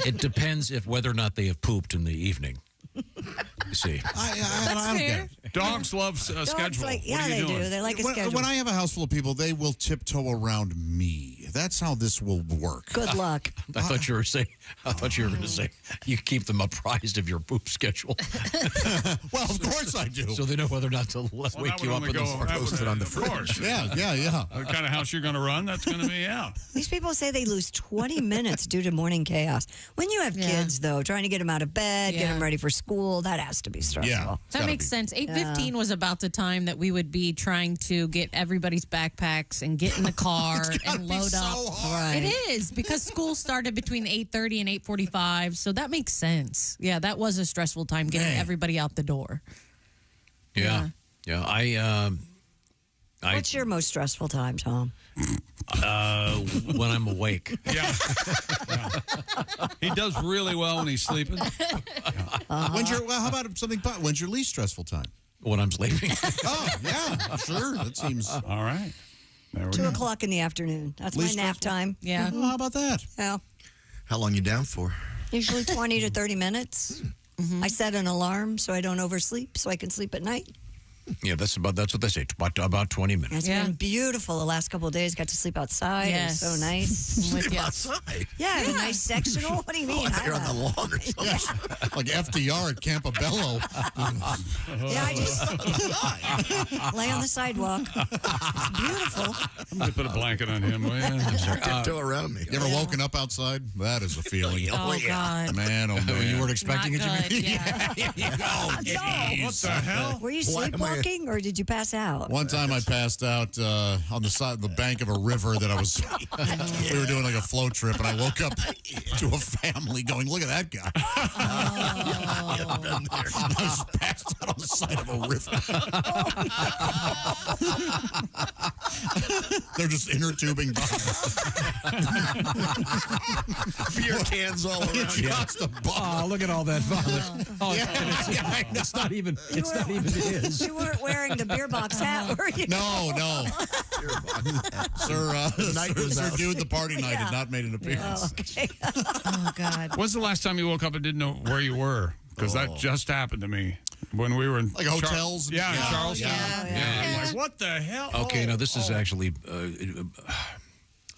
It depends if whether or not they have pooped in the evening. You see, I don't get it. Dogs love a schedule. Like, What yeah, are you they doing? do. They like a schedule. When I have a house full of people, they will tiptoe around me. That's how this will work. Good luck. I thought you were saying. I thought you were going to say you keep them apprised of your poop schedule. Well, of course I do. So they know whether or not to wake you up in the morning. Post it on the Of course. fridge. Yeah. The kind of house you're going to run, that's going to be, These people say they lose 20 minutes due to morning chaos. When you have kids, though, trying to get them out of bed, get them ready for school, that has to be stressful. That makes sense. 8:15 was about the time that we would be trying to get everybody's backpacks and get in the car and load up. Hard. It is because school started between 8:30 and 8:45, so that makes sense. Yeah, that was a stressful time getting everybody out the door. Yeah. What's your most stressful time, Tom? When I'm awake. Yeah. He does really well when he's sleeping. How about something? When's your least stressful time? When I'm sleeping. Oh, yeah, sure. That seems all right. There we 2 go. o'clock in the afternoon. That's Least my nap stressful? time. Yeah. Well, how about that? Yeah. How long you down for? Usually 20 to 30 minutes. I set an alarm so I don't oversleep, so I can sleep at night. Yeah, that's what they say. About 20 minutes. It's been beautiful the last couple of days. Got to sleep outside. Yes. It was so nice. Sleep outside. Yeah, a nice sectional. What do you mean? I thought you were on the lawn or something. Yeah, like FDR at Campobello. Yeah, I just lay on the sidewalk. It's beautiful. I'm going to put a blanket on him. Will you? Tiptoe around me. You ever woken up outside? That is a feeling. Oh, God. Man, oh, man. You weren't expecting Not it to be? good, yeah. No. What the hell? Were you Why am I- sleepwalking or did you pass out? One time I passed out on the side of the bank of a river that I was. We were doing like a float trip, and I woke up to a family going, "Look at that guy." I was passed out on the side of a river. They're just inner tubing Beer cans all around. Just a Oh, look at all that vomit. Oh, it's not even his. You weren't wearing the beer box hat, were you? No. Sir Dude, the party night had not made an appearance. Oh, okay. Oh, God. When's the last time you woke up and didn't know where you were? Because that just happened to me when we were in Like hotels and in stuff? Charleston. Yeah. I'm like, what the hell? Okay, now this is actually.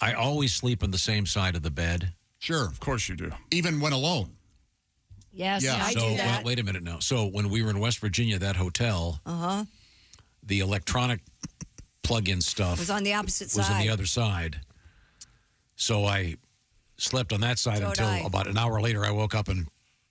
I always sleep on the same side of the bed. Sure. Of course you do. Even when alone. Yes, Yeah. I So do that. wait a minute now. So when we were in West Virginia, that hotel, the electronic plug-in stuff Was on the opposite was on side. the other side. So I slept on that side So did until I. about an hour later. I woke up and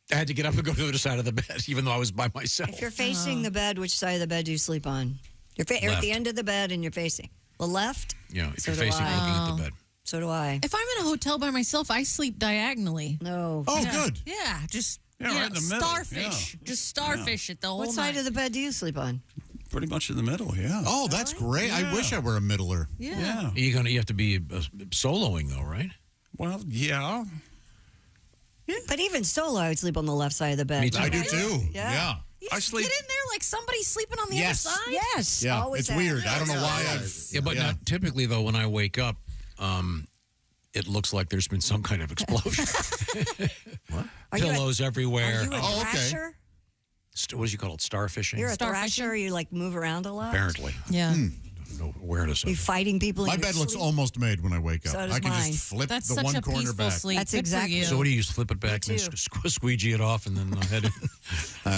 I had to get up and go to the other side of the bed, even though I was by myself. If you're facing the bed, which side of the bed do you sleep on? You're at Left. the end of the bed and you're facing the left. Yeah, if So you're do facing I. looking at the bed. So do I. If I'm in a hotel by myself, I sleep diagonally. No. Oh, good. Yeah, just right in the middle. starfish. Just starfish it the whole What side night. of the bed do you sleep on? Pretty much in the middle, yeah. Oh, that's great. Yeah. I wish I were a middler. Yeah. You have to be soloing though, right? Well, yeah. But even solo, I would sleep on the left side of the bed. Me too. I do too. Yeah. You I just sleep- get in there like somebody's sleeping on the Yes. other side? Yes. Yeah, always it's have. weird. I don't know why I've. Yeah, but now, typically though, when I wake up, it looks like there's been some kind of explosion. What? Pillows everywhere. Are you a Oh, okay. thrasher? What do you call it? Starfishing? You're a Starfishing? thrasher? You like move around a lot? Apparently. Yeah. No awareness of You it. fiting people My in your bed looks sleep? almost made when I wake up. So does I can mine. just flip That's the such one a corner peaceful back. sleep. That's Good exactly- For you. So what do you use? Flip it back and too. squeegee it off and then head in?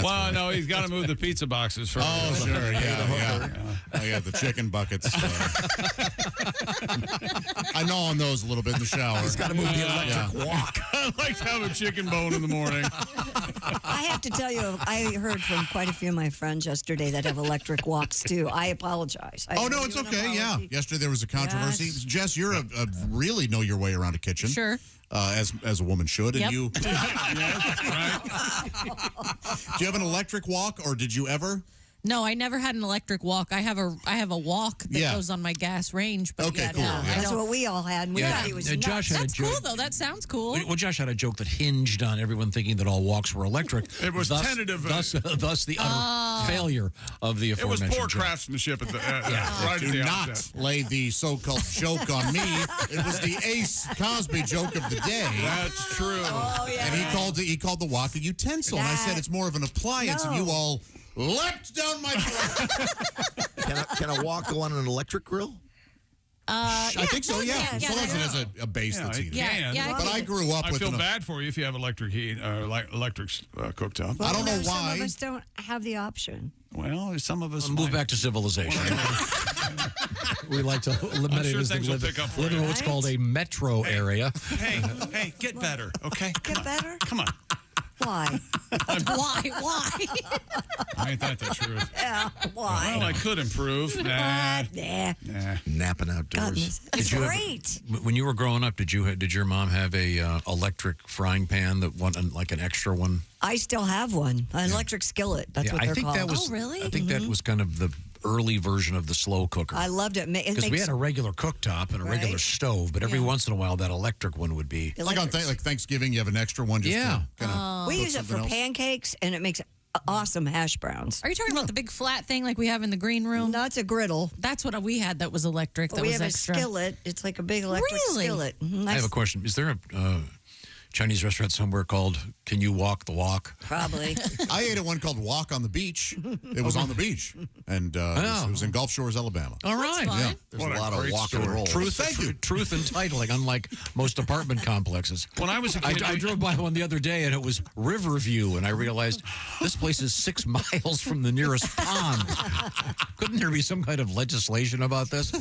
Well, no, he's got to move the pizza boxes first. Oh, sure. Yeah. Oh, yeah, the chicken buckets. I gnaw on those a little bit in the shower. He's got to move the electric walk. I like to have a chicken bone in the morning. I have to tell you, I heard from quite a few of my friends yesterday that have electric walks too. I apologize. I Oh, owe no, you it's an okay. Yeah. apology. Yesterday there was a controversy. Yes. Jess, you're a really know your way around a kitchen. Sure. As a woman should. Yep. And you. Right? Do you have an electric walk, or did you ever? No, I never had an electric walk. I have a walk that Yeah. goes on my gas range. But Okay, yeah, cool. no, Yeah. I That's don't. what we all had. And we Yeah. thought it was Josh nuts. had a That's joke. cool though. That sounds cool. Well, Josh had a joke that hinged on everyone thinking that all walks were electric. It was thus, tentative. Thus the utter failure of the It was aforementioned poor joke. craftsmanship at the right Do at the not outset. lay the so-called joke on me. It was the Ace Cosby joke of the day. That's true. Oh, yeah. And he called the walk a utensil. And I said it's more of an appliance, and you all leapt down my throat. Can a walk go on an electric grill? I think so, yeah. yeah, As long as it has a base that's heated. Yeah, But I grew up I with feel an bad for you if you have electric heat, electric cooktop. I don't know Some why. of us don't have the option. Well, some of us Move back to civilization. we like to I'm sure things will pick up for live in you. what's called a metro area. Hey, get better, okay? Get better? Come on. Why? Why? Ain't that the truth? Yeah, why? Well, I could improve. Nah. Nah. Napping outdoors. It's you have- great. When you were growing up, did your mom have a electric frying pan that like an extra one? I still have one. An electric skillet. That's what I they're think called. that was. Oh, really? I think that was kind of the early version of the slow cooker. I loved it. Because we had a regular cooktop and a regular Right? stove, but every once in a while that electric one would be. Like on like Thanksgiving, you have an extra one just to kind of We use it for pancakes, and it makes awesome hash browns. Are you talking about the big flat thing like we have in the green room? No, it's a griddle. That's what we had that was electric. But that we was have extra. a skillet. It's like a big electric Really? skillet. Mhm. I have a question. Is there a Chinese restaurant somewhere called Can You Walk the Walk? Probably. I ate at one called Walk on the Beach. It was on the beach, and it was in Gulf Shores, Alabama. All right. Yeah. There's a lot of walk and roll. Truth in titling, unlike most apartment complexes. When I was a kid, I drove by one the other day, and it was Riverview, and I realized this place is 6 miles from the nearest pond. Couldn't there be some kind of legislation about this?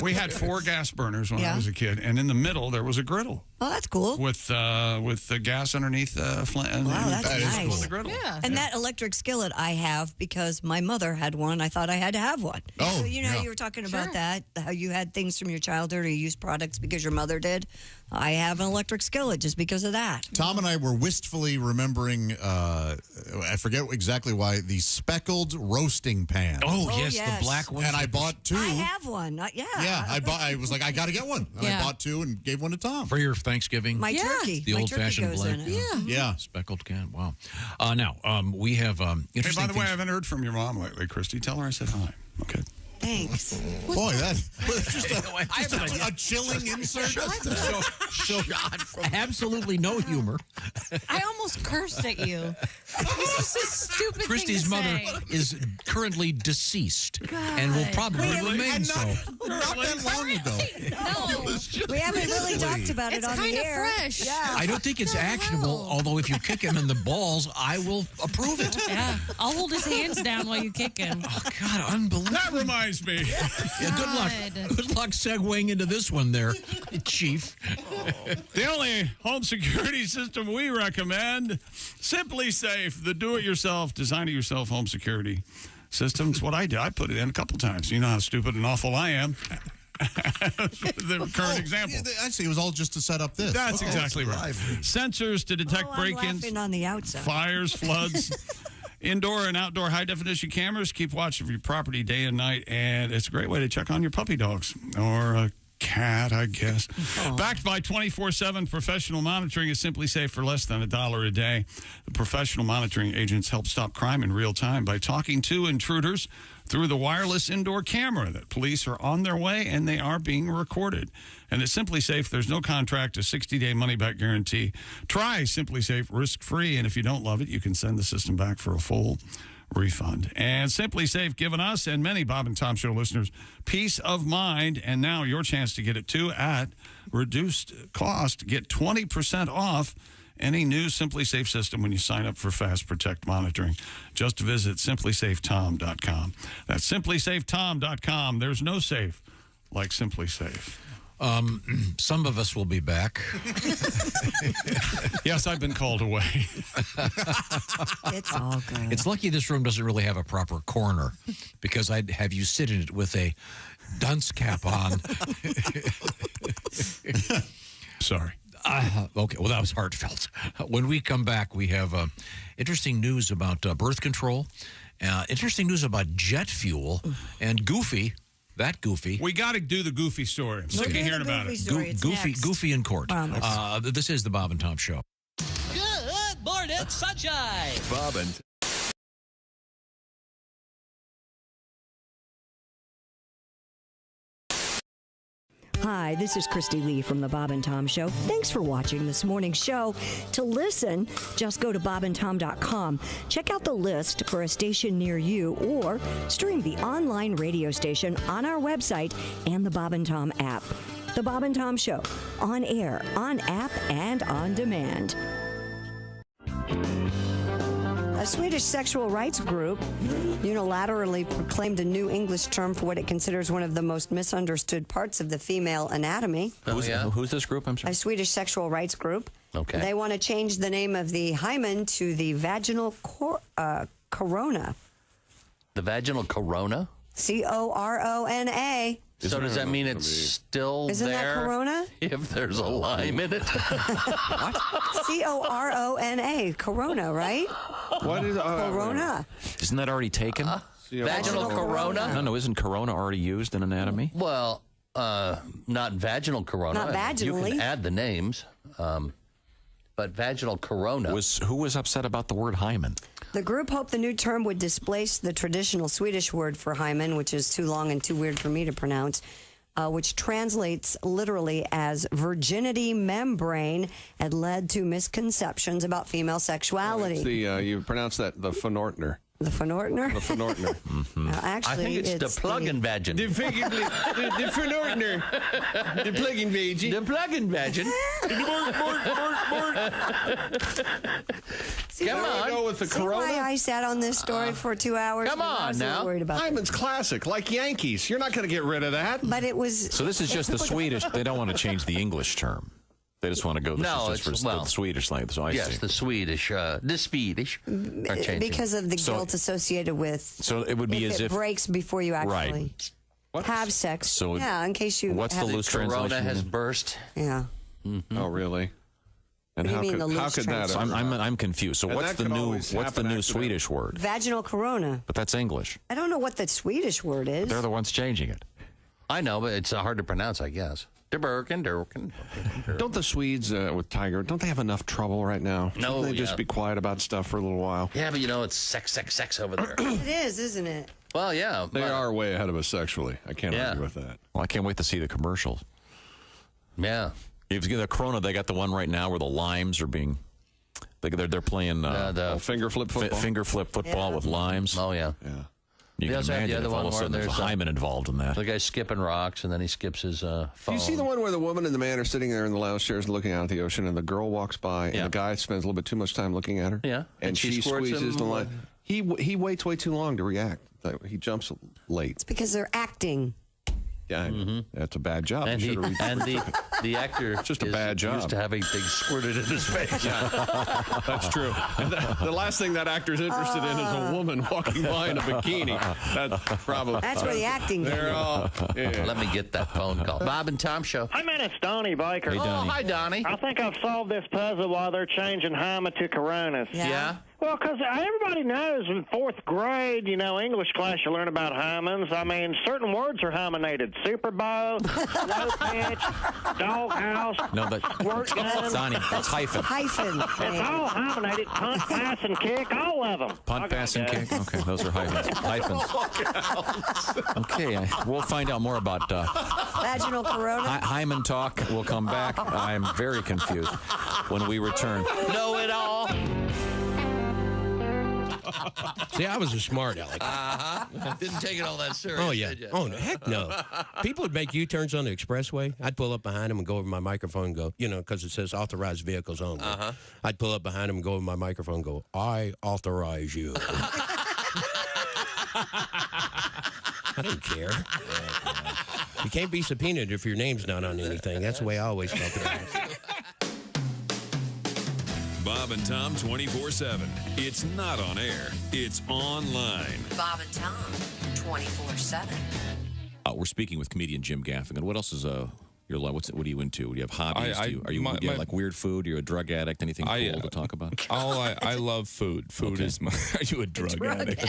We had 4 gas burners when I was a kid, and in the middle there was a griddle. Oh, that's cool. With the gas underneath the flint. Wow, that's nice. The griddle. Yeah. And that electric skillet I have because my mother had one. I thought I had to have one. Oh, so, you were talking about that, how you had things from your childhood or you used products because your mother did. I have an electric skillet just because of that. Tom and I were wistfully remembering, I forget exactly why, the speckled roasting pan. Oh, yes, the black one. And I bought 2. I have one. Yeah. Yeah, I was like, I got to get one. And I bought 2 and gave one to Tom. For your Thanksgiving. My turkey. The My old-fashioned turkey goes black. in it. Yeah. Speckled can. Wow. Now, we have interesting Hey, by the way, I things. haven't heard from your mom lately, Christy. Tell her I said hi. Okay. Thanks. Boy, that's just a chilling insert. So absolutely no humor. I almost cursed at you. This is a stupid Christy's thing to mother say. is currently deceased and will probably remain so. Not that long ago. No. We haven't really talked about it It's on the kinda air. fresh. Yeah. I don't think it's actionable, although if you kick him in the balls, I will approve it. Yeah, I'll hold his hands down while you kick him. Oh, God, unbelievable. That reminds me. Yeah, good luck. Good luck segueing into this one there, Chief. The only home security system we recommend, Simply Safe, the do-it-yourself, design-it-yourself home security system. It's what I did. I put it in a couple times. You know how stupid and awful I am. The current example. I see. It was all just to set up this. That's exactly right. Sensors to detect I'm break-ins, laughing on the outside. fires, floods. Indoor and outdoor high-definition cameras keep watch of your property day and night, and it's a great way to check on your puppy dogs or a cat, I guess. Backed by 24/7 professional monitoring is Simply Safe for less than $1 a day. The professional monitoring agents help stop crime in real time by talking to intruders through the wireless indoor camera that police are on their way and they are being recorded. And at Simply Safe, there's no contract, a 60-day money-back guarantee. Try Simply Safe risk-free, and if you don't love it, you can send the system back for a full refund. And Simply Safe giving us and many Bob and Tom Show listeners peace of mind, and now your chance to get it too at reduced cost. Get 20% off any new Simply Safe system when you sign up for Fast Protect monitoring. Just visit simplysafetom.com. That's simplysafetom.com. There's no safe like Simply Safe. Some of us will be back. Yes, I've been called away. It's all good. It's lucky this room doesn't really have a proper corner because I'd have you sit in it with a dunce cap on. Sorry. Okay, well, that was heartfelt. When we come back, we have interesting news about birth control, interesting news about jet fuel, and Goofy. That Goofy. We got to do the Goofy story. I'm sick of hearing about it. Goofy in court. This is the Bob and Tom Show. Good morning, sunshine. Bob and Hi, this is Christy Lee from the Bob and Tom Show. Thanks for watching this morning's show. To listen, just go to bobandtom.com. Check out the list for a station near you or stream the online radio station on our website and the Bob and Tom app. The Bob and Tom Show, on air, on app, and on demand. A Swedish sexual rights group unilaterally proclaimed a new English term for what it considers one of the most misunderstood parts of the female anatomy. Who's this group? I'm sorry. A Swedish sexual rights group. Okay. They want to change the name of the hymen to the vaginal corona. The vaginal corona? corona. So does that mean it's still Isn't there? that corona? If there's a lime in it? What? corona. Corona, right? What is corona? Isn't that already taken? Vaginal corona? No, isn't corona already used in anatomy? Well, not vaginal corona. Not vaginally. You can add the names, but vaginal corona. Who was upset about the word hymen? The group hoped the new term would displace the traditional Swedish word for hymen, which is too long and too weird for me to pronounce. which translates literally as virginity membrane, and led to misconceptions about female sexuality. It's you pronounce that the phenortner. The phenortner? The phenortner. Actually, I think it's the plug-in vagin. The phenortner. The plug-in vagin. The plug-in vagin. Come on. Go with the Corona. Why I sat on this story for 2 hours. Come I on was now. worried about Hyman's classic, like Yankees. You're not going to get rid of that. But it was. So this is just the Swedish. They don't want to change the English term. They just want to go. This is just for the Swedish language. So I see. The Swedish are changing because of the guilt associated with. So it would be if as it if breaks before you actually have sex. So in case you. What's the loose translation? Corona has burst. Yeah. Mm-hmm. Oh, really? And What do you mean, the how loose could that? I'm confused. So And what's that the could new always what's the happen new accidentally. Swedish word? Vaginal corona. But that's English. I don't know what the Swedish word is. They're the ones changing it. I know, but it's hard to pronounce, I guess. Durkin. Don't the Swedes with Tiger? Don't they have enough trouble right now? No, Shouldn't they just be quiet about stuff for a little while? Yeah, but it's sex over there. It is, isn't it? Well, yeah. They are way ahead of us sexually. I can't argue with that. Well, I can't wait to see the commercials. Yeah. If you get the Corona, they got the one right now where the limes are being. They're playing the finger flip football. Finger flip football with limes. Oh yeah. Yeah. You They can also have the imagine other if all one of a where sudden there's a there's hymen involved in that. The guy's skipping rocks, and then he skips his phone. Do you see the one where the woman and the man are sitting there in the lounge chairs looking out at the ocean, and the girl walks by, and the guy spends a little bit too much time looking at her? Yeah. And she squirts squeezes him. the line. He waits way too long to react. He jumps late. It's because they're acting. Yeah, that's a bad job. And, You should've the actor it's just a bad job. used to having things squirted in his face. Yeah, that's true. And the last thing that actor's interested in is a woman walking by in a bikini. That's probably. That's where the acting They're all. Yeah. Let me get that phone call. Bob and Tom Show. Hi, man, it's Donnie Baker. Hey, Donnie. Oh, hi, Donnie. I think I've solved this puzzle while they're changing Hahn to Coronas. Yeah? Well, because everybody knows in fourth grade, English class, you learn about hymens. I mean, certain words are hymenated. Super Bowl, low pitch, doghouse, No, squirt gun. Donnie, that's hyphen. Hyphen. It's all hymenated. Punt, pass, and kick, all of them. Punt, pass, and kick. Okay, those are hyphens. Okay, we'll find out more about Vaginal corona. hymen talk. We'll come back. I'm very confused when we return. Know it all. See, I was a smart aleck. Didn't take it all that serious. Oh, yeah. Did you? Oh, no, heck no. People would make U-turns on the expressway. I'd pull up behind them and go over my microphone and go, because it says authorized vehicles only. I'd pull up behind them and go over my microphone and go, I authorize you. I don't care. You can't be subpoenaed if your name's not on anything. That's the way I always felt about it. Bob and Tom 24/7. It's not on air. It's online. Bob and Tom, 24/7. We're speaking with comedian Jim Gaffigan. What else is your life? What are you into? Do you have hobbies? Do you like weird food? Are you a drug addict? Anything cool to talk about? I love food. Food is my. Are you a drug addict?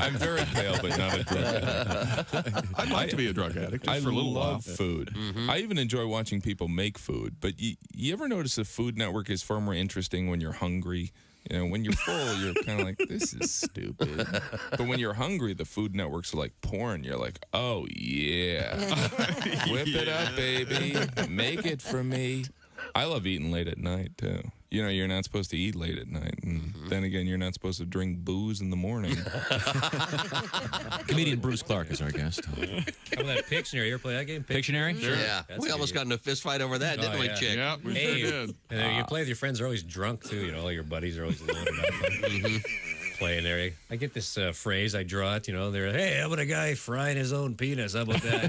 I'm very pale, but not a drug addict. I'd like to be a drug addict just I for a little while. love food. I even enjoy watching people make food. But you ever notice the Food Network is far more interesting when you're hungry? When you're full, you're kind of like, this is stupid. But when you're hungry, the Food Network's like porn. You're like, oh, yeah. Whip it up, baby. Make it for me. I love eating late at night, too. You're not supposed to eat late at night. And then again, you're not supposed to drink booze in the morning. Comedian Bruce Clark is our guest. How about that Pictionary? You ever play that game? Pictionary? Sure. Yeah. We almost got in a fist fight over that, didn't we, Chick? Yeah, we Hey, sure did. and then you play with your friends, they're always drunk, too. All your buddies are always loaded up. Playing there. I get this phrase, I draw it, they're, hey, how about a guy frying his own penis? How about that?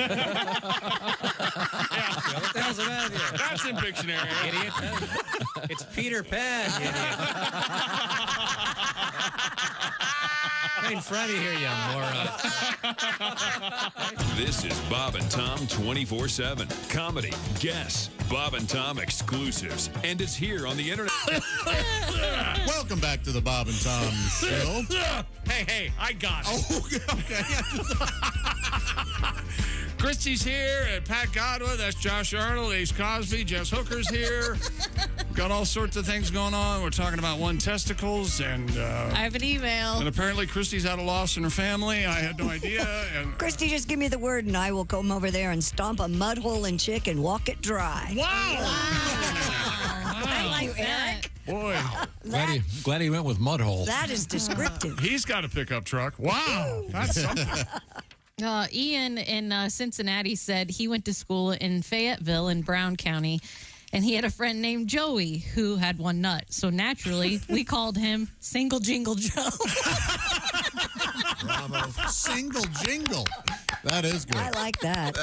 What the hell's the matter with you? That's in Pictionary. Idiot. It's Peter Pan, you idiot. Right in front of you here, you moron. This is Bob and Tom 24/7. Comedy, guests, Bob and Tom exclusives, and it's here on the internet. Welcome back to the Bob and Tom Show. Hey, I got it. Oh, okay. Christy's here, and Pat Godwin. That's Josh Arnold, Ace Cosby, Jess Hooker's here. Got all sorts of things going on. We're talking about one testicles, and I have an email. And apparently Christy's had a loss in her family. I had no idea. And Christy, just give me the word, and I will come over there and stomp a mud hole in chick and walk it dry. Wow! I like Eric. Boy, glad he went with mud hole. That is descriptive. He's got a pickup truck. Wow, that's something. Ian in Cincinnati said he went to school in Fayetteville in Brown County, and he had a friend named Joey who had one nut. So naturally, we called him Single Jingle Joe. Bravo. Single Jingle. That is good. I like that.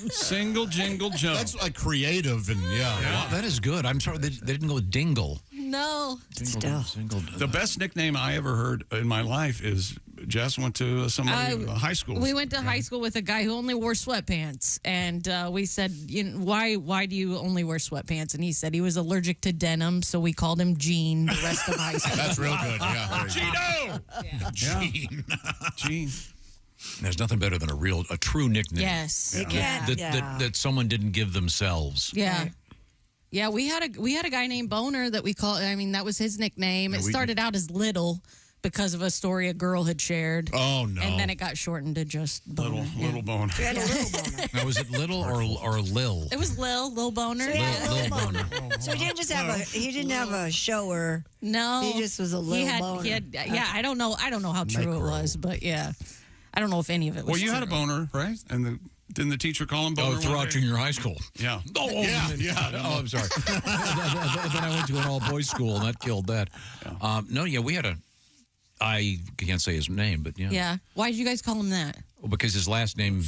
Single Jingle Joe. That's like creative and Wow, that is good. I'm sorry they didn't go with Dingle. No. The best nickname I ever heard in my life is Jess went to somebody high school. We went to high school with a guy who only wore sweatpants, and we said, why do you only wear sweatpants? And he said he was allergic to denim, so we called him Gene the rest of high school. That's real good, yeah. Gino! Gene. There's nothing better than a true nickname. Yes. That someone didn't give themselves. Yeah. Yeah, we had a guy named Boner that we called. I mean, that was his nickname. It started out as Little because of a story a girl had shared. Oh no! And then it got shortened to just Boner. Little Boner. We had a little boner. Now, was it Little or Lil? It was Lil Boner. So, Lil Boner. So he didn't just have he didn't have a shower. No, he just was a little boner. Yeah, I don't know how true it was, but yeah, I don't know if any of it was. Well, you true. had a boner, right? And didn't the teacher call him Boner? Oh, throughout junior high school. Yeah. Oh, yeah. Oh, I'm sorry. Then I went to an all-boys school, and that killed that. We had I can't say his name, but yeah. Yeah. Why did you guys call him that? Well, because his last name,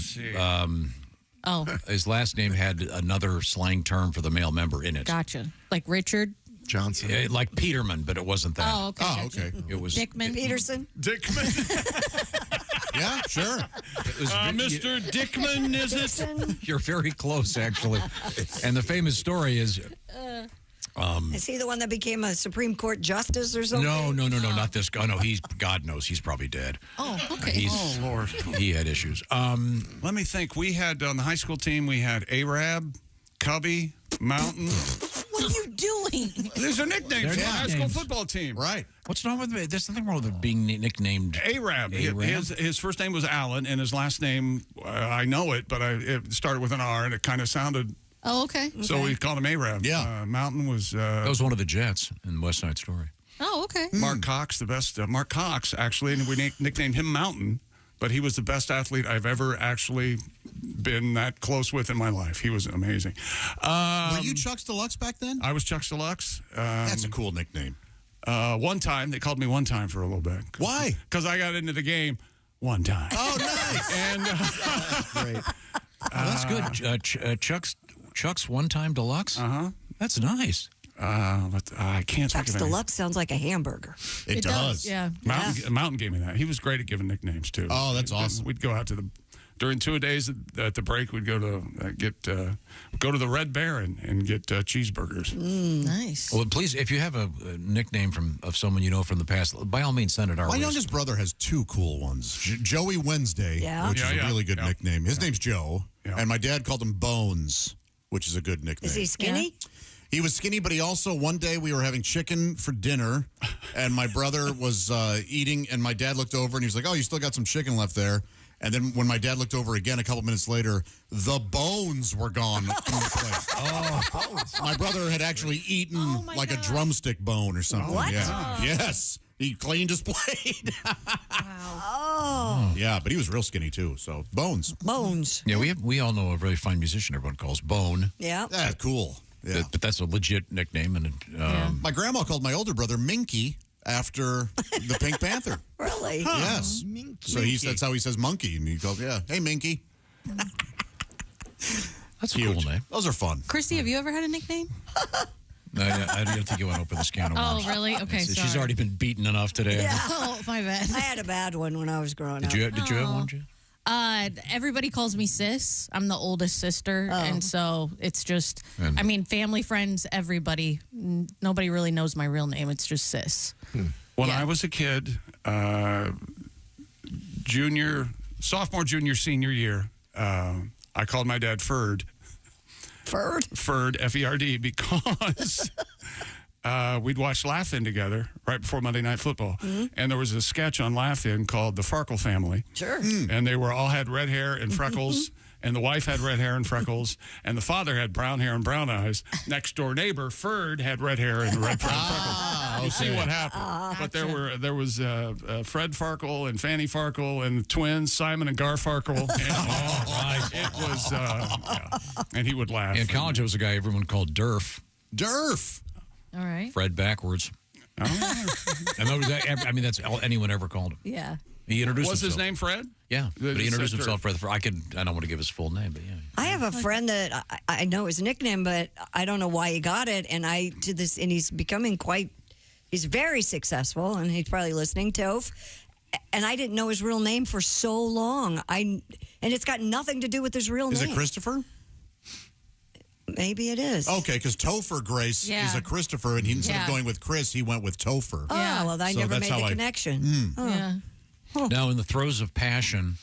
his last name had another slang term for the male member in it. Gotcha. Like Richard Johnson. Yeah, like Peterman, but it wasn't that. Oh, okay. Oh, okay. It was Dickman Peterson. Dickman. Yeah, sure. It was Mr. Dickman, is it? You're very close, actually. And the famous story is. Is he the one that became a Supreme Court justice or something? No, not this guy. No, God knows he's probably dead. Oh, okay. Oh, Lord. He had issues. Let me think. We had, on the high school team, we had Arab, Cubby, Mountain. What are you doing? There's a nickname for the high school nicknames. football team. Right. What's wrong with me? There's nothing wrong with it being nicknamed Arab. Arab? His first name was Alan, and his last name, I know it, but it started with an R, and it kind of sounded... Oh, okay. So we called him Arab. Yeah. Mountain was... that was one of the Jets in West Side Story. Oh, okay. Mark Cox, the best... Mark Cox, actually, and we nicknamed him Mountain, but he was the best athlete I've ever actually been that close with in my life. He was amazing. Were you Chuck's Deluxe back then? I was Chuck's Deluxe. That's a cool nickname. One time, they called me one time for a little bit. Why? Because I got into the game one time. Oh, nice. And That's great. That's good. Chuck's one-time deluxe? Uh-huh. That's nice. But I can't Chuck's think of Deluxe sounds like a hamburger. It does. Yeah. Mountain gave me that. He was great at giving nicknames, too. Oh, that's awesome. We'd go out to during 2 days at the break, we'd go to go to the Red Baron and get cheeseburgers. Nice. Well, please, if you have a nickname of someone you know from the past, by all means, send it our way. My youngest brother has two cool ones. Joey Wednesday, which is a really good nickname. His name's Joe, and my dad called him Bones, which is a good nickname. Is he skinny? Yeah. He was skinny, but he also, one day we were having chicken for dinner, and my brother was eating, and my dad looked over, and he was like, oh, you still got some chicken left there. And then when my dad looked over again a couple minutes later, the bones were gone from the plate. Oh, my brother had actually eaten a drumstick bone or something. What? Yeah. Yes. He cleaned his plate. Oh. Yeah, but he was real skinny too. So Bones. Bones. Yeah, we all know a very fine musician everyone calls Bone. Yeah. Yeah, cool. Yeah. But that's a legit nickname. And my grandma called my older brother Minky after the Pink Panther. Really? Huh. Yes. Minky. So that's how he says monkey. And he called, hey, Minky. That's a cool name. Those are fun. Christy, have you ever had a nickname? I don't think you want to open this can of worms. Oh, really? Okay, sorry. She's already been beaten enough today. Yeah. Oh, my bad. I had a bad one when I was growing up. Did you have one, Jen? Everybody calls me sis. I'm the oldest sister, and so it's just, family, friends, everybody. Nobody really knows my real name. It's just sis. When I was a kid, sophomore, junior, senior year, I called my dad Ferd. Ferd? Ferd, F-E-R-D, because we'd watch Laugh-In together right before Monday Night Football. Mm-hmm. And there was a sketch on Laugh-In called The Farkle Family. Sure. And they all had red hair and freckles. And the wife had red hair and freckles, and the father had brown hair and brown eyes. Next door neighbor, Ferd, had red hair and red freckles. You see what happened. But there was Fred Farkle and Fanny Farkle and twins, Simon and Garfarkle. And it was, and he would laugh. In college, there was a guy everyone called Durf. Durf. All right. Fred backwards. Oh. I mean, that's all anyone ever called him. Yeah. He introduced Was himself. his name Fred? Yeah, but he introduced said himself. I don't want to give his full name, but yeah. I have a friend that I know his nickname, but I don't know why he got it. And I did this, and he's becoming he's very successful, and he's probably listening, Toph. And I didn't know his real name for so long. And it's got nothing to do with his real name. Is it Christopher? Maybe it is. Okay, because Topher Grace is a Christopher, and instead of going with Chris, he went with Topher. Oh, well, I never made the connection. Yeah. Now, in the throes of passion,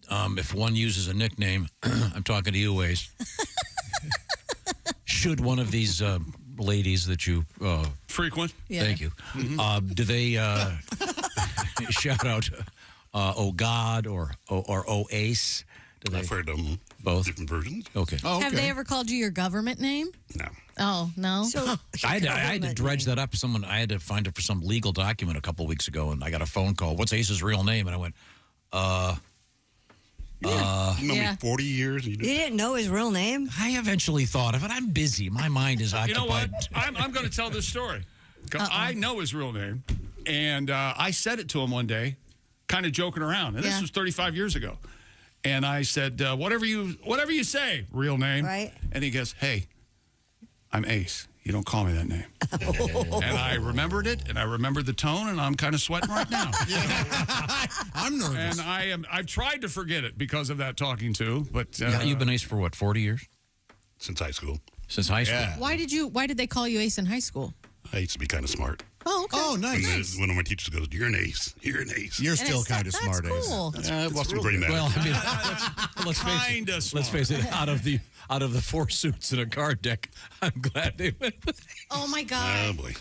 if one uses a nickname, I'm talking to you, Ace. Should one of these ladies that you frequent, thank you, do they shout out "Oh God" or "Oh Ace"? I've heard them both different versions. Okay. Oh, Have they ever called you your government name? No. Oh, no. So I had to dredge that up. I had to find it for some legal document a couple weeks ago, and I got a phone call. What's Ace's real name? And I went, You know me 40 years. You didn't know his real name? I eventually thought of it. I'm busy. My mind is occupied. You know what? I'm going to tell this story. 'Cause I know his real name, and I said it to him one day, kind of joking around. And this was 35 years ago. And I said, whatever you say, real name. Right. And he goes, hey, I'm Ace. You don't call me that name. And I remembered it, and I remembered the tone, and I'm kind of sweating right now. I'm nervous. And I've tried to forget it because of that talking to, but... you've been Ace for what, 40 years? Since high school. Since high school? Yeah. Why did they call you Ace in high school? I used to be kind of smart. Oh, okay. Oh, nice. And then one of my teachers goes, you're an ace. You're an ace. You're still kind of smart, Ace. Cool. I wasn't very mad. Well, I mean, let's face it. Out of the 4 suits in a card deck, I'm glad they went with Ace. Oh, my God. Oh, boy.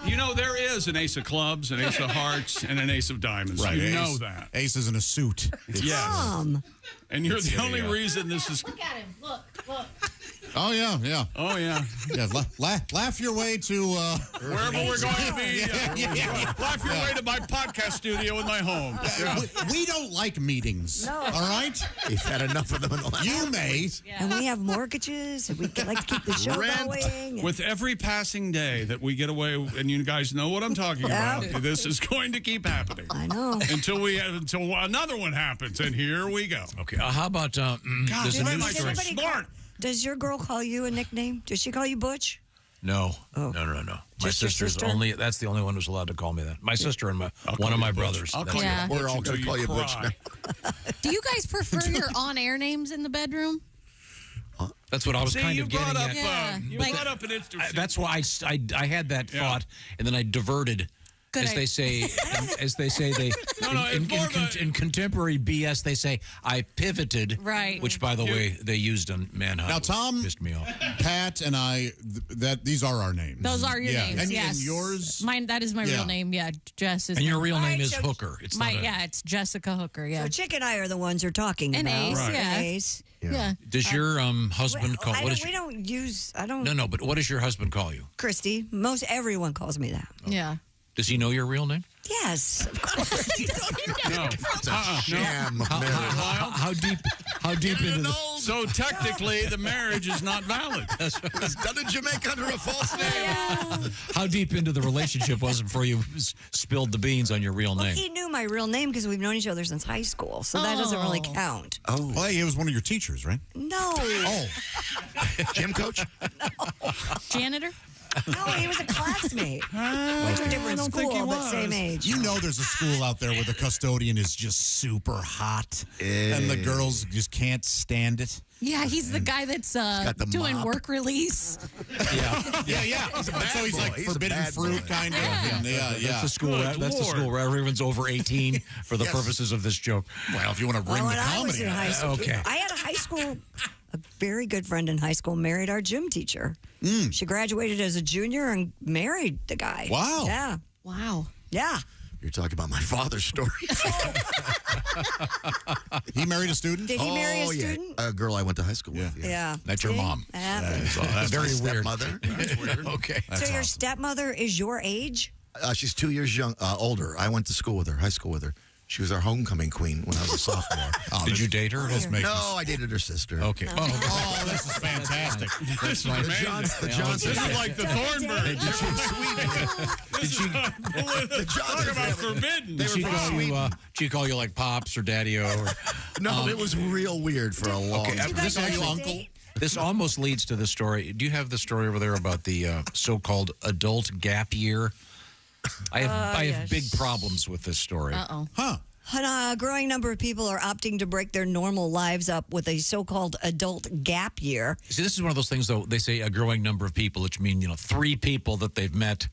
You know, there is an ace of clubs, an ace of hearts, and an ace of diamonds. Right, You Ace. know that. Ace is in a suit. Yes. And you're the only reason this is... Look at him. Look. Oh, yeah, yeah. Oh, yeah. Yeah, laugh your way to... Wherever we're going to be. Laugh your way to my podcast studio in my home. Yeah. We don't like meetings. No. All right? We've had enough of them in the last You may. And we have mortgages, and we like to keep the show going. With every passing day that we get away, and you guys know what I'm talking about, this is going to keep happening. I know. Until another one happens, and here we go. Okay, how about there's a news story. Smart. Does your girl call you a nickname? Does she call you Butch? No. Oh. No. My Just your sister's sister? that's the only one who's allowed to call me that. My sister and one of my brothers. We're all going to call you Butch now. Do you guys prefer your on-air names in the bedroom? That's what I was kind of getting at. You brought up an interesting... That's why I had that thought, and then I diverted. Good They say, in contemporary BS, they say I pivoted. Right. Which, by the way, they used on Manhunt. Now, Tom, pissed me off. Pat, and I, these are our names. Those are your names, and, yes. And yours? Mine, that is my real name, yeah. Jess is And your my- real name Right, is so- Hooker. It's not it's Jessica Hooker, yeah. So Chick and I are the ones you're talking And about. Ace, Right. yeah. Ace. Yeah. Does your husband call? We don't use. I don't. No, but what does your husband call you? Christy. Most everyone calls me that. Yeah. Does he know your real name? Yes, of course. No. Sham No. How deep into the... So technically, the marriage is not valid. It's done in Jamaica under a false name. How deep into the relationship was it before you spilled the beans on your real name? He knew my real name because we've known each other since high school, so that doesn't really count. Oh. Well, he was one of your teachers, right? No. Oh. Gym coach? Janitor? No, he was a classmate. Went to a different school, but same age. You know there's a school out there where the custodian is just super hot, and the girls just can't stand it. Yeah, he's the guy that's doing mop. work release. Yeah. So he's like forbidden fruit kind of. Yeah. That's the school. That's the school where everyone's over 18 for the purposes of this joke. Well, if you want to bring the when I was comedy, in high school, okay. I had a very good friend in high school married our gym teacher. She graduated as a junior and married the guy. Wow. Yeah. Wow. Yeah. You're talking about my father's story. He married a student? Did he marry a student? A girl I went to high school with. Yeah. That's your mom. That's very weird. Stepmother. That's weird. Okay. So your stepmother is your age? She's 2 years older. I went to school with her, high school with her. She was our homecoming queen when I was a sophomore. Did you date her? No, I dated her sister. Okay. Oh, this is fantastic. That's nice. The Johnson. This is like the Thornburg. Talk about forbidden. Did she call you like Pops or Daddy-O? No, it was real weird for a long time. This uncle. This almost leads to the story. Do you have the story over there about the so-called adult gap year? I have big problems with this story. Uh-oh. Huh. A growing number of people are opting to break their normal lives up with a so-called adult gap year. See, this is one of those things, though. They say a growing number of people, which mean 3 people that they've met.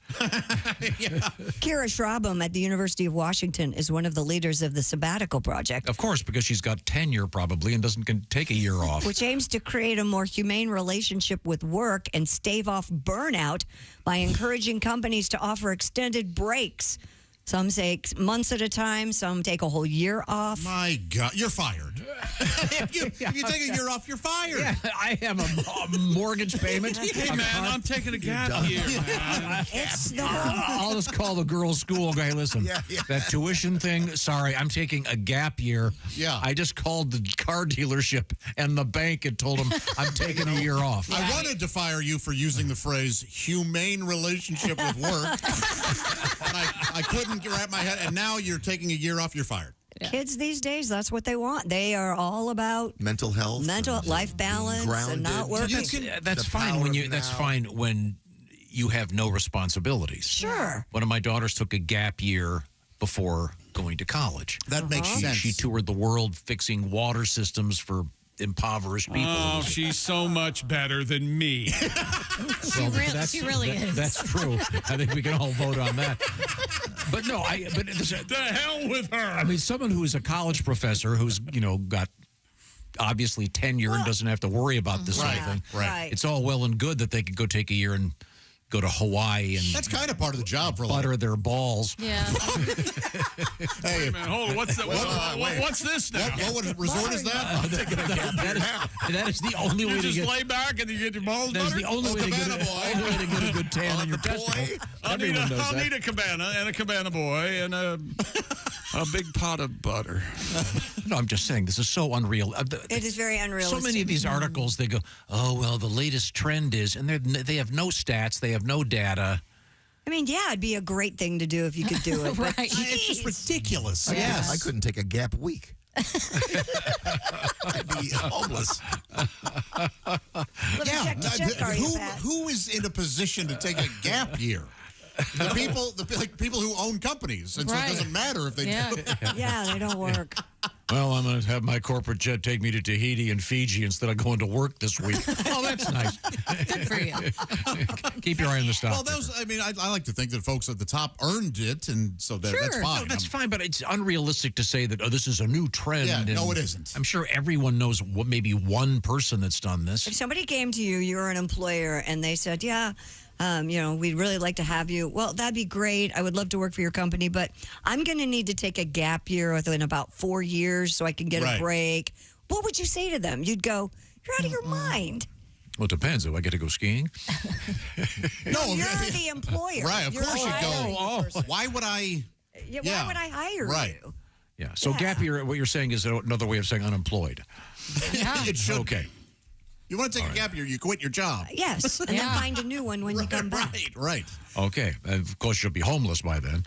Kira Schrabum at the University of Washington is one of the leaders of the Sabbatical Project. Of course, because she's got tenure probably and doesn't take a year off. Which aims to create a more humane relationship with work and stave off burnout by encouraging companies to offer extended breaks. Some take months at a time. Some take a whole year off. My God, you're fired. if you take a year off, you're fired. Yeah, I have a mortgage payment. Hey, man, I'm taking a gap year, man. I'll just call the girls' school and go, hey, listen, that tuition thing, sorry, I'm taking a gap year. Yeah. I just called the car dealership and the bank and told them I'm taking a year off. I wanted to fire you for using the phrase humane relationship with work. And I couldn't wrap my head, and now you're taking a year off, you're fired. Kids these days, that's what they want. They are all about mental health, life balance, and not working. That's fine when when you have no responsibilities. Sure. One of my daughters took a gap year before going to college. That makes sense. She toured the world fixing water systems for impoverished people. Oh, she's so much better than me. She really is. That's true. I think we can all vote on that. But no, the hell with her. I mean, someone who is a college professor who's got obviously tenure and doesn't have to worry about this sort of thing. Right. It's all well and good that they could go take a year and go to Hawaii and that's kind of part of the job for butter their balls. Yeah. Hey, man, hold on. What's this now? What resort is that? That is the only way to just get. lay back and you get your balls That's buttered? the only way to get a good tan on your testicle. I'll need a cabana and a cabana boy and a big pot of butter. No, I'm just saying this is so unreal. It is very unrealistic. So many of these articles, they go, oh, well, the latest trend is, and they have no stats, they have no data. I mean, yeah, it'd be a great thing to do if you could do it. Right. But It's just ridiculous. Yes. I couldn't take a gap week. I'd be homeless. Who is in a position to take a gap year? The people who own companies, and so it doesn't matter if they do. Yeah, they don't work. Well, I'm going to have my corporate jet take me to Tahiti and Fiji instead of going to work this week. Oh, that's nice. Good for you. Keep your eye on the stock. Well, I like to think that folks at the top earned it, and so that's fine. No, that's fine, but it's unrealistic to say that, this is a new trend. Yeah, and no, it isn't. I'm sure everyone knows maybe one person that's done this. If somebody came to you, you're an employer, and they said, we'd really like to have you. Well, that'd be great. I would love to work for your company, but I'm going to need to take a gap year within about 4 years so I can get a break. What would you say to them? You'd go, you're out of your mind. Well, it depends. Do I get to go skiing? No, you're the employer. Right, of course you go. Why would I? Yeah, why would I hire you? Yeah, so gap year, what you're saying is another way of saying unemployed. It should. Okay. You want to take a gap year, you quit your job. Yes, and then find a new one when you come back. Right. Okay. Of course, you'll be homeless by then.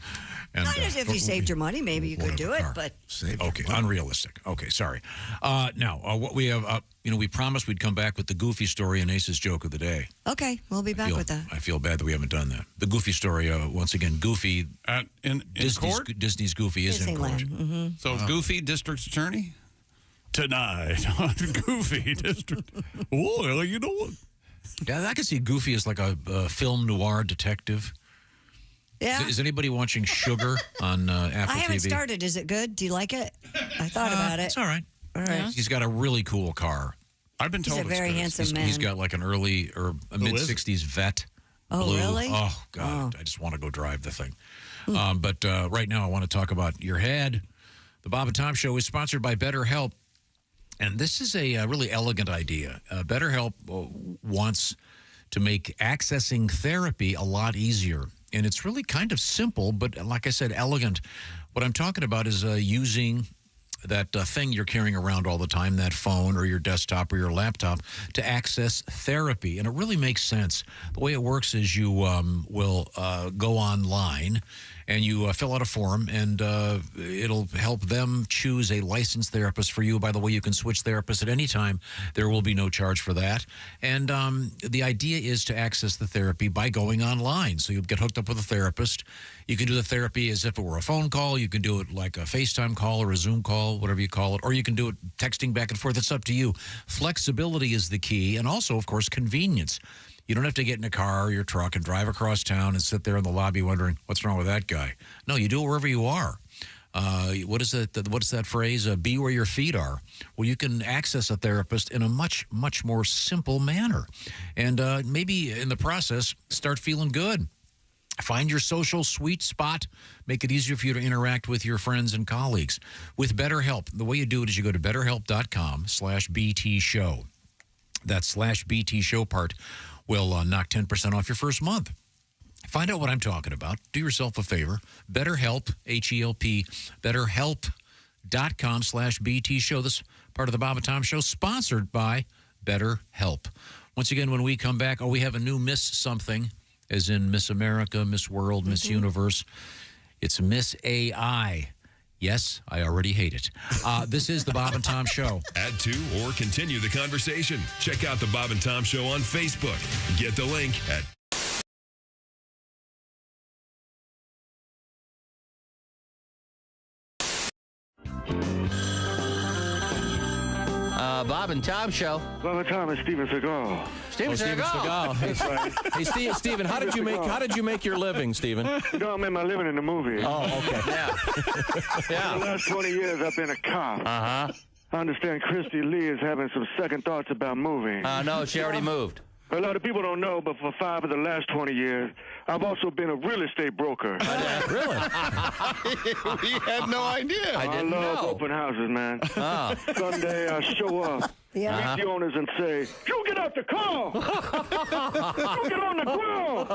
And, Not as if you saved your money, maybe you could do it, but... Okay, unrealistic. Okay, sorry. Now, what we have, we promised we'd come back with the Goofy story and Ace's joke of the day. Okay, we'll be back with that. I feel bad that we haven't done that. The Goofy story, once again, Goofy... in court? Disney's Goofy is in court. Mm-hmm. So Goofy, district attorney? Tonight on Goofy District. Oh, you know what? Yeah, I can see Goofy as like a film noir detective. Yeah. Is anybody watching Sugar on Apple TV? I haven't started. Is it good? Do you like it? I thought about it. It's all right. All right. He's got a really cool car. I've been told He's a very handsome man. He's got like an early or a mid-'60s Vet. Oh, blue. really? Oh, God. I just want to go drive the thing. But right now I want to talk about your head. The Bob and Tom Show is sponsored by BetterHelp. And this is a really elegant idea. BetterHelp wants to make accessing therapy a lot easier. And it's really kind of simple, but like I said, elegant. What I'm talking about is using that thing you're carrying around all the time, that phone or your desktop or your laptop, to access therapy. And it really makes sense. The way it works is you will go online and you fill out a form, and it'll help them choose a licensed therapist for you. By the way, you can switch therapists at any time. There will be no charge for that. And the idea is to access the therapy by going online. So you'll get hooked up with a therapist. You can do the therapy as if it were a phone call. You can do it like a FaceTime call or a Zoom call, whatever you call it. Or you can do it texting back and forth. It's up to you. Flexibility is the key. And also, of course, convenience. You don't have to get in a car or your truck and drive across town and sit there in the lobby wondering, what's wrong with that guy? No, you do it wherever you are. What is that phrase? Be where your feet are. Well, you can access a therapist in a much, much more simple manner. And maybe in the process, start feeling good. Find your social sweet spot. Make it easier for you to interact with your friends and colleagues. With BetterHelp, the way you do it is you go to betterhelp.com/BT show. That /BT show part will knock 10% off your first month. Find out what I'm talking about. Do yourself a favor. BetterHelp, H-E-L-P, betterhelp.com/BT show. This part of the Bob and Tom Show, sponsored by BetterHelp. Once again, when we come back, we have a new Miss Something, as in Miss America, Miss World, Miss Universe. It's Miss AI. Yes, I already hate it. This is the Bob and Tom Show. Add to or continue the conversation. Check out the Bob and Tom Show on Facebook. Get the link at Bob and Tom Show. Bob and Tom and Steven Seagal. Steven Seagal. That's right. Hey, Steven, how did you make your living, Steven? You know, I made my living in the movie. Oh, okay. Yeah. For the last 20 years, I've been a cop. Uh-huh. I understand Christy Lee is having some second thoughts about moving. No, she already moved. A lot of people don't know, but for 5 of the last 20 years, I've also been a real estate broker. Really? We had no idea. I love open houses, man. Oh. Sunday, I show up. Yeah. Meet the owners and say, you get out the car! You get on the ground!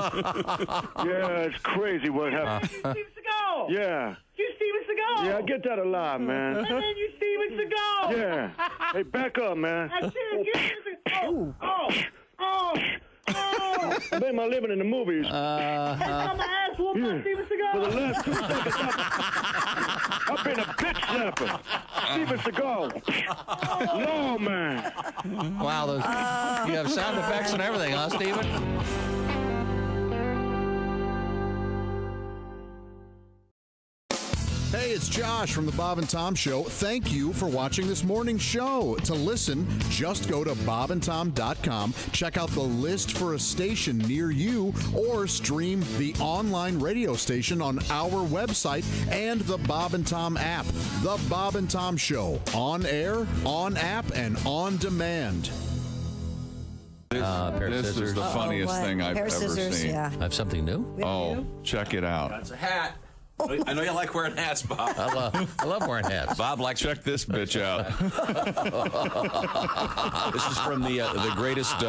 Yeah, it's crazy what happened. Steven Seagal! Yeah. You Steven Seagal! Yeah, I get that a lot, man. And then you Steven Seagal! Yeah. Hey, back up, man. That's it. You Steven Seagal! Oh! I made my living in the movies. I'm an ass whooping on Steven Seagal. For the last 2 seconds, I've been a bitch slapper. Steven Seagal. No, man. Wow, you have sound effects and everything, huh, Steven? Hey, it's Josh from the Bob and Tom Show. Thank you for watching this morning's show. To listen, just go to bobandtom.com, check out the list for a station near you, or stream the online radio station on our website and the Bob and Tom app. The Bob and Tom Show, on air, on app, and on demand. This is the funniest thing I've ever seen. Yeah. I have something new? Oh, check it out. That's a hat. I know you like wearing hats, Bob. I love wearing hats. Bob likes. Check this bitch out. This is from the greatest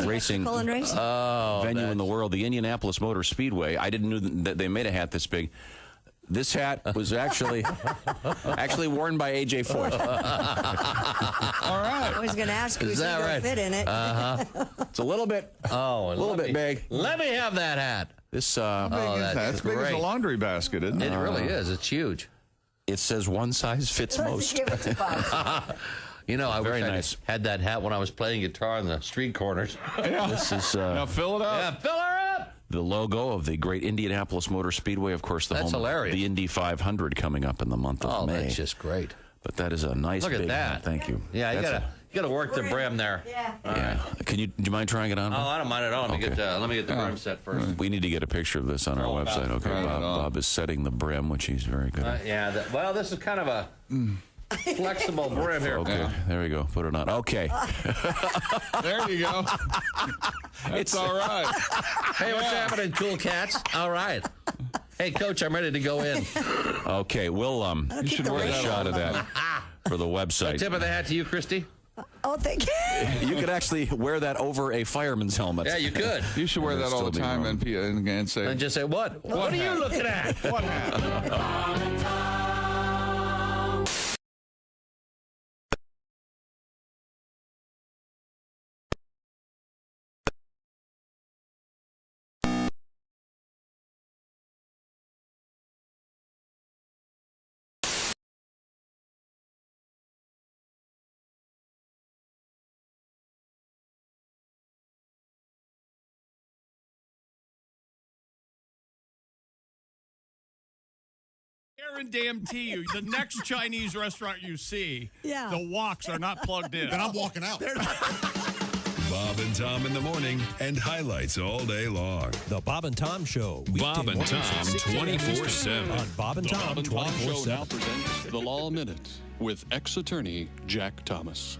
racing venue in the world, the Indianapolis Motor Speedway. I didn't know that they made a hat this big. This hat was actually worn by AJ Foyt. All right. I was going to ask you if you could fit in it. It's a little bit, bit big. Let me have that hat. This That's big as a laundry basket, isn't it? It really is. It's huge. It says one size fits most. You know, I Very wish nice. I had that hat when I was playing guitar in the street corners. Yeah. This is now fill it up. Yeah, fill her up. the logo of the great Indianapolis Motor Speedway. Of course, the That's home hilarious. of the Indy 500 coming up in the month of May. Oh, that's just great. But that is a nice Look at big that. hat. Thank you. Yeah, you That's gotta work the brim there. Yeah. Yeah. Do you mind trying it on? Oh, I don't mind at all. Let me get the brim set first. We need to get a picture of this on our website. Okay, Bob is setting the brim, which he's very good at. Well, this is kind of a flexible brim here. Okay, there we go. Put it on. Okay. There you go. It's all right. Hey, what's happening, cool cats? All right. Hey, Coach, I'm ready to go in. Okay, we'll you should wear a shot of that for the website. Tip of the hat to you, Christy. Oh, thank you. You could actually wear that over a fireman's helmet. Yeah, you could. You should wear that all the time and say. And just say, what? What are you looking at? What hat? Guarantee you, the next Chinese restaurant you see, Yeah. the woks are not plugged in. Then I'm walking out. Bob and Tom in the morning and highlights all day long. The Bob and Tom Show. Bob and Tom 24/7. On Bob and Tom Bob and Tom Show now 24/7. presents The Law Minute with ex-attorney Jack Thomas.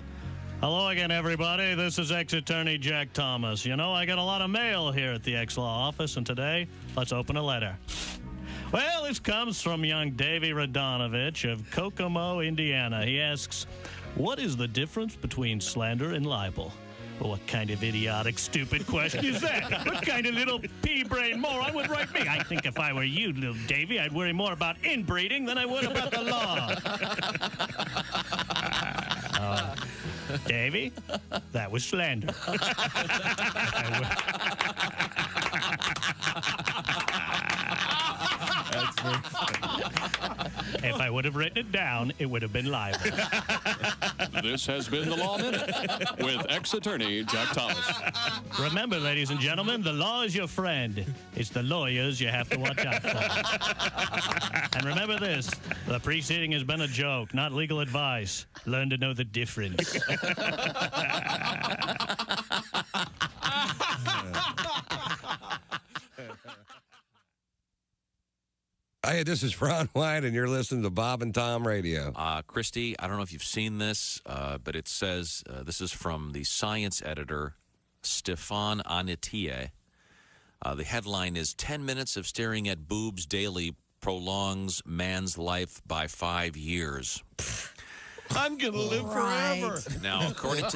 Hello again, everybody. This is ex-attorney Jack Thomas. You know, I got a lot of mail here at the ex-law office, and today, let's open a letter. Well, this comes from young Davy Radonovich of Kokomo, Indiana. He asks, what is the difference between slander and libel? Well, what kind of idiotic, stupid question is that? What kind of little pea-brain moron would write me? I think if I were you, little Davy, I'd worry more about inbreeding than I would about the law. Davy, that was slander. If I would have written it down, it would have been libel. This has been The Law Minute with ex-attorney Jack Thomas. Remember, ladies and gentlemen, the law is your friend. It's the lawyers you have to watch out for. And remember this, the preceding has been a joke, not legal advice. Learn to know the difference. Hey, this is Ron White, and you're listening to Bob and Tom Radio. Christy, I don't know if you've seen this, but it says, this is from the science editor, Stefan Anitie. The headline is 10 minutes of staring at boobs daily prolongs man's life by 5 years. I'm going to live forever. Now, according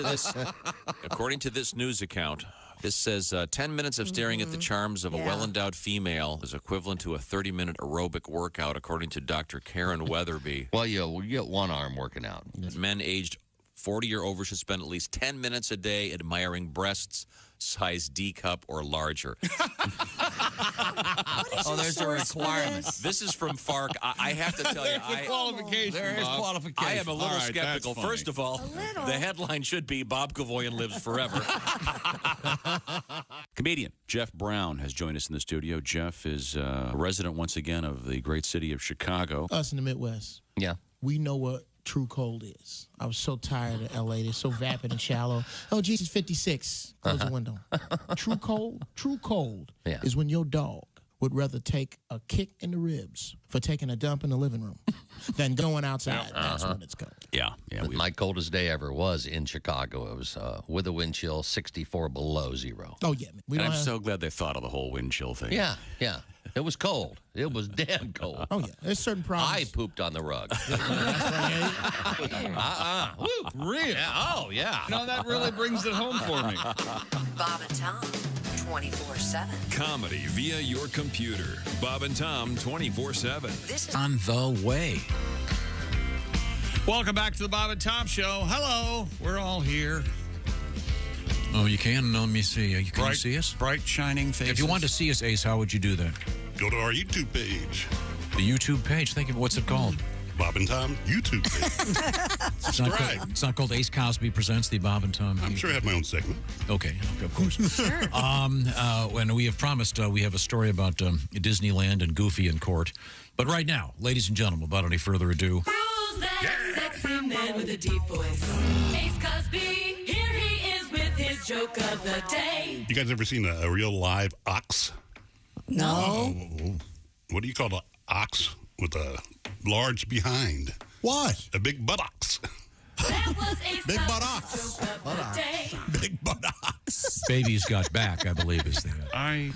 to this news account, this says 10 minutes of staring at the charms of a well-endowed female is equivalent to a 30-minute aerobic workout, according to Dr. Karen Weatherby. Well, you get one arm working out. Men aged 40 or over should spend at least 10 minutes a day admiring breasts size D cup or larger. There's a requirement. This is from FARC. I have to tell you, There is qualification. I am a little All right, skeptical. that's funny. First of all, the headline should be Bob Kavoyan lives forever. Comedian Jeff Brown has joined us in the studio. Jeff is a resident once again of the great city of Chicago. Us in the Midwest. Yeah. We know what true cold is. I was so tired of L.A. They're so vapid and shallow. Oh, Jesus, 56. Close the window. True cold is when your dog would rather take a kick in the ribs for taking a dump in the living room than going outside. That's when it's cold. Yeah. But my coldest day ever was in Chicago. It was with a wind chill 64 below zero. Oh, yeah. And I'm so glad they thought of the whole wind chill thing. Yeah. It was cold. It was damn cold. Oh, yeah. There's certain problems. I pooped on the rug. Woo, really? Yeah. Oh, yeah. No, that really brings it home for me. Bob and Tom, 24/7. Comedy via your computer. Bob and Tom 24/7. This is On the way. Welcome back to the Bob and Tom Show. Hello, we're all here. Oh, you can? Let me see. Can you see us? Bright, shining faces. If you want to see us, Ace, how would you do that? Go to our YouTube page. The YouTube page? Think of what's it called? Bob and Tom YouTube page. It's not called Ace Cosby Presents the Bob and Tom. I'm sure I have my own segment. Okay, of course. When we have promised, we have a story about Disneyland and Goofy in court. But right now, ladies and gentlemen, without any further ado, that sexy man with a deep voice. Ace Cosby, here he is with his joke of the day. You guys ever seen a real live ox? No. What do you call an ox with a large behind? What? A big buttocks. That was Ace Big Cosby's joke of the day. Big buttocks. Baby's Got Back, I believe, is the. I.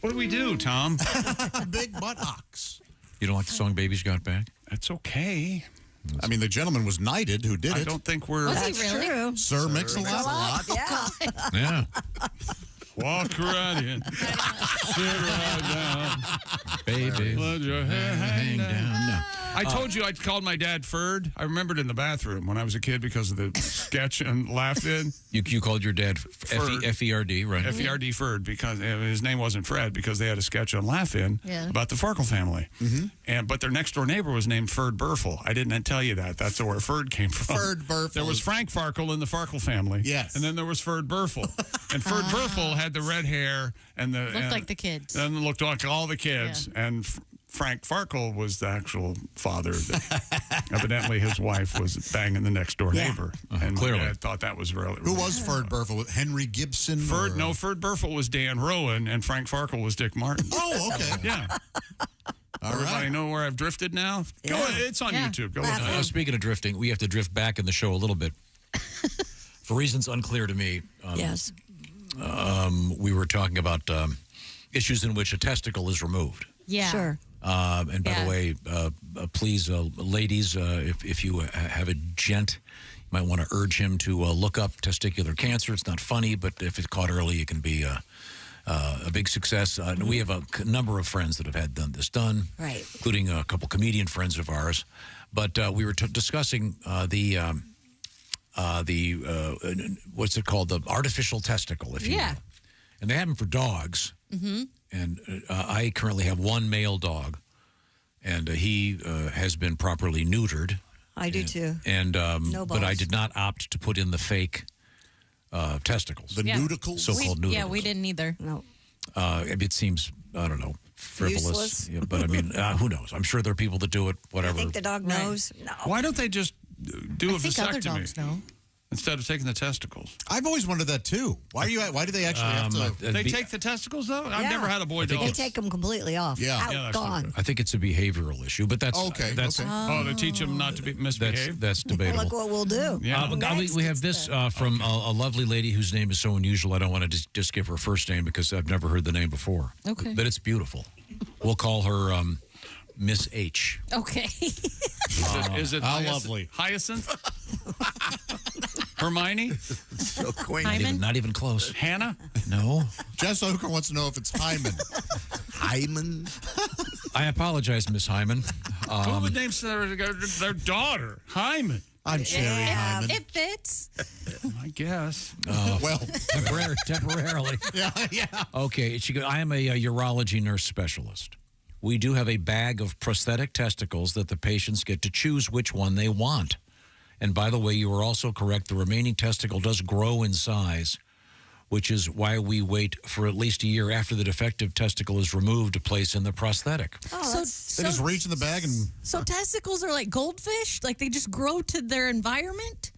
What do we do, Tom? Big buttocks. You don't like the song Baby's Got Back? That's okay. I mean, the gentleman was knighted who did it. I don't think we're. Was he really? True. Sir Mix-a-Lot. Yeah. Yeah. Walk right in. Sit right down. Baby. Let your hair hang down. No. I told you I called my dad Ferd. I remembered in the bathroom when I was a kid because of the sketch and laughed in. You called your dad Ferd. F-E-R-D, right? F-E-R-D Ferd because his name wasn't Fred because they had a sketch on Laugh In about the Farkle family. But their next door neighbor was named Ferd Burfel. I didn't tell you that. That's where Ferd came from. Ferd Burfel. There was Frank Farkle in the Farkle family. Yes. And then there was Ferd Burfel. And Ferd Burfel had the red hair and the Looked like the kids. And looked like all the kids. Yeah. And Frank Farkle was the actual father. Evidently, his wife was banging the next door neighbor. And clearly, my dad thought that was really. Who was Ferd Burfel? Henry Gibson? Ferd Burfel was Dan Rowan, and Frank Farkle was Dick Martin. Oh, okay. Yeah. Everybody know where I've drifted now? Go ahead. It's on YouTube. Go ahead. Speaking of drifting, we have to drift back in the show a little bit. For reasons unclear to me. Yes. We were talking about issues in which a testicle is removed. Yeah. Sure. And by the way, please, ladies, if you have a gent, you might want to urge him to look up testicular cancer. It's not funny, but if it's caught early, it can be a big success. We have a number of friends that have had this done, right, including a couple comedian friends of ours. But we were discussing the what's it called? The artificial testicle, if you will. And they have them for dogs. Mm-hmm. And I currently have one male dog, and he has been properly neutered. I do too. And No but I balls. did not opt to put in the fake testicles. The nudicles? So-called nudicles. Yeah, we didn't either. No. It seems, I don't know, frivolous. Useless. Yeah, but I mean, who knows? I'm sure there are people that do it, whatever. I think the dog knows. No. Why don't they just do a I think other vasectomy dogs know. instead of taking the testicles? I've always wondered that too. Why do they actually have to? They take the testicles though? I've Yeah. never had a boy dog. They take them completely off. Yeah. Out, Yeah, that's not gone. good. I think it's a behavioral issue, but that's Okay, That's okay. Oh, to teach them not to be misbehave? that's debatable. Look what we'll do. Yeah. We have this from a lovely lady whose name is so unusual. I don't want to just give her first name because I've never heard the name before. Okay. But it's beautiful. We'll call her Miss H. Okay. Is it How Hyacinth? lovely. Hyacinth? Hermione? So quaint. Hyman? Not even close. Hannah? No. Jess Hooker wants to know if it's Hyman. Hyman? I apologize, Miss Hyman. Who would name their daughter? Hyman. I'm Sherry Hyman. It fits. I guess. Well, Temporarily. yeah. Okay. She goes, I am a urology nurse specialist. We do have a bag of prosthetic testicles that the patients get to choose which one they want. And by the way, you are also correct. The remaining testicle does grow in size, which is why we wait for at least a year after the defective testicle is removed to place in the prosthetic. Oh, They just reach in the bag and So testicles are like goldfish? Like they just grow to their environment?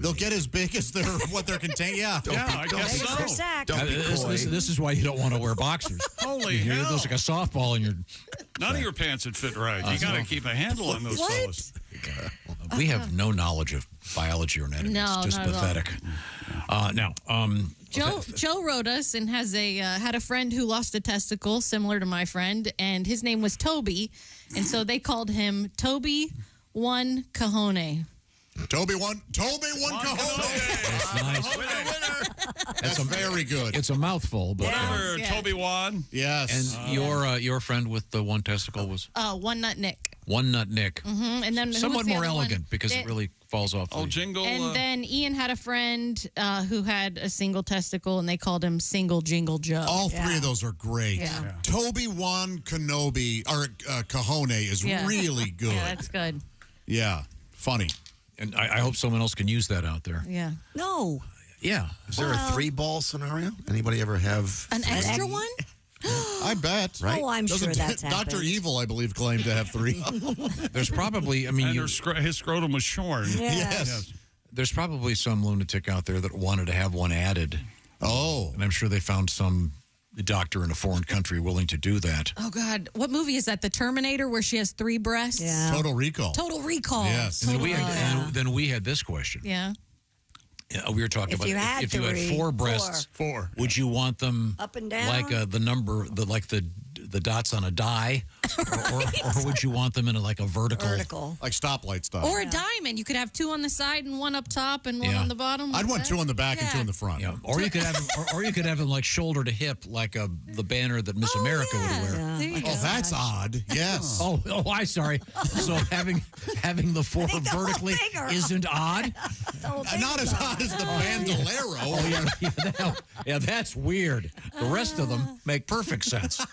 they'll get as big as what they're contained. Yeah. I guess Eggs per so. sack. This is why you don't want to wear boxers. Holy You hell. There's like a softball in your... None of your pants would fit right. You got to keep a handle on those fellas. We have no knowledge of biology or anatomy. No, it's just not at all. pathetic. Joe wrote us and has had a friend who lost a testicle similar to my friend, and his name was Toby, and so they called him Toby One Cajone. Toby one Cajone. It's nice. That's very good. It's a mouthful, but Whatever, Yeah. Toby Wan. Yes. and your friend with the one testicle was One Nut Nick. One Nut Nick. Mm-hmm. And then who Somewhat was the more other one? elegant because it really falls off. Oh, the- Jingle. And then Ian had a friend who had a single testicle, and they called him Single Jingle Joe. All three of those are great. Yeah. Toby Wan Kenobi or Cajone is really good. Yeah, that's good. Yeah. Funny. And I hope someone else can use that out there. Yeah. No. Yeah. Is there a 3-ball scenario? Anybody ever have An extra one? I bet. Right? Oh, I'm sure that's Dr. happened. Evil, I believe, claimed to have 3. There's probably, And his scrotum was shorn. Yes. There's probably some lunatic out there that wanted to have one added. Oh. And I'm sure they found some doctor in a foreign country willing to do that. Oh, God. What movie is that? The Terminator, where she has 3 breasts? Yeah. Total Recall. Total Recall. Yes. And then we had this question. Yeah. We were talking If about you had if you had 4 breasts, would you want them up and down, like the number, the dots on a die, or would you want them in a vertical, like stoplight stuff, Or a diamond? You could have 2 on the side and 1 up top and 1 on the bottom. I'd want 2 on the back and Yeah. 2 on the front. Yeah. Or you could have them, or you could have them like shoulder to hip, like the banner that Miss America would wear. There you go. That's odd. Yes. Oh, I'm sorry. So having the 4 vertically isn't odd. Not as odd as the bandolero. Oh yeah, that's weird. The rest of them make perfect sense.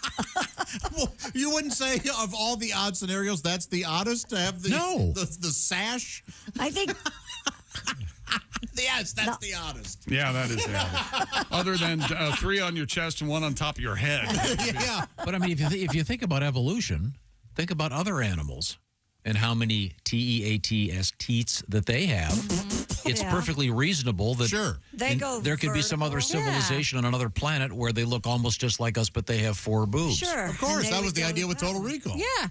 Well, you wouldn't say of all the odd scenarios, that's the oddest to have the sash? I think. Yes, that's the oddest. Yeah, that is the oddest. Other than 3 on your chest and 1 on top of your head. Yeah. But I mean, if you think about evolution, think about other animals and how many teats that they have. It's perfectly reasonable that there could be some other civilization on another planet where they look almost just like us, but they have 4 boobs. Sure. Of course, that was the idea with Total Recall. Yeah.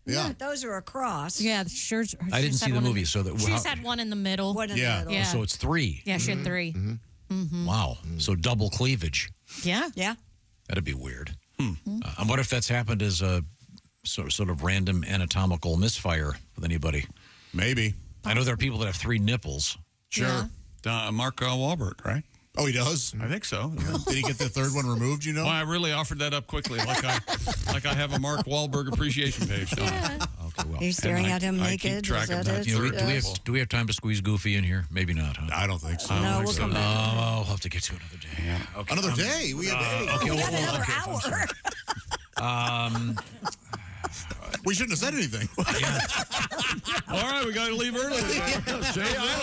Yeah, those are across. Yeah, sure. I didn't see the movie, so that She just had 1 in the middle. One in the middle. Yeah. So it's 3. Yeah, she had 3. Wow. So double cleavage. Yeah. Yeah. That'd be weird. And what if that's happened as a sort of random anatomical misfire with anybody? Maybe. I know there are people that have 3 nipples. Sure. Mark Wahlberg, right? Oh, he does? I think so. Did he get the 3rd one removed, you know? Well, I really offered that up quickly, like I have a Mark Wahlberg appreciation page. Yeah. Okay, well. Are you staring And at him I naked? keep track Is of that that. it? You know, do we have time to squeeze Goofy in here? Maybe not, huh? I don't think so. No, we'll come back. Oh, I'll have to get to another day. Yeah. Okay. Another day? We have Okay, We got well, another hour. We shouldn't have said anything. All right, we got to leave early. See, I don't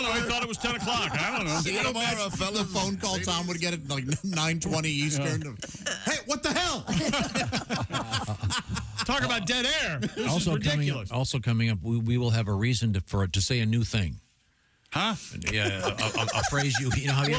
know. I thought it was 10 o'clock. I don't know. See, tomorrow, a fellow phone call, Tom would get it like 9:20 Eastern. Hey, what the hell? Talk about dead air. This Also is ridiculous. coming up, we will have a reason to say a new thing. Huh? Yeah, a phrase you know how you.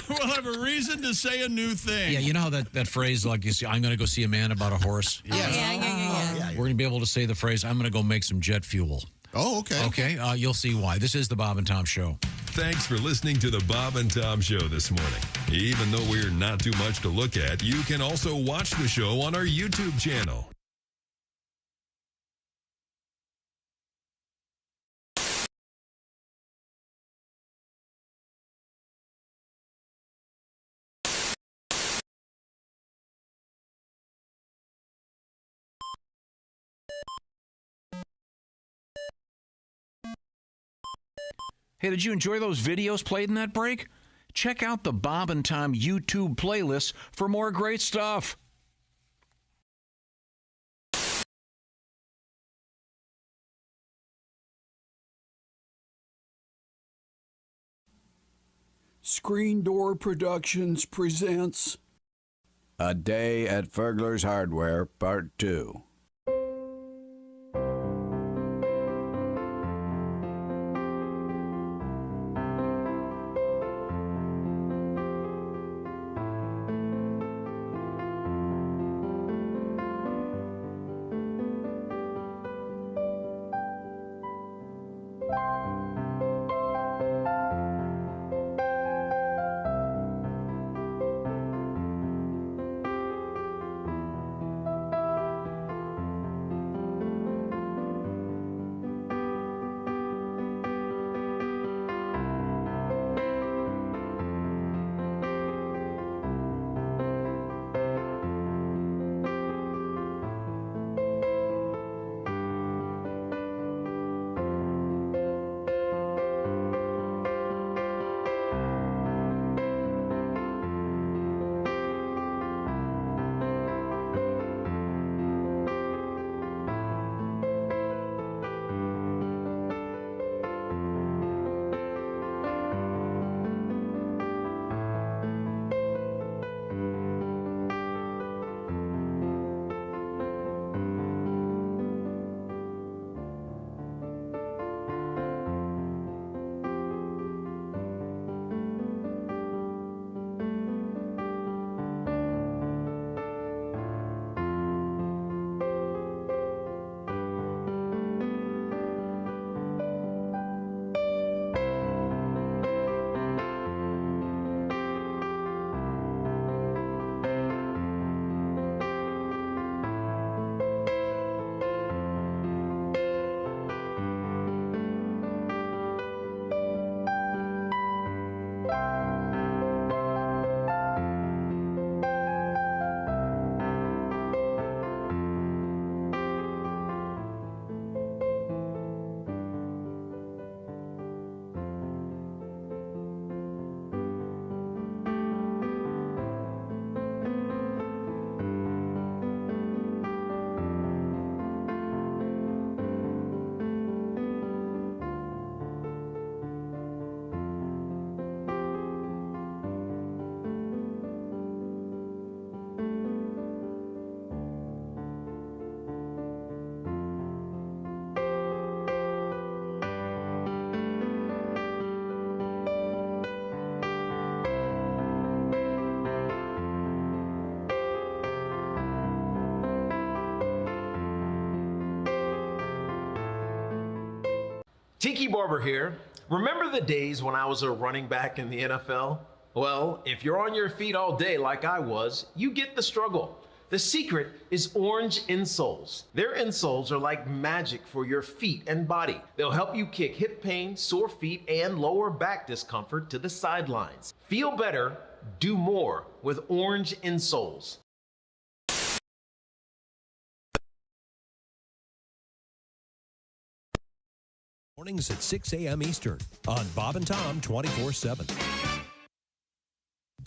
We'll have a reason to say a new thing. Yeah, you know how that phrase, like you see, I'm going to go see a man about a horse. Yeah. We're going to be able to say the phrase, I'm going to go make some jet fuel. Oh, okay. Okay, you'll see why. This is the Bob and Tom Show. Thanks for listening to the Bob and Tom Show this morning. Even though we're not too much to look at, you can also watch the show on our YouTube channel. Hey, did you enjoy those videos played in that break? Check out the Bob and Tom YouTube playlist for more great stuff. Screen Door Productions presents A Day at Furgler's Hardware, Part 2. Tiki Barber here. Remember the days when I was a running back in the NFL? Well, if you're on your feet all day like I was, you get the struggle. The secret is orange insoles. Their insoles are like magic for your feet and body. They'll help you kick hip pain, sore feet, and lower back discomfort to the sidelines. Feel better, do more with orange insoles. Mornings at 6 a.m. Eastern on Bob and Tom 24/7.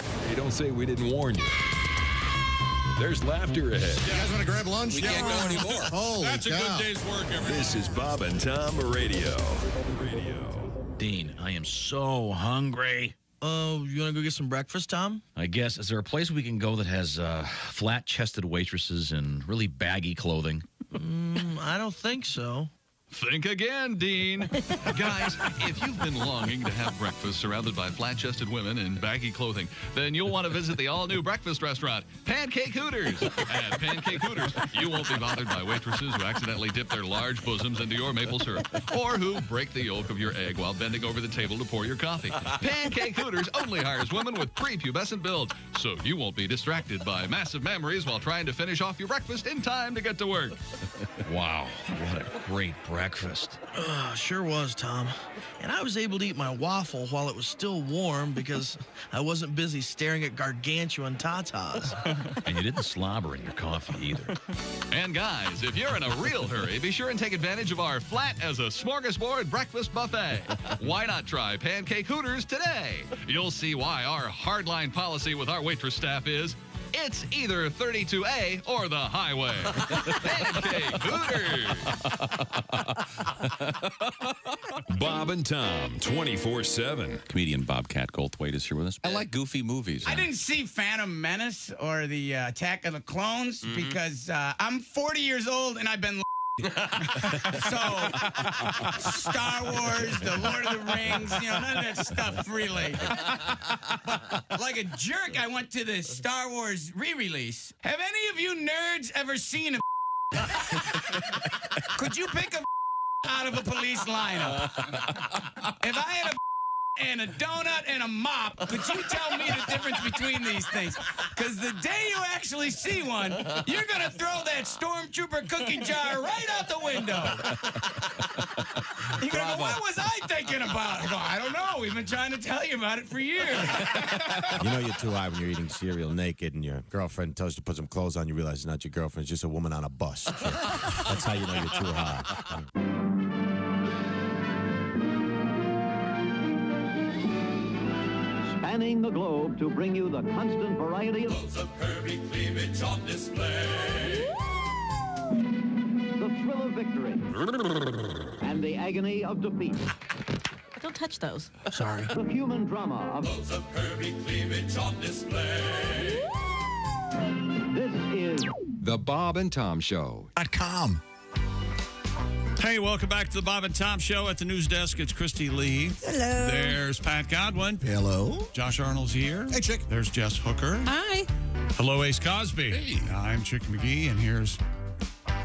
Hey, don't say we didn't warn you. There's laughter ahead. You guys want to grab lunch? We can't go anymore. Holy That's a cow. good day's work, everybody. This is Bob and Tom Radio. Dean, I am so hungry. Oh, you want to go get some breakfast, Tom? I guess. Is there a place we can go that has flat-chested waitresses and really baggy clothing? I don't think so. Think again, Dean. Guys, if you've been longing to have breakfast surrounded by flat-chested women in baggy clothing, then you'll want to visit the all-new breakfast restaurant, Pancake Hooters. At Pancake Hooters, you won't be bothered by waitresses who accidentally dip their large bosoms into your maple syrup or who break the yolk of your egg while bending over the table to pour your coffee. Pancake Hooters only hires women with prepubescent builds, so you won't be distracted by massive memories while trying to finish off your breakfast in time to get to work. Wow, what a great breakfast. Sure was, Tom. And I was able to eat my waffle while it was still warm because I wasn't busy staring at gargantuan tatas. And you didn't slobber in your coffee either. And guys, if you're in a real hurry, be sure and take advantage of our flat as a smorgasbord breakfast buffet. Why not try Pancake Hooters today? You'll see why our hardline policy with our waitress staff is, it's either 32A or the highway. Pancake Hooters. Bob and Tom 24/7. Comedian Bobcat Goldthwait is here with us. I like goofy movies. I didn't see Phantom Menace or the Attack of the Clones because I'm 40 years old and I've been so Star Wars, the Lord of the Rings, none of that stuff really. But like a jerk, I went to the Star Wars re-release. Have any of you nerds ever seen a Could you pick a out of a police lineup? If I had a and a donut and a mop, could you tell me the difference between these things? Because the day you actually see one, you're going to throw that stormtrooper cookie jar right out the window. You're going to go, what was I thinking about? I go, I don't know. We've been trying to tell you about it for years. You know you're too high when you're eating cereal naked and your girlfriend tells you to put some clothes on. You realize it's not your girlfriend. It's just a woman on a bus. That's how you know you're too high. Spanning the globe to bring you the constant variety of curvy cleavage on display. The thrill of victory and the agony of defeat. Don't touch those. Sorry. The human drama of curvy cleavage on display. This is The Bob and Tom Show. .com. Hey, welcome back to the Bob and Tom Show. At the news desk, it's Christy Lee. Hello. There's Pat Godwin. Hello. Josh Arnold's here. Hey, Chick. There's Jess Hooker. Hi. Hello, Ace Cosby. Hey. I'm Chick McGee, and here's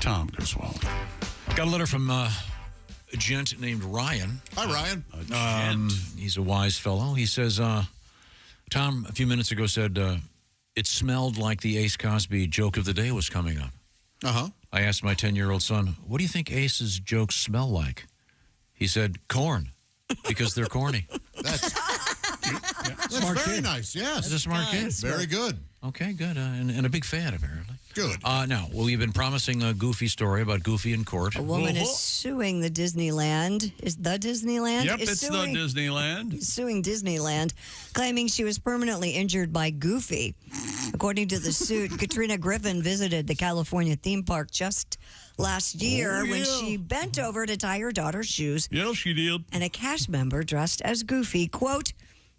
Tom Griswold. Got a letter from a gent named Ryan. Hi, Ryan. He's a wise fellow. He says, Tom, a few minutes ago, said it smelled like the Ace Cosby joke of the day was coming up. Uh-huh. I asked my 10-year-old son, what do you think Ace's jokes smell like? He said, corn, because they're corny. That's Smart very kid. nice, yes. That's a smart kid. Very good. Okay, good. And a big fan, apparently. Good. Now, we've been promising a Goofy story about Goofy in court. A woman is suing the Disneyland. Is the Disneyland? Yep, is it's suing, the Disneyland. Suing Disneyland, claiming she was permanently injured by Goofy. According to the suit, Katrina Griffin visited the California theme park just last year when she bent over to tie her daughter's shoes. Yeah, she did. And a cast member dressed as Goofy, quote,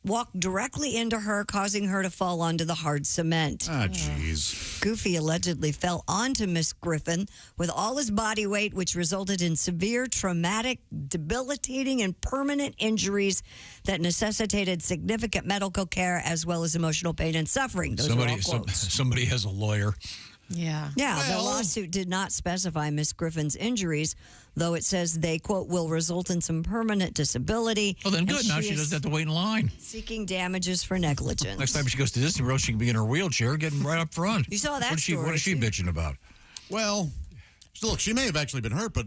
walked directly into her, causing her to fall onto the hard cement. Ah, jeez. Goofy allegedly fell onto Miss Griffin with all his body weight, which resulted in severe, traumatic, debilitating, and permanent injuries that necessitated significant medical care as well as emotional pain and suffering. Those are all quotes. Somebody has a lawyer. Yeah. Yeah, the Well- lawsuit did not specify Miss Griffin's injuries, though it says they, quote, will result in some permanent disability. Well, then and good. Now she is doesn't have to wait in line. seeking damages for negligence. Next time she goes to Disney World, she can be in her wheelchair getting right up front. You saw that What is she story, too. bitching about? Well, look, she may have actually been hurt, but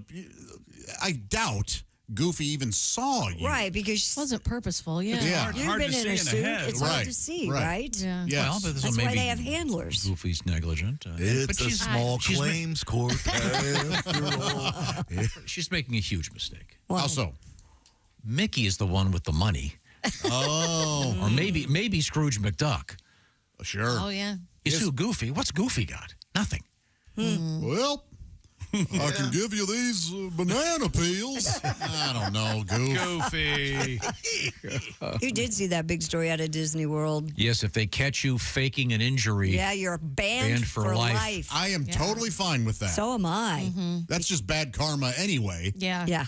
I doubt Goofy even saw you. Right, because It wasn't purposeful, yeah. Yeah. you've hard been to in see a in the suit. head. It's hard Right, to see, right. right? Yeah. Yes. Well, but this That's one why maybe they have handlers. Goofy's negligent. It's a small she's ma- claims court after all. She's making a huge mistake. Well, How so? Mickey is the one with the money. Oh. Or maybe Scrooge McDuck. Sure. Oh, yeah. You sue Goofy. What's Goofy got? Nothing. Well, I can give you these banana peels. I don't know, Goofy. you did see that big story out of Disney World. Yes, if they catch you faking an injury. Yeah, you're banned for life. I am totally fine with that. So am I. That's just bad karma anyway. Yeah. Yeah.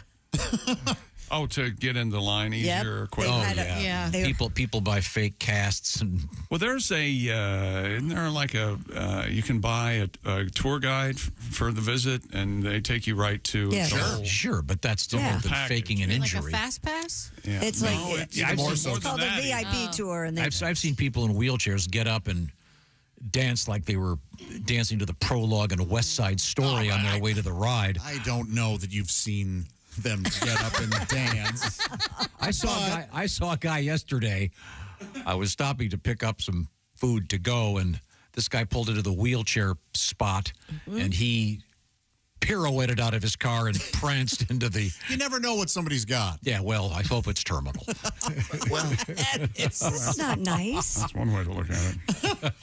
Oh, to get in the line easier, quicker. Oh, had a- yeah. yeah. They- People buy fake casts. And Well, there's isn't there like you can buy a tour guide for the visit, and they take you right to Yeah. the whole- Sure, but that's different Yeah. than Package. faking an Like a injury. fast pass? Yeah. It's No, like it's I've more seen- so it's called than the that. VIP tour, and they I've seen people in wheelchairs get up and dance like they were dancing to the prologue in a West Side Story on their way to the ride. I don't know that you've seen them get up and dance. I saw a guy yesterday. I was stopping to pick up some food to go, and this guy pulled into the wheelchair spot, and he pirouetted out of his car and pranced into the. You never know what somebody's got. Yeah, well, I hope it's terminal. Well, That's not nice. That's one way to look at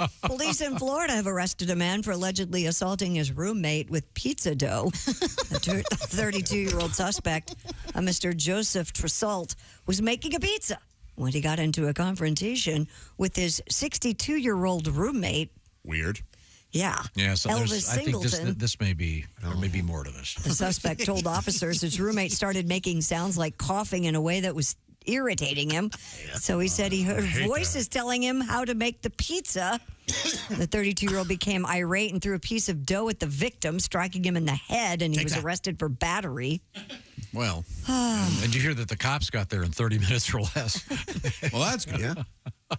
it. Police in Florida have arrested a man for allegedly assaulting his roommate with pizza dough. The 32-year-old suspect, a Mr. Joseph Tressault, was making a pizza when he got into a confrontation with his 62-year-old roommate. Weird. Yeah. Yeah, so Elvis I think Singleton. this may be there may be more to this. The suspect told officers his roommate started making sounds like coughing in a way that was irritating him. So he said he heard voices telling him how to make the pizza. The 32-year-old became irate and threw a piece of dough at the victim, striking him in the head, and he was arrested for battery. Well, And did you hear that the cops got there in 30 minutes or less? well, that's good. yeah.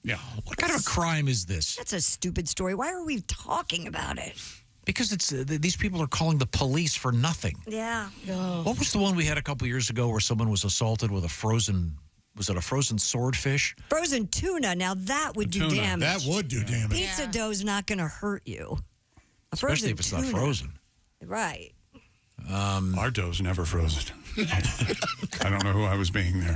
Yeah. What kind of a crime is this? That's a stupid story. Why are we talking about it? Because it's these people are calling the police for nothing. Yeah. What was the one we had a couple years ago where someone was assaulted with a frozen swordfish? Frozen tuna. Now that would do damage. That would do damage. Pizza dough's not going to hurt you. A Especially if it's not tuna. frozen. Right. Our dough's never frozen. I don't know who I was being there.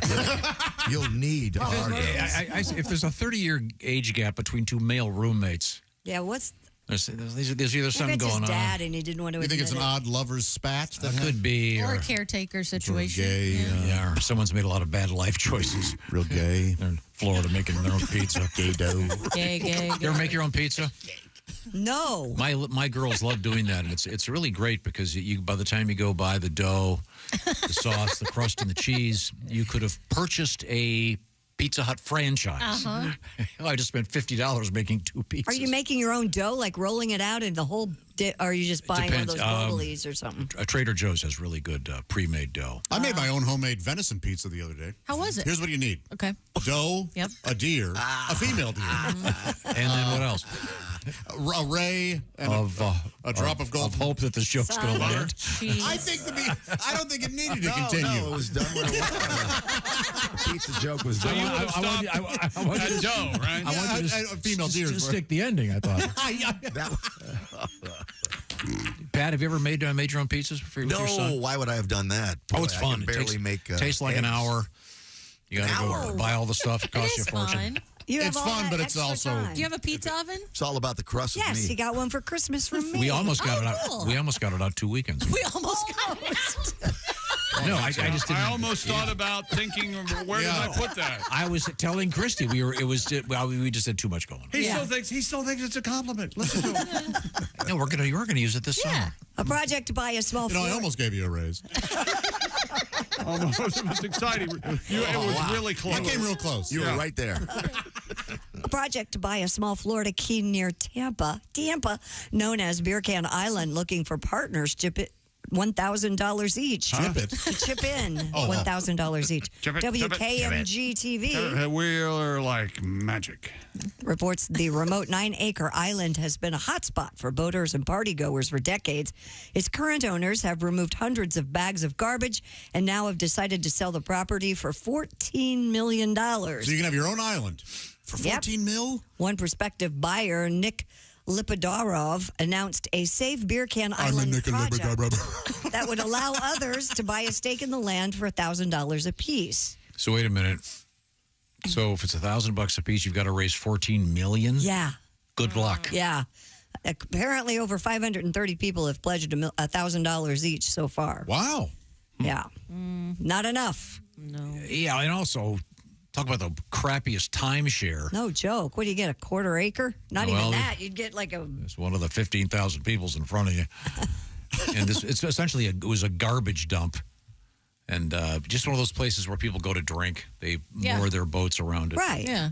You'll need our If there's a 30-year age gap between two male roommates, Yeah, what's... there's either Maybe something it's his going dad on. and he didn't want to You think admit it's an it. odd lover's spat? That could be. Or a caretaker situation. Gay. Yeah, or someone's made a lot of bad life choices. Real gay. They're in Florida making their own pizza. Gay dough. Gay. You ever make your own pizza? No. My girls love doing that, and it's really great because you by the time you go buy the dough, the sauce, the crust, and the cheese, you could have purchased a Pizza Hut franchise. Uh-huh. I just spent $50 making 2 pizzas. Are you making your own dough, like rolling it out in the whole... or are you just buying one of those Depends. Googleys or something? Trader Joe's has really good pre-made dough. I made my own homemade venison pizza the other day. How was it? Here's what you need. Okay. Dough, Yep. a deer, a female deer, And then what else? a ray, and a drop of gold. Of hope that this joke's going to land. I don't think it needed to continue. No, it was done when it was done. The pizza joke was done. I want That dough, right? I want you a female deer. to stick the ending, I thought. Pat, have you ever made your own pizzas for your son? No, why would I have done that? Oh, it's I fun. can barely make tastes like eggs. an hour. You got to go buy all the stuff. It costs you a fortune. Fun. You have It's all fun, that but it's extra also- time. Do you have a pizza oven? It's all about the crust with Yes, me. he got one for Christmas from me. We almost got it out. cool. We almost got it out 2 weekends. We almost got it. No, I just didn't. I almost thought about thinking, where did I put that? I was telling Christy we just had too much going on. He still thinks it's a compliment. Listen to him. No, we're gonna use it this summer. A project to buy a small... You know, I Ford- almost gave you a raise. Almost. It was exciting. It was really close. I came real close. You were right there. project to buy a small Florida key near Tampa, known as Beer Can Island, looking for partners. Chip it. $1,000 each. Chip it. To chip in Oh. $1,000 each. Chip it, WKMG TV We're like magic. reports the remote 9-acre island has been a hotspot for boaters and partygoers for decades. Its current owners have removed hundreds of bags of garbage and now have decided to sell the property for $14 million. So you can have your own island for $14 mil? One prospective buyer, Nick Lipidarov, announced a Save Beer Can Island project that would allow others to buy a stake in the land for $1,000 apiece. So wait a minute. So if it's $1,000 a piece, you've got to raise $14 million? Yeah. Good luck. Yeah. Apparently, over 530 people have pledged $1,000 each so far. Wow. Yeah. Not enough. No. Yeah, and also, talk about the crappiest timeshare. No joke. What do you get, a quarter acre? Not Well, even that. You'd get like a... It's one of the 15,000 people's in front of you. And it's essentially, it was a garbage dump. And just one of those places where people go to drink. They moor their boats around it. Right. Yeah.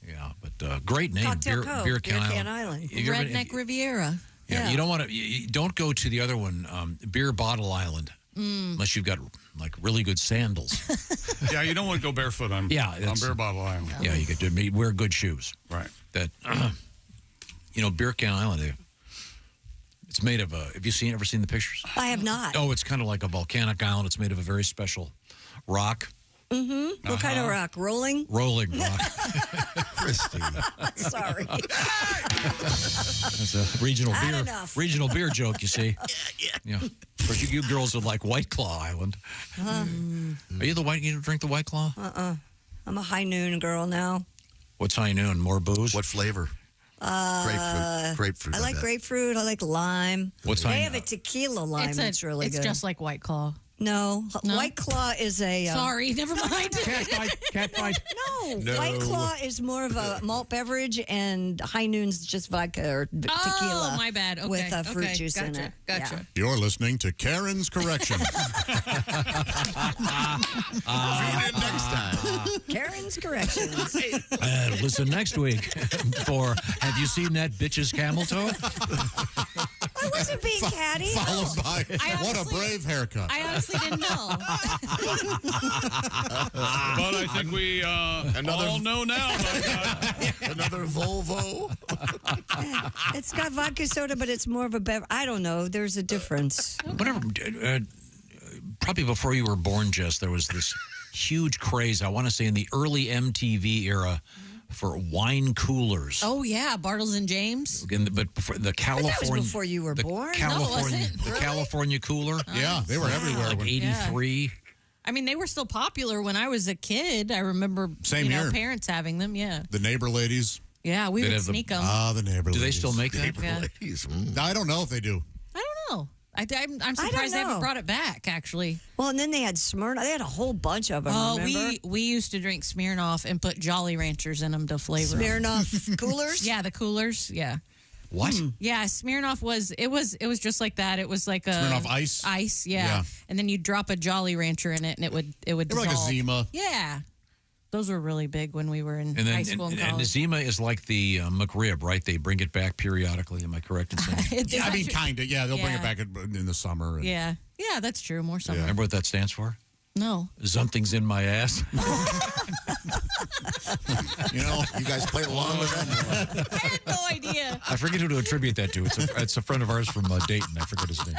Yeah, but great name. Cocktail Cove, Beer Can Island. You ever been- Redneck Riviera. Yeah, you don't want to. You don't go to the other one, Beer Bottle Island, unless you've got like really good sandals. Yeah, you don't want to go barefoot on Beer Bottle Island. Yeah, you get to wear good shoes. Right. That Beer Can Island. It's made of a. Have you ever seen the pictures? I have not. Oh, it's kind of like a volcanic island. It's made of a very special rock. Mm-hmm. What kind of rock? Rolling? Rolling rock. Christy. Sorry. That's a regional beer joke, you see. Yeah. Of course, you girls would like White Claw Island. Are you you drink the White Claw? I'm a High Noon girl now. What's High Noon? More booze? What flavor? Grapefruit. I like grapefruit. I like lime. What's they High have a tequila lime. It's really good. It's just like White Claw. No, White Claw is a... Sorry, never mind. Cat fight. No, White Claw is more of a malt beverage, and High Noon's just vodka or tequila. Oh, my bad. Okay. With fruit juice in Gotcha. it. Gotcha. Yeah. You're listening to Karen's Corrections. Tune in next time. Karen's Corrections. Listen next week for Have You Seen That Bitch's Camel Toe? I wasn't being catty. Followed by, what a honestly- brave haircut. I honestly didn't know. But I think we all know now. Another Volvo. It's got vodka soda, but it's more of a beverage. I don't know. There's a difference. Whatever. Probably before you were born, Jess, there was this huge craze, I want to say in the early MTV era, for wine coolers. Oh, yeah. Bartles and James. But before, the California... But that was before you were born. California, No, it wasn't. the Really? California cooler. Yeah, they were everywhere. Like 83. I mean, they were still popular when I was a kid. I remember parents having them. Yeah. The neighbor ladies. Yeah, we would sneak them. The neighbor Do ladies. they still make that? Yeah. I don't know if they do. I don't know. I'm surprised they haven't brought it back, actually. Well, and then they had Smirnoff. They had a whole bunch of them, Oh, remember? we used to drink Smirnoff and put Jolly Ranchers in them to flavor 'em. Smirnoff coolers? Yeah, the coolers. Yeah. What? Yeah, Smirnoff was just like that. It was like a Smirnoff Ice? Ice, yeah. Yeah. And then you drop a Jolly Rancher in it, and it would They were like a dissolve. Zima. Yeah, those were really big when we were in And then high school and and college. Zima is like the McRib, right? They bring it back periodically. Am I correct in saying? Yeah, I mean, kind of. Yeah, they'll bring it Yeah. back in the summer. And, Yeah, that's true. More summer. Remember what that stands for? No. Something's in my ass. You know, you guys play along with that? I had no idea. I forget who to attribute that to. It's a friend of ours from Dayton. I forget his name.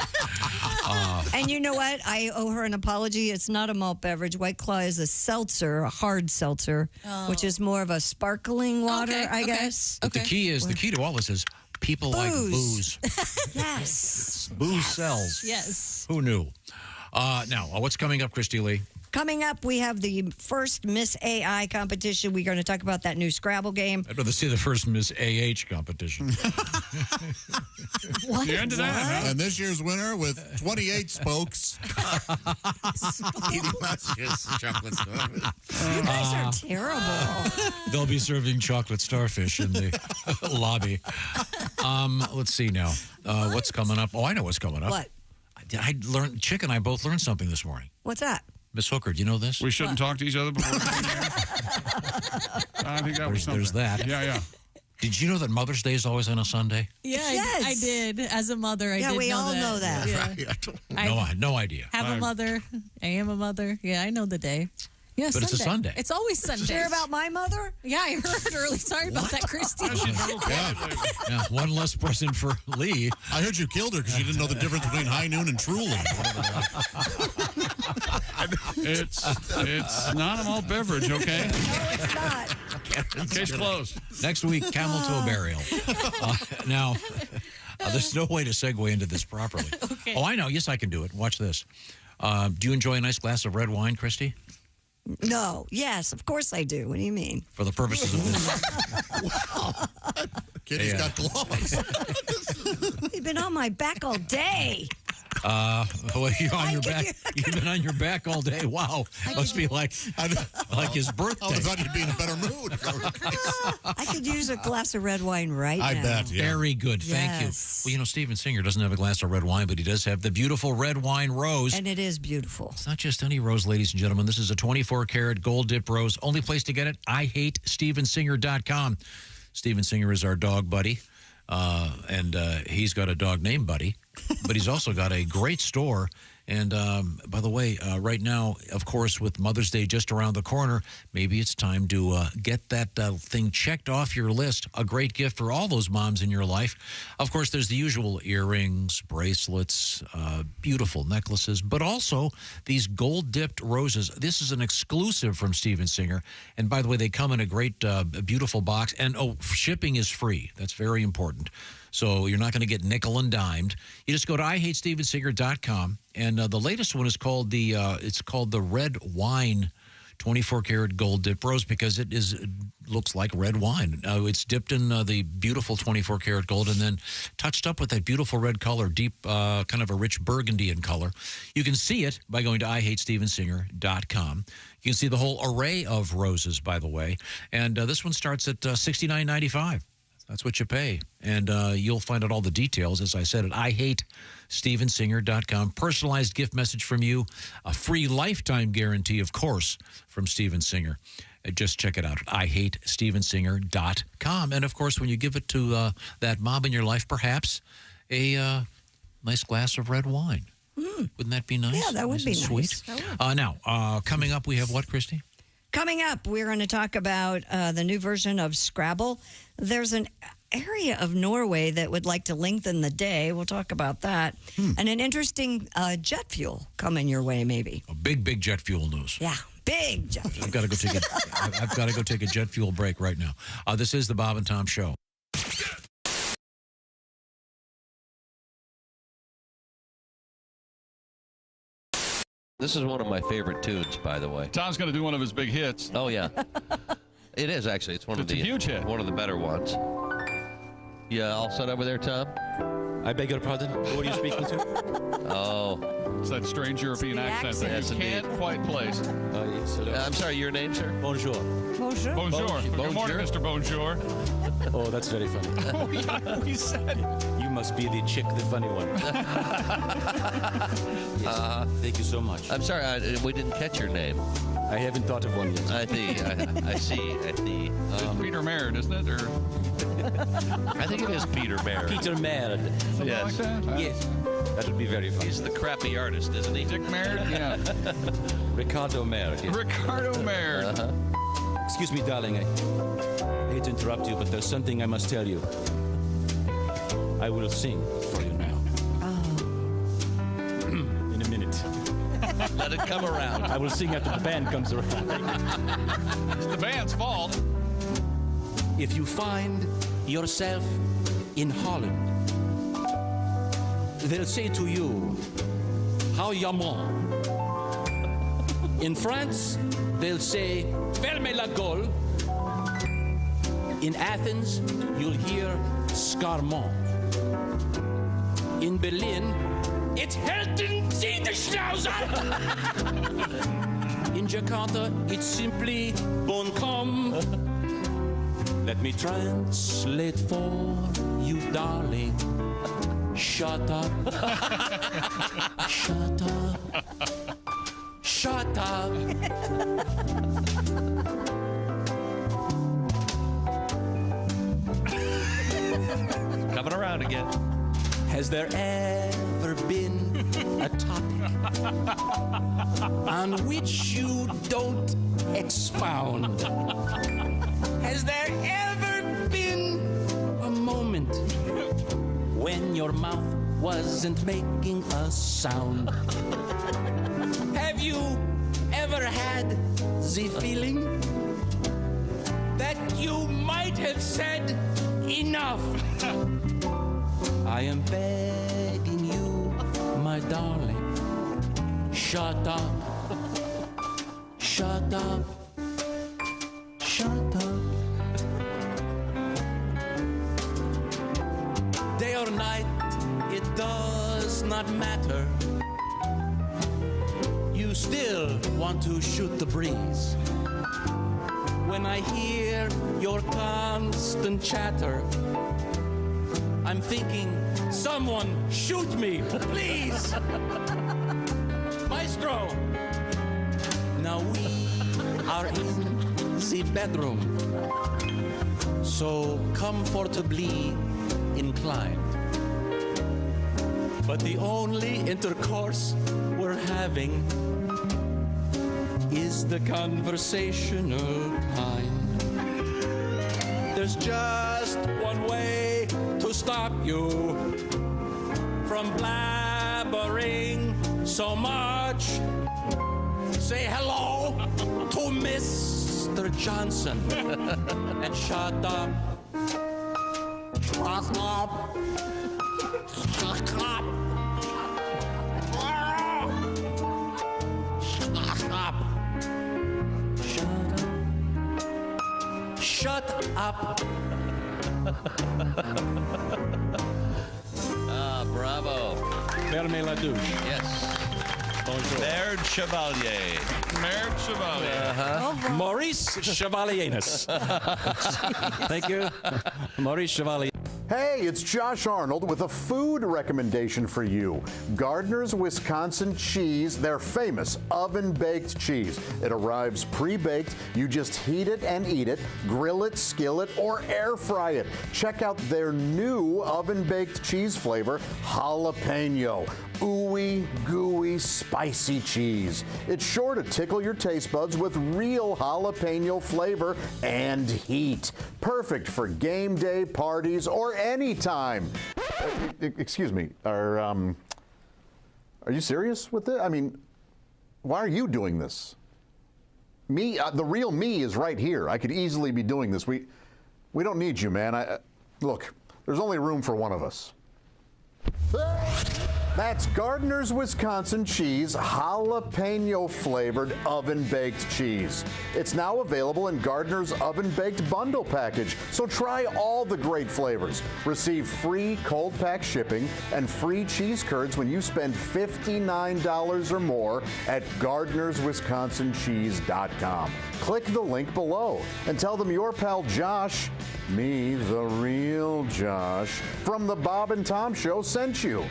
And you know what? I owe her an apology. It's not a malt beverage. White Claw is a seltzer, a hard seltzer, which is more of a sparkling water, I guess. But the key to all this is people like booze. Yes. Booze sells. Yes. Who knew? Now, what's coming up, Christy Lee? Coming up, we have the first Miss AI competition. We're going to talk about that new Scrabble game. I'd rather see the first Miss AH competition. What? The end of that, huh? And this year's winner with 28 spokes. Eating luscious chocolate starfish. You guys are terrible. They'll be serving chocolate starfish in the lobby. Let's see now. What's coming up? Oh, I know what's coming up. What? Chick and I both learned something this morning. What's that? Miss Hooker, do you know this? We shouldn't talk to each other before. I think that was something. There's that. Yeah. Did you know that Mother's Day is always on a Sunday? Yeah, Yes. I did. As a mother, I did we know all that. know that. Yeah. I had no idea. Have a mother. I am a mother. Yeah, I know the day. Yeah, But it's a Sunday. It's always Sunday. Did you hear about my mother? Yeah, I heard early. Sorry about that, Christy. Yeah, one less person for Lee. I heard you killed her because you didn't know the difference between High Noon and Truly. It's not a malt beverage, okay? No, it's not. Case closed. Next week, camel toe burial. Now, there's no way to segue into this properly. Okay. Oh, I know. Yes, I can do it. Watch this. Do you enjoy a nice glass of red wine, Christy? No. Yes, of course I do. What do you mean? For the purposes of this. Wow. Kitty's got claws. You've been on my back all day. Well, you're on your back. You've been on your back all day. Wow. Must be like his birthday. I thought you'd be in a better mood. I could use a glass of red wine right now. I bet. Yeah. Very good. Thank Yes. you. Well, Steven Singer doesn't have a glass of red wine, but he does have the beautiful red wine rose. And it is beautiful. It's not just any rose, ladies and gentlemen. This is a 24-karat gold dip rose. Only place to get it, IHateStevenSinger.com. Steven Singer is our dog buddy, and he's got a dog named Buddy, but he's also got a great store. And by the way, right now, of course, with Mother's Day just around the corner, maybe it's time to get that thing checked off your list. A great gift for all those moms in your life. Of course, there's the usual earrings, bracelets, beautiful necklaces, but also these gold-dipped roses. This is an exclusive from Steven Singer. And by the way, they come in a great, beautiful box. And, shipping is free. That's very important. So you're not going to get nickel and dimed. You just go to IHateStevenSinger.com, and the latest one is called the Red Wine 24-karat gold dip rose because it looks like red wine. It's dipped in the beautiful 24-karat gold and then touched up with that beautiful red color, deep, kind of a rich burgundy in color. You can see it by going to IHateStevenSinger.com. You can see the whole array of roses, by the way, and this one starts at $69.95. That's what you pay. And you'll find out all the details, as I said, at IHateStevenSinger.com. Personalized gift message from you. A free lifetime guarantee, of course, from Steven Singer. Just check it out at IHateStevenSinger.com. And, of course, when you give it to that mom in your life, perhaps a nice glass of red wine. Wouldn't that be nice? Yeah, that would be nice. Sweet. Now, coming up, we have what, Christy? Coming up, we're going to talk about the new version of Scrabble. There's an area of Norway that would like to lengthen the day. We'll talk about that. And an interesting jet fuel coming your way, maybe. Big jet fuel news. Yeah, big jet fuel. I've got to go take a jet fuel break right now. This is the Bob and Tom Show. This is one of my favorite tunes, by the way. Tom's going to do one of his big hits. Oh, yeah. It is, actually. It's a huge hit. One of the better ones. Yeah, all set over there, Tom? I beg your pardon? Who are you speaking to? Oh. It's that strange European accent that you can't quite place. Yes, hello. I'm sorry, your name, sir? Bonjour. Bonjour. Bonjour. Good morning, Mr. Bonjour. Oh, that's very funny. Oh, yeah, we said. You must be the chick, the funny one. Yes. Thank you so much. I'm sorry, we didn't catch your name. I haven't thought of one yet. I see. It's Peter Merritt, isn't it? Or I think it is Peter Merritt. Peter Merritt. Something like that? Yes. That would be very funny. He's the crappy artist, isn't he? Dick Merritt? Yeah. Ricardo Merritt. Yes. Ricardo Merritt. Excuse me, darling. I hate to interrupt you, but there's something I must tell you. I will sing for you now. In a minute. Let it come around. I will sing after the band comes around. It's the band's fault. If you find yourself in Holland, they'll say to you, how yaman? In France, they'll say, fermez la gueule. In Athens, you'll hear scarmont. In Berlin, it's Helden Sie die Schnauze! In Jakarta, it's simply bon com. Let me translate for you, darling. Shut up. Shut up. Shut up. around again. Has there ever been a topic on which you don't expound? Has there ever been a moment when your mouth wasn't making a sound? Have you ever had the feeling that you might have said enough? I am begging you, my darling, shut up, shut up, shut up. Day or night, it does not matter. You still want to shoot the breeze. When I hear your constant chatter, I'm thinking, someone shoot me, please. Maestro. Now we are in the bedroom, so comfortably inclined. But the only intercourse we're having is the conversational kind. There's just one way to stop you from blabbering so much. Say hello to Mr. Johnson and shut up. Shut up. Shut up. Shut up. Shut up. Bravo. Fermez la douche. Yes. Bonjour. Merde Chevalier. Merde Chevalier. Maurice Chevalieris. Thank you. Maurice Chevalier. Hey, it's Josh Arnold with a food recommendation for you. Gardner's Wisconsin cheese, their famous oven-baked cheese. It arrives pre-baked. You just heat it and eat it, grill it, skillet, or air fry it. Check out their new oven-baked cheese flavor, jalapeno. Ooey, gooey, spicy cheese. It's sure to tickle your taste buds with real jalapeno flavor and heat. Perfect for game day parties or any time. Excuse me, are you serious with this? I mean, why are you doing this? Me, the real me is right here. I could easily be doing this. We don't need you, man. Look, there's only room for one of us. That's Gardner's Wisconsin cheese, jalapeno flavored oven baked cheese. It's now available in Gardner's oven baked bundle package, so try all the great flavors. Receive free cold pack shipping and free cheese curds when you spend $59 or more at Gardner'sWisconsinCheese.com. Click the link below and tell them your pal Josh, me, the real Josh, from the Bob and Tom Show sent you.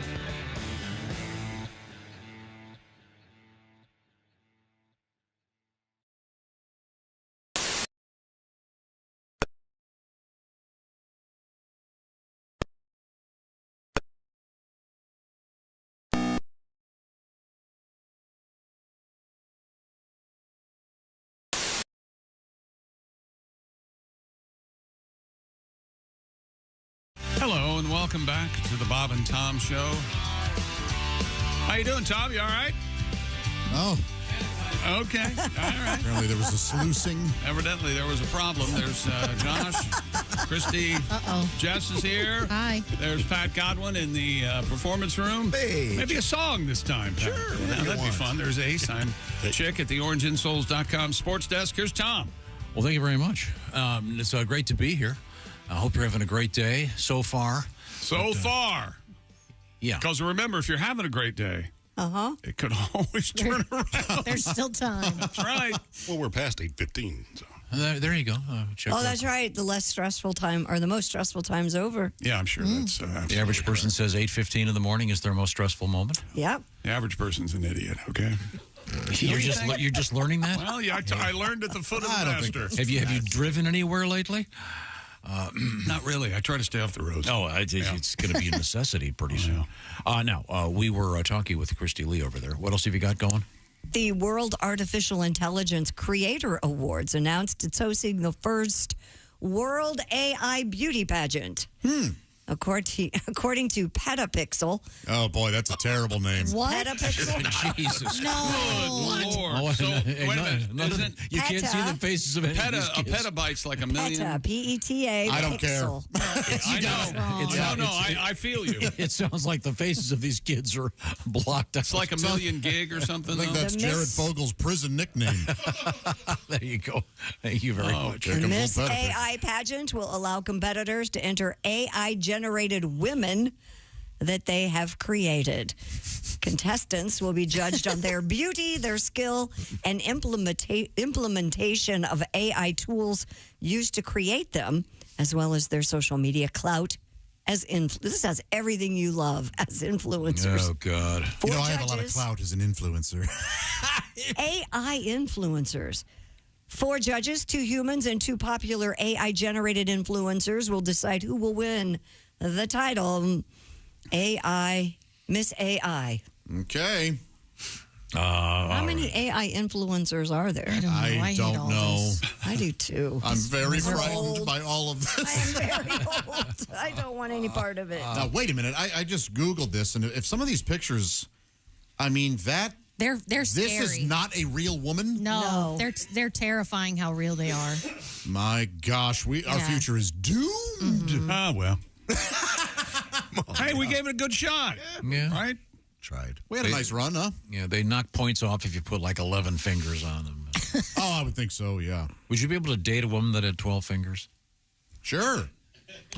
Hello and welcome back to the Bob and Tom Show. How you doing, Tom? You all right? Oh. Okay. All right. Apparently there was a sluicing. Evidently there was a problem. There's Josh, Christy, Jess is here. Hi. There's Pat Godwin in the performance room. Hey. Maybe a song this time, Pat. Sure. Yeah, that'd be fun. There's Ace. I'm Chick at the orangeinsoles.com sports desk. Here's Tom. Well, thank you very much. It's great to be here. I hope you're having a great day so far. So far. Yeah. Because remember, if you're having a great day, it could always turn around. There's still time. That's right. Well, we're past 8:15. So. There you go. Check that. That's right. The less stressful time, or the most stressful time's over. Yeah, I'm sure that's the average person says 8:15 in the morning is their most stressful moment. Yep. The average person's an idiot, okay? You're just learning that? Well, yeah, I learned at the foot of the master. Have you driven anywhere lately? Not really. I try to stay off the roads. Oh, it's going to be a necessity pretty soon. Now, we were talking with Christy Lee over there. What else have you got going? The World Artificial Intelligence Creator Awards announced it's hosting the first World AI Beauty Pageant. According to Petapixel. Oh, boy, that's a terrible name. What? Petapixel? Jesus. No. Good Lord. So, wait a minute. You can't see the faces of any of these kids. A petabyte's like a million. Peta, P-E-T-A. I don't care. I know. I feel you. It sounds like the faces of these kids are blocked out. It's like a million gig or something. I think that's Jared Fogel's prison nickname. There you go. Thank you very much. The Miss AI pageant will allow competitors to enter AI-generated women that they have created. Contestants will be judged on their beauty, their skill, and implementation of AI tools used to create them, as well as their social media clout. This has everything you love as influencers. Oh, God. I have a lot of clout as an influencer. AI influencers. 4 judges, 2 humans, and 2 popular AI-generated influencers will decide who will win the title Miss AI. Okay. How many AI influencers are there? I don't know. I do too. I'm very frightened by all of this. I am very old. I don't want any part of it. Now, wait a minute. I just Googled this, and if some of these pictures, They're this scary. is not a real woman? No. They're terrifying how real they are. My gosh, our future is doomed. Ah, well. Hey, we gave it a good shot. Yeah. Right? Tried. We had a nice run, huh? Yeah, they knock points off if you put like 11 fingers on them. Oh, I would think so, yeah. Would you be able to date a woman that had 12 fingers? Sure.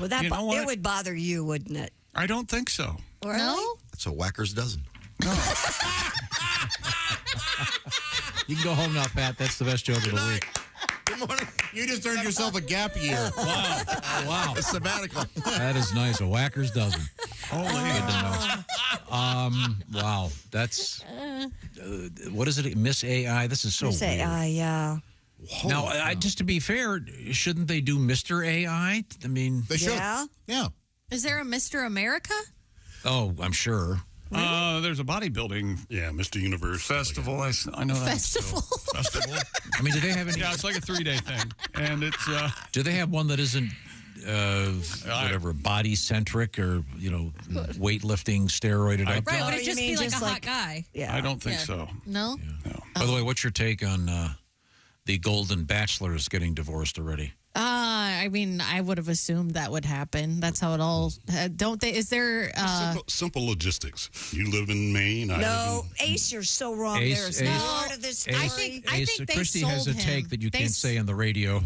Well, it would bother you, wouldn't it? I don't think so. Really? No? That's a whacker's dozen. You can go home now, Pat. That's the best joke of the week. Good morning. You just earned yourself a gap year. Wow. A sabbatical. That is nice. A whacker's dozen. Oh, good to know. Wow. That's, what is it? Miss AI? This is so Miss weird. AI, yeah. Now, just to be fair, shouldn't they do Mr. AI? I mean, they should. Yeah. Is there a Mr. America? Oh, I'm sure. There's a bodybuilding Mr. Universe festival. I know that. Festival. I mean, do they have any? Yeah, it's like a 3-day thing, and it's. Do they have one that isn't whatever body centric or weightlifting steroided up? Right, would it just be like a hot guy? Yeah, I don't think so. No. By the way, what's your take on the Golden Bachelors getting divorced already? I mean, I would have assumed that would happen. That's how it all. Don't they? Is there simple logistics? You live in Maine. No, Ace, you're so wrong. There's no part of this story. I think they Christy sold has a him. take that you can't say on the radio.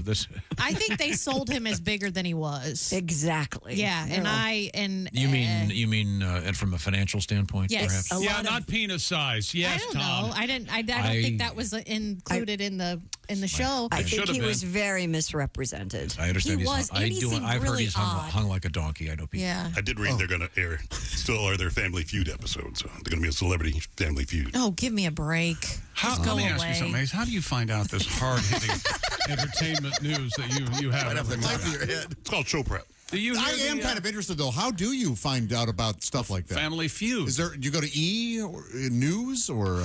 I think they sold him as bigger than he was. Exactly. Yeah, and you mean and from a financial standpoint? Yes. Perhaps? Yeah, not penis size. Yes, I don't Tom. know. I don't think that was included in the show. I think he was very misrepresented. I understand. I've heard really he's hung like a donkey. I know people. Yeah. I did read they're going to air their Family Feud episodes. So they're going to be a celebrity Family Feud. Oh, give me a break. Let me ask you something, Ace. How do you find out this hard-hitting entertainment news that you have? Right off the top of your head. It's called show prep. I am kind of interested, though. How do you find out about stuff like that? Family Feud. Do you go to E! Or News or?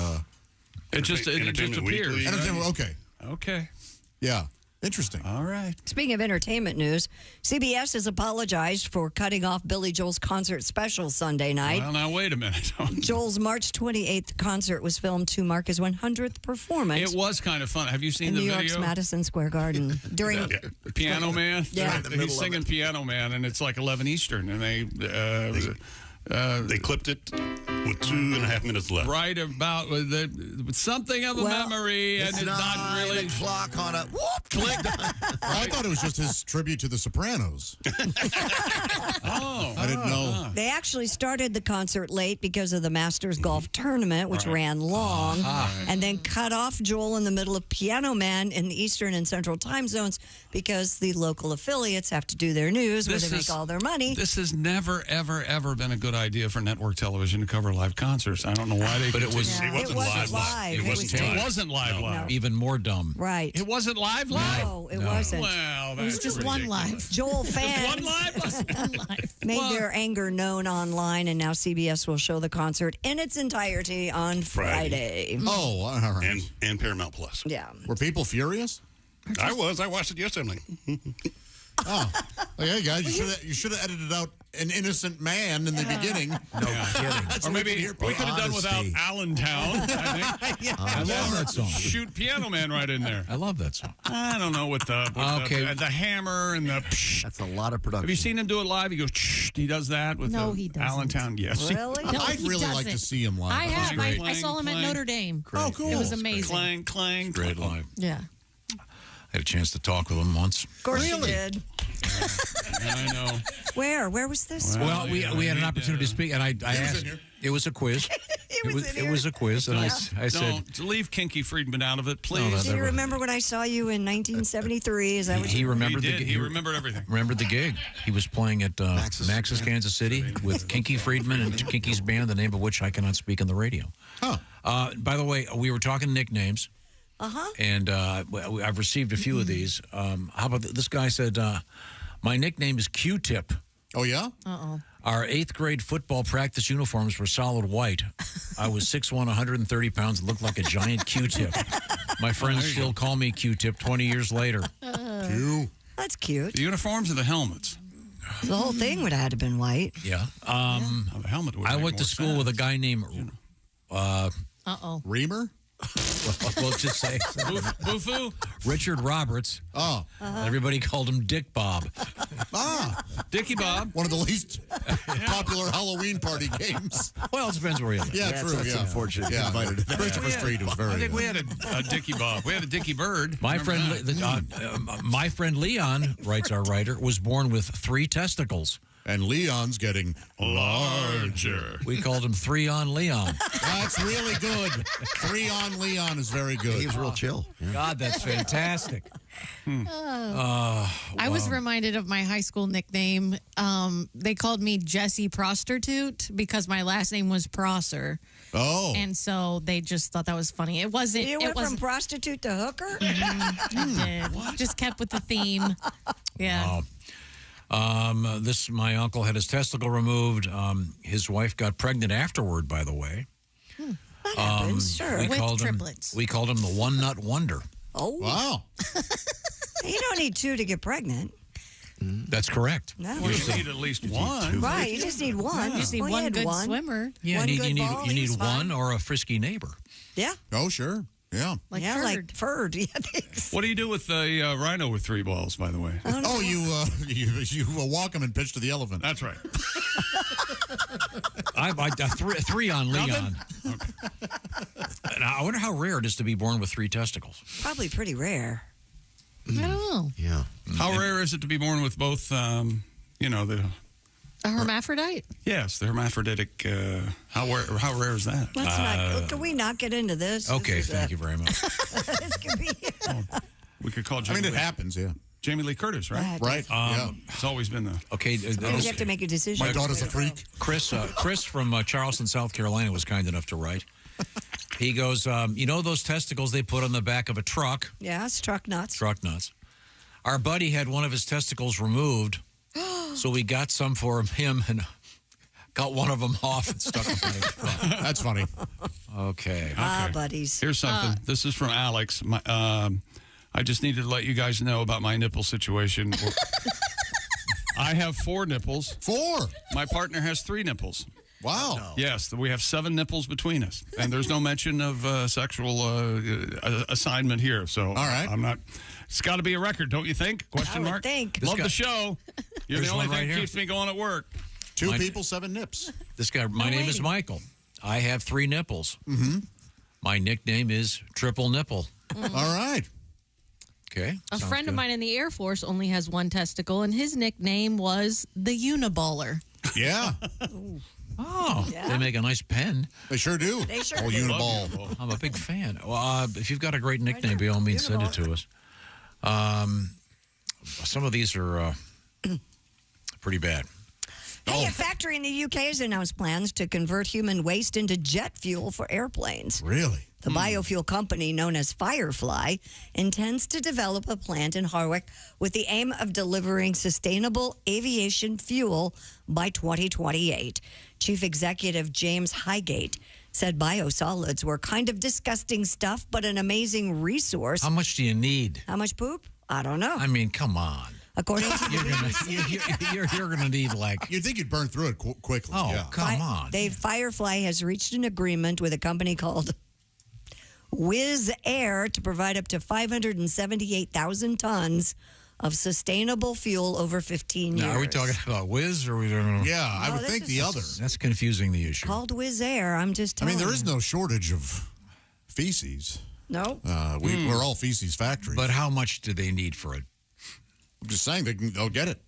It just appears. Entertainment. Okay. Okay. Yeah. Interesting. All right. Speaking of entertainment news, CBS has apologized for cutting off Billy Joel's concert special Sunday night. Well, now, wait a minute. Joel's March 28th concert was filmed to mark his 100th performance. It was kind of fun. Have you seen in the New video? York's Madison Square Garden. During Piano Man? Yeah. He's singing Piano Man, and it's like 11 Eastern, and they clipped it with 2.5 minutes left. Right about with something of a memory, and it's not really clock on a whoop click. I thought it was just his tribute to The Sopranos. I didn't know. They actually started the concert late because of the Masters Golf Tournament, which ran long, and then cut off Joel in the middle of Piano Man in the Eastern and Central time zones because the local affiliates have to do their news where they make all their money. This has never, ever, ever been a good good idea for network television to cover live concerts. I don't know why they. But it was. It wasn't live. It wasn't live. No. Even more dumb. Right. It wasn't live. No, it wasn't. Well, It was just one live. Joel fans one live. made their anger known online, and now CBS will show the concert in its entirety on Friday. Oh, all right. And Paramount Plus. Yeah. Were people furious? I was. I watched it yesterday. I'm like, Oh, hey guys, you should have edited out an innocent man in the beginning. No kidding. Or maybe we could have done without Allentown. I think. I love that song. Shoot Piano Man right in there. I love that song. I don't know what the hammer and the. That's a lot of production. Have you seen him do it live? He goes. He does that with he doesn't. Allentown. Yes. Really? No, I'd he really like doesn't. to see him live. I have. Great. I saw him at Clang, Notre Dame. Oh, cool. It was amazing. Clang, clang. Great live. Yeah. I had a chance to talk with him once. Of course you did. I know. Where was this? Well, we had an opportunity to speak, and I asked. It was a quiz. It was a quiz, and I said, "Don't leave Kinky Friedman out of it, please." Do you remember when I saw you in 1973? Is that what he remembered? He remembered everything. Remembered the gig. He was playing at Max's Kansas City with Kinky Friedman and Kinky's band, the name of which I cannot speak on the radio. Huh. By the way, we were talking nicknames. And I've received a few of these. How about this guy said, my nickname is Q-Tip. Oh, yeah? Uh-oh. Our 8th grade football practice uniforms were solid white. I was 6'1", 130 pounds, and looked like a giant Q-Tip. My friends still call me Q-Tip 20 years later. That's cute. The uniforms or the helmets? The whole thing would have had to been white. Yeah. The helmet would I make went to more school sense. with a guy named Reamer? We'll just say Boo-foo? Richard Roberts. Oh. Everybody called him Dick Bob. Dickie Bob. One of the least popular Halloween party games. Well, it depends where you live. Yeah, true. That's unfortunate. Yeah. Invited to that. Christopher Street was very. I think we had a Dickie Bob. We had a Dickie Bird. My friend, my friend Leon, writes our writer, was born with 3 testicles. And Leon's getting larger. We called him 3 on Leon. That's really good. 3 on Leon is very good. He was real chill. Yeah. God, that's fantastic. I was reminded of my high school nickname. They called me Jessie Prostitute because my last name was Prosser. Oh. And so they just thought that was funny. It wasn't. You went from prostitute to hooker? I did. Just kept with the theme. Yeah. Wow. My uncle had his testicle removed. His wife got pregnant afterward, by the way. That happens, sure. With triplets. We called him the One Nut Wonder. Oh. Wow. You don't need 2 to get pregnant. That's correct. No. You need at least one. Right, you just need one. You just need one good swimmer. Yeah, One you good need ball, you need he's one fine. or a frisky neighbor. Yeah. Oh, sure. Yeah. Like yeah, Ferd. like Ferd. Yeah, thanks. What do you do with the rhino with 3 balls, by the way? Oh, you walk him and pitch to the elephant. That's right. I 3 on Leon. Okay. And I wonder how rare it is to be born with 3 testicles. Probably pretty rare. I don't know. Yeah. How rare is it to be born with both, the... A hermaphrodite? Yes, the hermaphroditic. How rare is that? Let's not. Can we not get into this? Okay, thank you very much. This could be. We could call. I mean, it happens. Yeah. Jamie Lee Curtis, right? Right. Yeah. It's always been the. Okay. You have to make a decision. My daughter's a freak. Chris from Charleston, South Carolina, was kind enough to write. He goes, those testicles they put on the back of a truck? Yeah, it's truck nuts. Truck nuts. Our buddy had one of his testicles removed, so we got some for him and got one of them off and stuck them in his truck. That's funny. Okay. Buddies. Here's something. This is from Alex. I just needed to let you guys know about my nipple situation. I have 4 nipples. 4? My partner has 3 nipples. Wow. No. Yes, we have 7 nipples between us. And there's no mention of sexual assignment here. So all right. I'm not. It's got to be a record, don't you think? Question mark? Think. Love the show. You're the only thing that right keeps me going at work. 2 people, 7 nips. This guy, my name is Michael. I have 3 nipples. Mm-hmm. My nickname is Triple Nipple. Mm-hmm. All right. Okay. A friend of mine in the Air Force only has 1 testicle, and his nickname was the Uniballer. Yeah. Oh, yeah. They make a nice pen. They sure do. They sure do. Uniball. I'm a big fan. Well, if you've got a great nickname, by all means, send it to us. Some of these are pretty bad. Hey, a factory in the UK has announced plans to convert human waste into jet fuel for airplanes. Really? The biofuel company known as Firefly intends to develop a plant in Harwich with the aim of delivering sustainable aviation fuel by 2028. Chief Executive James Highgate said biosolids were kind of disgusting stuff, but an amazing resource. How much do you need? How much poop? I don't know. I mean, come on. According to You're going to need like... You'd think you'd burn through it quickly. Oh, yeah. come on. Firefly has reached an agreement with a company called Wizz Air to provide up to 578,000 tons of sustainable fuel over 15 years. Now, are we talking about Wizz or are we talking? Yeah, I would think the other. That's confusing the issue. Called Wizz Air. I'm just telling there is no shortage of feces. No. We're all feces factories. But how much do they need for it? I'm just saying they'll get it.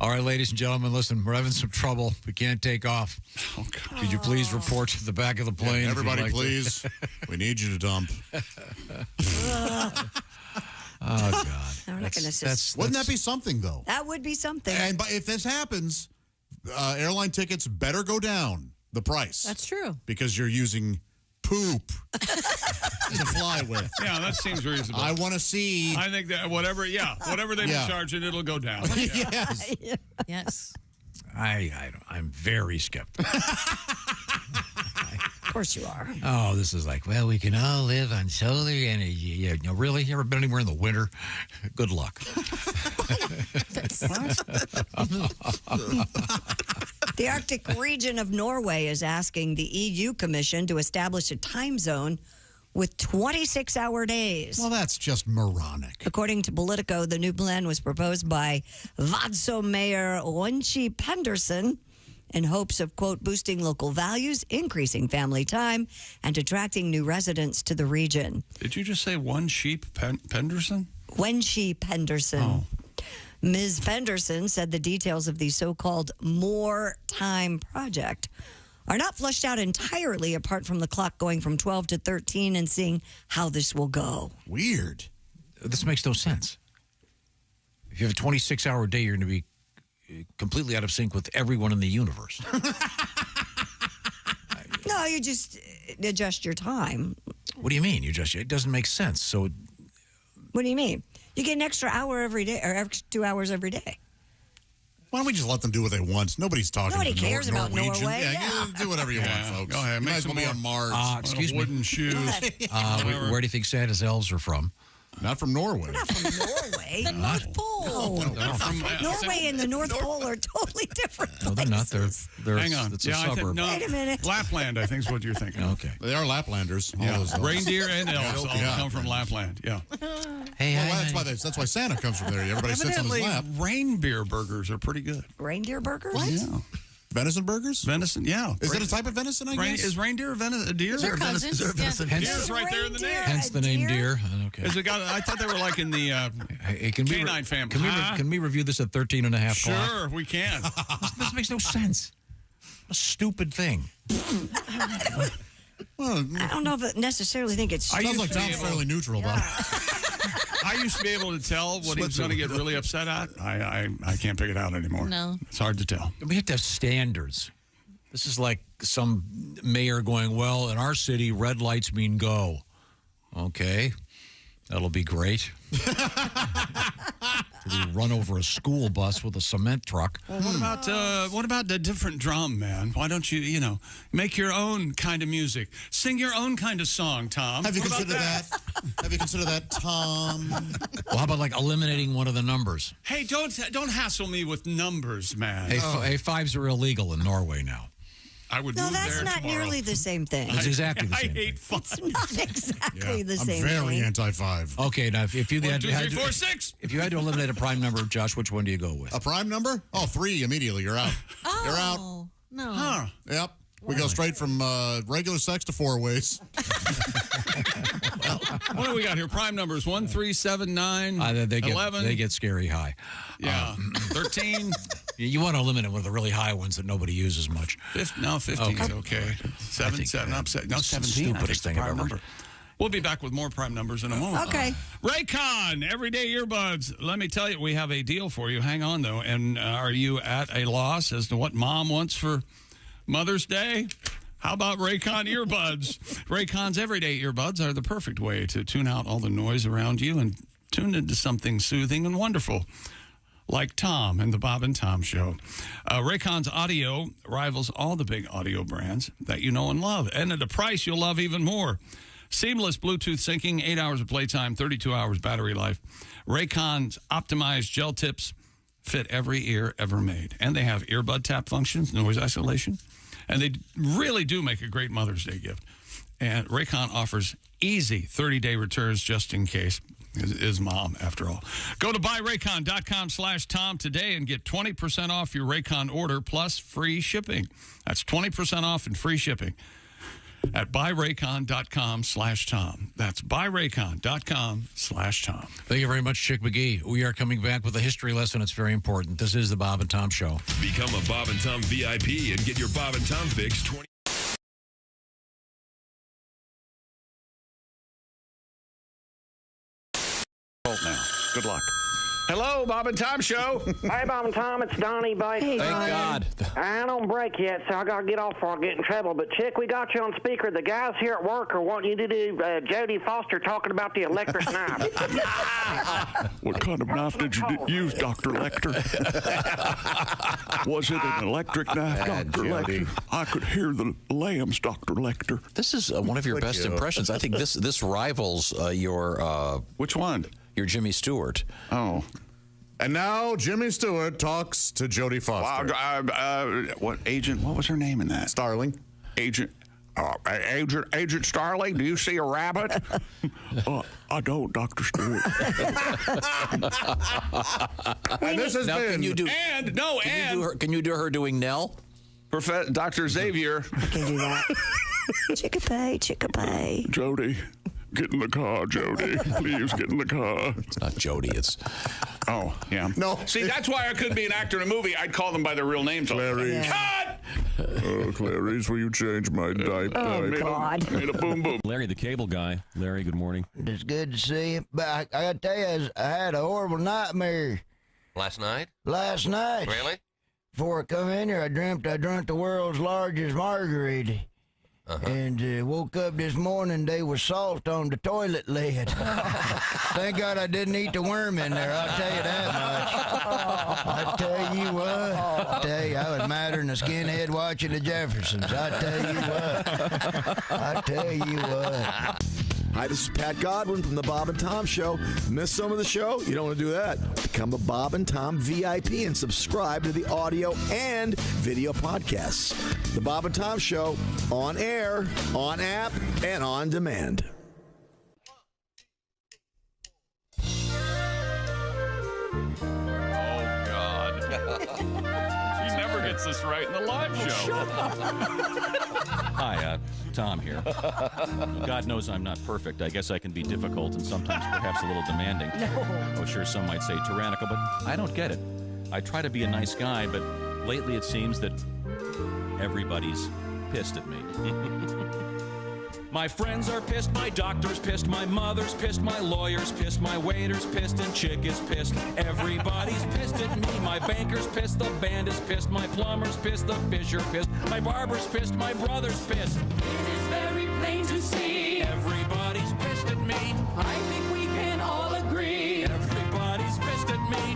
All right, ladies and gentlemen, listen, we're having some trouble. We can't take off. Oh, God. Could you please report to the back of the plane? Yeah, everybody, if you'd like please. We need you to dump. Oh, God. I'm not going to Wouldn't that be something, though? That would be something. And if this happens, airline tickets better go down, the price. That's true. Because you're using poop to fly with. Yeah, that seems reasonable. I want to see. I think that whatever they've been charging, it'll go down. Yes. Yes. I'm very skeptical. Of course you are. Oh, this is like, well, we can all live on solar energy. Yeah, really? You ever been anywhere in the winter? Good luck. The Arctic region of Norway is asking the EU Commission to establish a time zone with 26-hour days. Well, that's just moronic. According to Politico, the new plan was proposed by Vadsø Mayor Wenche Pendersen in hopes of, quote, boosting local values, increasing family time, and attracting new residents to the region. Did you just say one sheep, Pendersen? Wenche Pendersen. Oh. Ms. Pendersen said the details of the so-called More Time project are not fleshed out entirely apart from the clock going from 12 to 13 and seeing how this will go. Weird. This makes no sense. If you have a 26-hour day, you're going to be completely out of sync with everyone in the universe. No, you just adjust your time. What do you mean? It doesn't make sense. So, What do you mean? You get an extra hour every day, or extra 2 hours every day. Why don't we just let them do what they want? Nobody's talking Nobody to cares about Norwegian. Norway. Yeah, do whatever you want, folks. Go ahead. You might as well be on Mars. Excuse me. Wooden shoes. where do you think Santa's elves are from? Not from Norway. Not from Norway. The North Pole. Norway and the North Pole are totally different places. No, they're not. They're Hang on. It's a suburb. Wait a minute. Lapland, I think is what you're thinking. Okay. They are Laplanders. All Yeah. those elves. Reindeer and elves all Yeah. come from Lapland. Yeah. Hey, Well, that's why Santa comes from there. Everybody sits on his Evidently, lap. reindeer burgers are pretty good. Reindeer burgers? Yeah. Venison burgers? Venison, yeah. Is that a type of venison, I guess? Is reindeer a deer? They're cousins. Yeah. Deer's right there in the name. Hence the name deer. Okay. Is it got, I thought they were like in the It can be canine family. Can we review this at 13 and a half o'clock? Sure, we can. This makes no sense. A stupid thing. Well, I don't know if I necessarily think it's... sounds like Tom's fairly neutral about it. I used to be able to tell what he was going to get really upset at. I can't pick it out anymore. No. It's hard to tell. We have to have standards. This is like some mayor going, well, in our city, red lights mean go. Okay. That'll be great. We run over a school bus with a cement truck. Well, what about the different drum, man? Why don't you, make your own kind of music? Sing your own kind of song, Tom. Have you What about considered that? Have you considered that, Tom? Well, how about like eliminating one of the numbers? Hey, don't hassle me with numbers, man. Hey, fives are illegal in Norway now. I would No, move that's there not tomorrow. nearly the same thing. It's exactly the same I thing. hate fun. It's not exactly the same I'm very thing. anti-5. Okay, now if you 1, had 2, to, 3, 4, 6. if you had to eliminate a prime number, Josh, which one do you go with? A prime number? Oh, 3 immediately. You're out. Oh, You're out. no. Huh. Yep. We go straight from regular sex to 4 ways. What do we got here? Prime numbers 1, 3, 7, 9, They 11. get scary high. Yeah. 13. You want to eliminate one of the really high ones that nobody uses much. 15 is okay. 7, 7, up, 7. No, 17. Stupidest thing I've ever. We'll be back with more prime numbers in a moment. Okay. Raycon, everyday earbuds. Let me tell you, we have a deal for you. Hang on, though. And are you at a loss as to what mom wants for Mother's Day? How about Raycon earbuds? Raycon's everyday earbuds are the perfect way to tune out all the noise around you and tune into something soothing and wonderful, like Tom and the Bob and Tom Show. Raycon's audio rivals all the big audio brands that you know and love, and at a price you'll love even more. Seamless Bluetooth syncing, 8 hours of playtime, 32 hours battery life. Raycon's optimized gel tips fit every ear ever made. And they have earbud tap functions, noise isolation. And they really do make a great Mother's Day gift. And Raycon offers easy 30-day returns just in case. Is mom, after all. Go to buyraycon.com/Tom today and get 20% off your Raycon order plus free shipping. That's 20% off and free shipping at buyraycon.com/Tom. That's buyraycon.com/Tom. Thank you very much, Chick McGee. We are coming back with a history lesson. It's very important. This is the Bob and Tom Show. Become a Bob and Tom VIP and get your Bob and Tom fix 20. Now. Good luck. Hello, Bob and Tom Show. Hey, Bob and Tom, it's Donnie Baker. Thank God. I don't break yet, so I got to get off before I get in trouble. But, Chick, we got you on speaker. The guys here at work are wanting you to do Jodie Foster talking about the electric knife. What kind of knife did you use, Dr. Lecter? Was it an electric knife, Dr. Lecter? I could hear the lambs, Dr. Lecter. This is one of your best impressions. I think this rivals your... Which one? Your Jimmy Stewart. Oh. And now Jimmy Stewart talks to Jodie Foster. What agent? What was her name in that? Starling. Agent Starling, do you see a rabbit? I don't, Dr. Stewart. And this has been... Can you do her doing Nell? Dr. Xavier. I can do that. Chickapay. Jodie. Get in the car, Jodie. Please get in the car. It's not Jodie. It's... Oh, yeah. No. See, that's why I couldn't be an actor in a movie. I'd call them by their real names. Clarice. Cut! Oh, Clarice, will you change my diaper? Oh, God. Made a boom boom. Larry, the cable guy. Larry, good morning. It's good to see you. But I got to tell you, I had a horrible nightmare. Last night? Last night. Really? Before I come in here, I dreamt I drunk the world's largest margarita. And woke up this morning, there was salt on the toilet lid. Thank God I didn't eat the worm in there, I'll tell you that much. I tell you what, I was madder than a skinhead watching the Jeffersons. I tell you what. Hi, this is Pat Godwin from the Bob and Tom Show. Miss some of the show? You don't want to do that. Become a Bob and Tom VIP and subscribe to the audio and video podcasts. The Bob and Tom Show, on air, on app, and on demand. Oh, God. He never gets this right in the live show. Hi, Tom here. God knows I'm not perfect. I guess I can be difficult and sometimes perhaps a little demanding. Oh, sure, some might say tyrannical, but I don't get it. I try to be a nice guy, but lately it seems that everybody's pissed at me. My friends are pissed, my doctor's pissed, my mother's pissed, my lawyer's pissed, my waiter's pissed, and Chick is pissed. Everybody's pissed at me. My banker's pissed, the band is pissed, my plumber's pissed, the fisher pissed, my barber's pissed, my brother's pissed. It is very plain to see. Everybody's pissed at me. I think we can all agree. Everybody's pissed at me.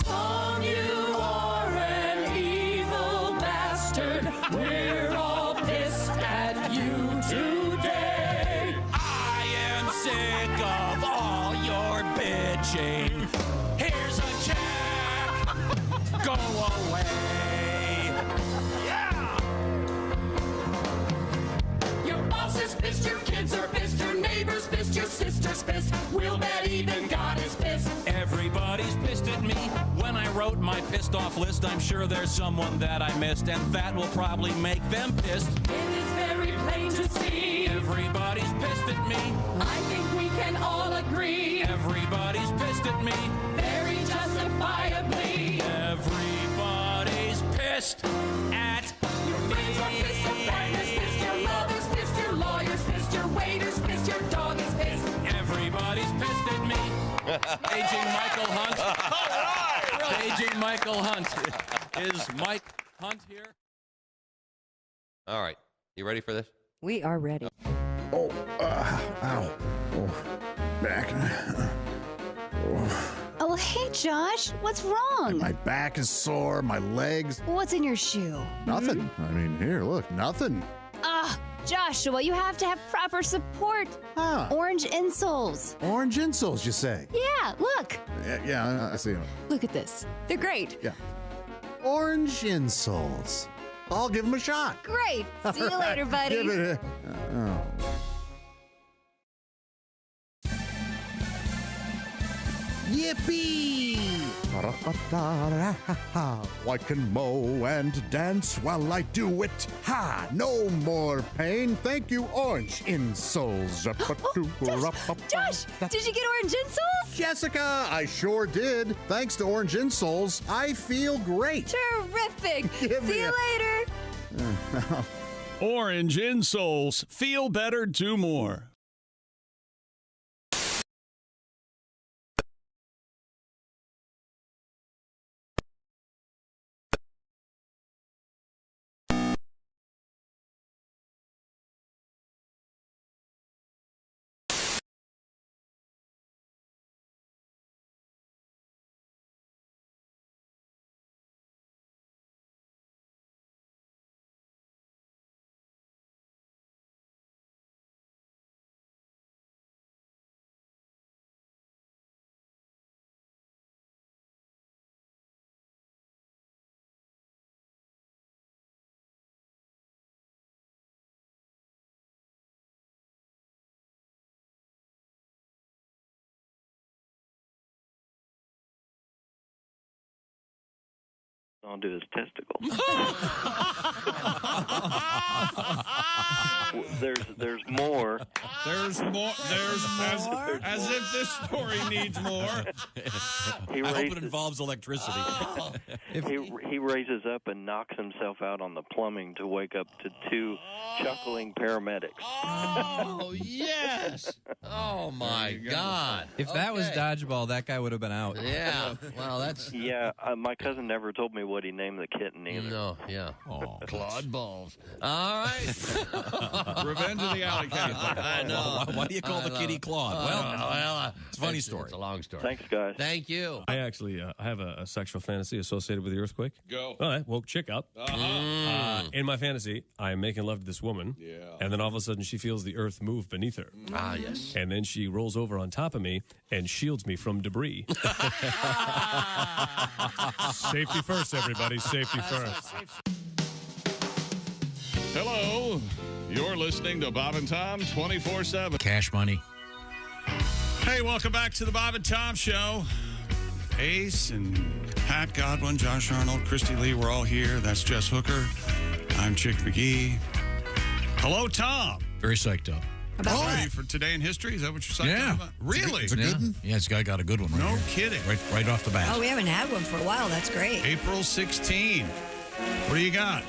Tom, you are an evil bastard. We're all pissed at you today. I am sick of all your bitching. Here's a check. Go away. Yeah. Your boss is pissed, your kids are pissed, your neighbor's pissed, your sister's pissed. We'll bet even God is pissed. Everybody's pissed at me. When I wrote my pissed off list, I'm sure there's someone that I missed, and that will probably make them pissed. It is very plain to see. Everybody's pissed at me. I think we can all agree. Everybody's pissed at me. Very justifiably. Everybody's pissed at friends or pissed your partners, pissed your mothers, pissed your lawyers, pissed your waiters, pissed your dog is pissed. Everybody's pissed at me. Paging Michael Hunt. All right. Paging Michael Hunt. Is Mike Hunt here? All right. You ready for this? We are ready. Oh, ow. Oh, back. Oh, hey, Josh. What's wrong? My back is sore, my legs. What's in your shoe? Nothing. I mean, here, look, nothing. Joshua, you have to have proper support. Orange insoles. Orange insoles, you say? Yeah, look. Yeah, I see them. Look at this. They're great. Yeah. Orange insoles. I'll give them a shot. Great. See you later, buddy. Give it a... Oh. Yippee! I can mow and dance while I do it. Ha! No more pain. Thank you, orange insoles. Josh, did you get orange insoles? Jessica, I sure did. Thanks to orange insoles, I feel great. Terrific. See you later. Orange insoles. Feel better, do more. Onto his testicles. There's more. There's more. As if this story needs more. I hope it involves electricity. He raises up and knocks himself out on the plumbing to wake up to two chuckling paramedics. Oh, yes. Oh, my God. If that was dodgeball, that guy would have been out. Yeah. Well, that's... Yeah, my cousin never told me what he named the kitten either. No, yeah. Oh, Claude balls. All right. Revenge of the Alley Cat. I know. Why do you call the kitty Claude? Well, it's a funny story. It's a long story. Thanks, guys. Thank you. I actually have a sexual fantasy associated with the earthquake. Go. Well, I woke chick up. In my fantasy, I'm making love to this woman. Yeah. And then all of a sudden, she feels the earth move beneath her. Ah, yes. And then she rolls over on top of me and shields me from debris. Safety first, everybody. Safety first. Hello. You're listening to Bob and Tom 24/7. Cash money. Hey, welcome back to the Bob and Tom Show. Ace and Pat Godwin, Josh Arnold, Christy Lee, we're all here. That's Jess Hooker. I'm Chick McGee. Hello, Tom. Very psyched up. Ready for Today in History? Is that what you're psyched about? Really? It's a good one? Yeah, it's got a good one right No here. kidding. Right off the bat. Oh, we haven't had one for a while. That's great. April 16. What do you got?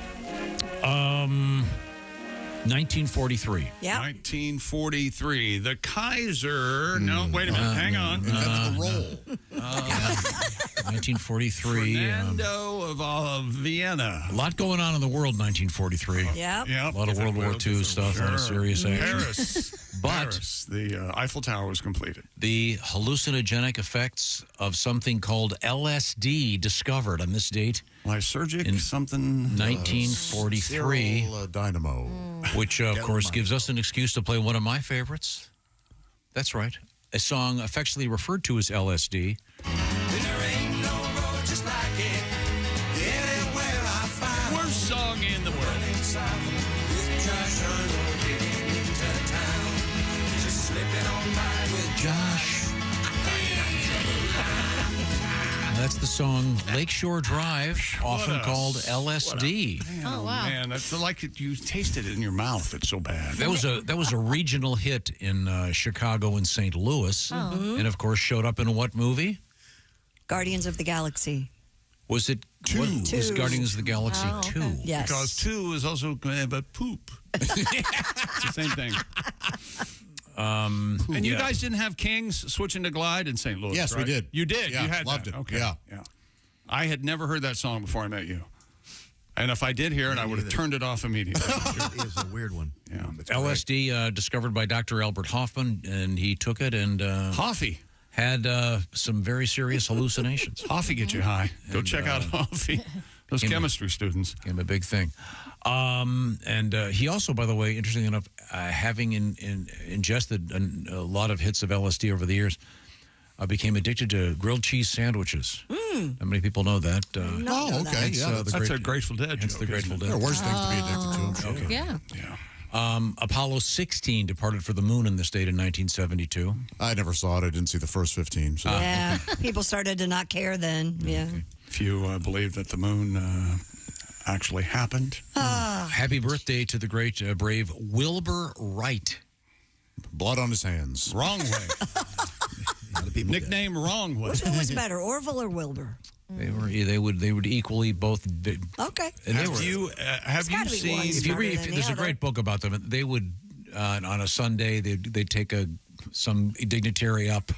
1943. Yeah. 1943. The Kaiser. No, wait a minute. Hang on. Invented the roll. 1943. Fernando of Vienna. A lot going on in the world, 1943. Yeah. Yep. A lot of World War II stuff, a lot of serious action. Paris. The Eiffel Tower was completed. The hallucinogenic effects of something called LSD discovered on this date. Lysergic, in something. 1943. Dynamo. Which, of course, gives us an excuse to play one of my favorites. That's right. A song affectionately referred to as LSD. Worst song in the world. Josh. That's the song Lakeshore Drive, often called LSD. Oh, wow. Man, that's like you tasted it in your mouth. It's so bad. That was a regional hit in Chicago and St. Louis. Oh. And, of course, showed up in what movie? Guardians of the Galaxy. Was it 2? What was Guardians of the Galaxy 2? Yes. Because 2 is also but poop. It's the same thing. And you guys didn't have Kings switching to Glide in St. Louis, Yes, right? we did. You did? Yeah, You had loved that. it. Okay. Yeah. I had never heard that song before I met you. And if I did hear it, I would have turned it off immediately. It is a weird one. Yeah. LSD discovered by Dr. Albert Hoffman, and he took it and Hoffy had some very serious hallucinations. Hoffy get you high. Go check out Hoffy. Those chemistry students. Became a big thing. And he also, by the way, interestingly enough, having ingested a lot of hits of LSD over the years, became addicted to grilled cheese sandwiches. How many people know that? okay. That's a Grateful Dead It's joke. the Grateful Dead. There are worse things to be addicted to, I'm sure. Yeah. Apollo 16 departed for the moon in this date in 1972. I never saw it. I didn't see the first 15. So. Yeah, people started to not care then. Yeah. If you believe that the moon actually happened. Happy birthday to the great, brave Wilbur Wright. Blood on his hands. Wrong way. Nickname Wrong way. Which one was better, Orville or Wilbur? They would equally both. Okay. And have you seen? If you read, there's a great book about them. They would on a Sunday they'd take some dignitary up.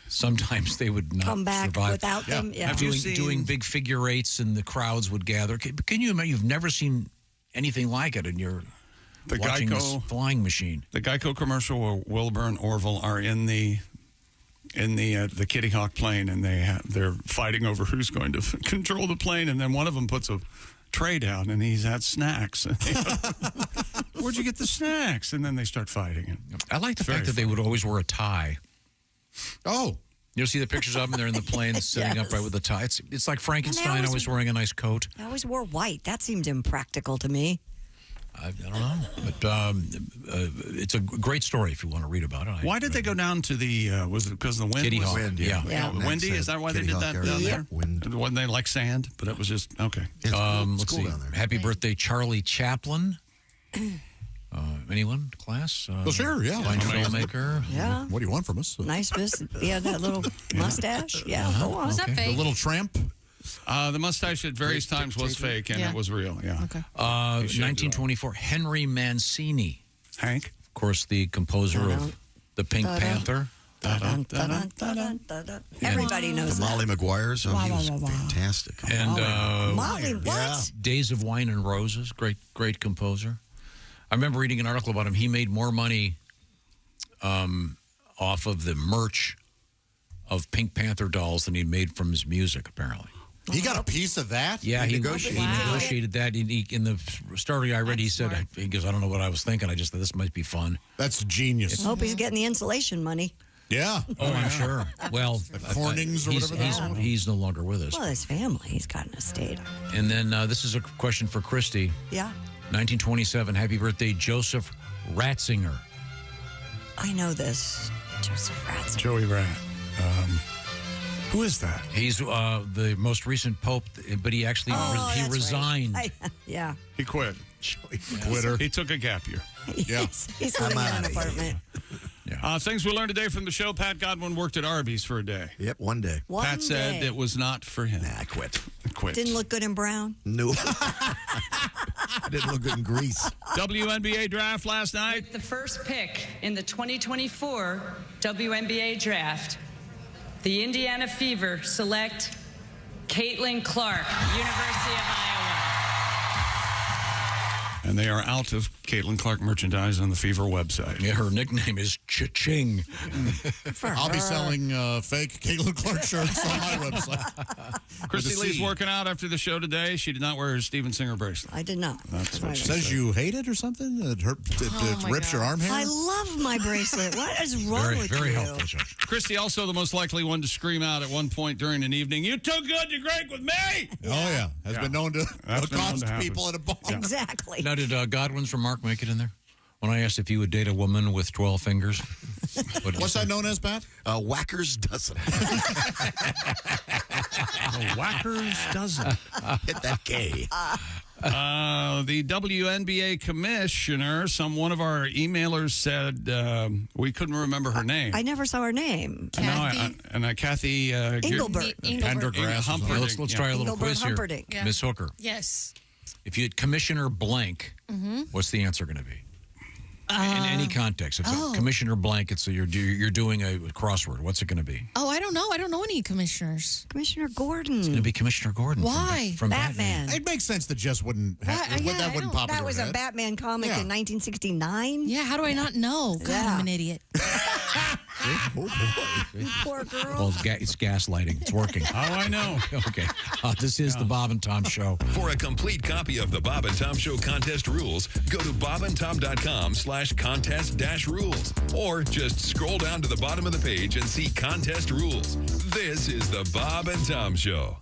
Sometimes they would not come back survive. without them. Yeah. Doing big figure eights, and the crowds would gather. Can you imagine? You've never seen anything like it, and you're watching this flying machine. The Geico commercial where Wilbur and Orville are in the Kitty Hawk plane, and they're fighting over who's going to control the plane, and then one of them puts a tray down, and he's had snacks. Where'd you get the snacks? And then they start fighting. I like the fact that they would always wear a tie. Oh. You'll see the pictures of them. They're in the plane sitting upright with a tie. It's like Frankenstein always wearing a nice coat. I always wore white. That seemed impractical to me. I don't know. But it's a great story if you want to read about it. Why did they go down to the, was it because of the wind? Kitty Hawk. Wind, yeah. Windy? Is that why they did that down there? Wasn't they like sand? But it was just, okay. Let's see. Happy birthday, Charlie Chaplin. Anyone? Class? Well, sure, yeah. Fine filmmaker. Yeah. What do you want from us? Nice business. Yeah, that little mustache. Yeah, go on. Was that fake? The little tramp? The mustache at various times was fake, and it was real, yeah. Okay. 1924, Henry Mancini. Hank? Of course, the composer of The Pink Panther. Everybody knows the Molly Maguires. Oh, he was fantastic. And Molly, what? Days of Wine and Roses, great composer. I remember reading an article about him. He made more money off of the merch of Pink Panther dolls than he made from his music, apparently. He got a piece of that? Yeah, he negotiated that. In the story I read, he said, he goes, I don't know what I was thinking. I just thought this might be fun. That's genius. I hope he's getting the insulation money. Yeah. Oh, I'm sure. Well, the Cornings or whatever he's no longer with us. Well, his family. He's got an estate. And then this is a question for Christy. Yeah. 1927, happy birthday, Joseph Ratzinger. I know this. Joseph Ratzinger. Joey Rat. Who is that? He's the most recent pope, but he actually he resigned. Right. Yeah. He quit. Quitter. He took a gap year. Yeah. He's living in an apartment. Things we learned today from the show. Pat Godwin worked at Arby's for a day. Yep, one day. Pat said it was not for him. Nah, I quit. Didn't look good in brown? No. I didn't look good in grease. WNBA draft last night. The first pick in the 2024 WNBA draft, the Indiana Fever select Caitlin Clark, University of Iowa. And they are out of Caitlin Clark merchandise on the Fever website. Yeah, her nickname is Cha-Ching. I'll be selling fake Caitlin Clark shirts on my website. Christy Lee's working out after the show today. She did not wear her Steven Singer bracelet. I did not. That's what she Says said. you hate it or something? It rips your arm hair? I love my bracelet. What is wrong with very you? helpful, Josh. Christy, also the most likely one to scream out at one point during an evening, "You too good to drink with me!" Oh, yeah. Has been known to That's been known accost to happen. people at a bar. Exactly. Now, did Godwin's remark make it in there? When I asked if you would date a woman with 12 fingers. What's that known as, Pat? Whacker's dozen. Whacker's dozen. Hit that K. The WNBA commissioner, one of our emailers said we couldn't remember her name. I never saw her name. Kathy Engelbert. Pendergrass. Humperdinck. Let's try a little Engelbert quiz here. Humperdinck. Yeah. Miss Hooker. Yes. If you had Commissioner blank, what's the answer going to be? In any context. If it's Commissioner blank, it's you're doing a crossword. What's it going to be? Oh, I don't know. I don't know any commissioners. Commissioner Gordon. It's going to be Commissioner Gordon. Why? From Batman. It makes sense that Jess wouldn't have, that wouldn't pop That in was her a head. Batman comic in 1969. Yeah, how do I not know? God, I'm an idiot. You poor girl. Well, it's gaslighting. It's working. Oh, I know. Okay. This is the Bob and Tom Show. For a complete copy of the Bob and Tom Show contest rules, go to bobandtom.com/contest-rules. Or just scroll down to the bottom of the page and see contest rules. This is the Bob and Tom Show.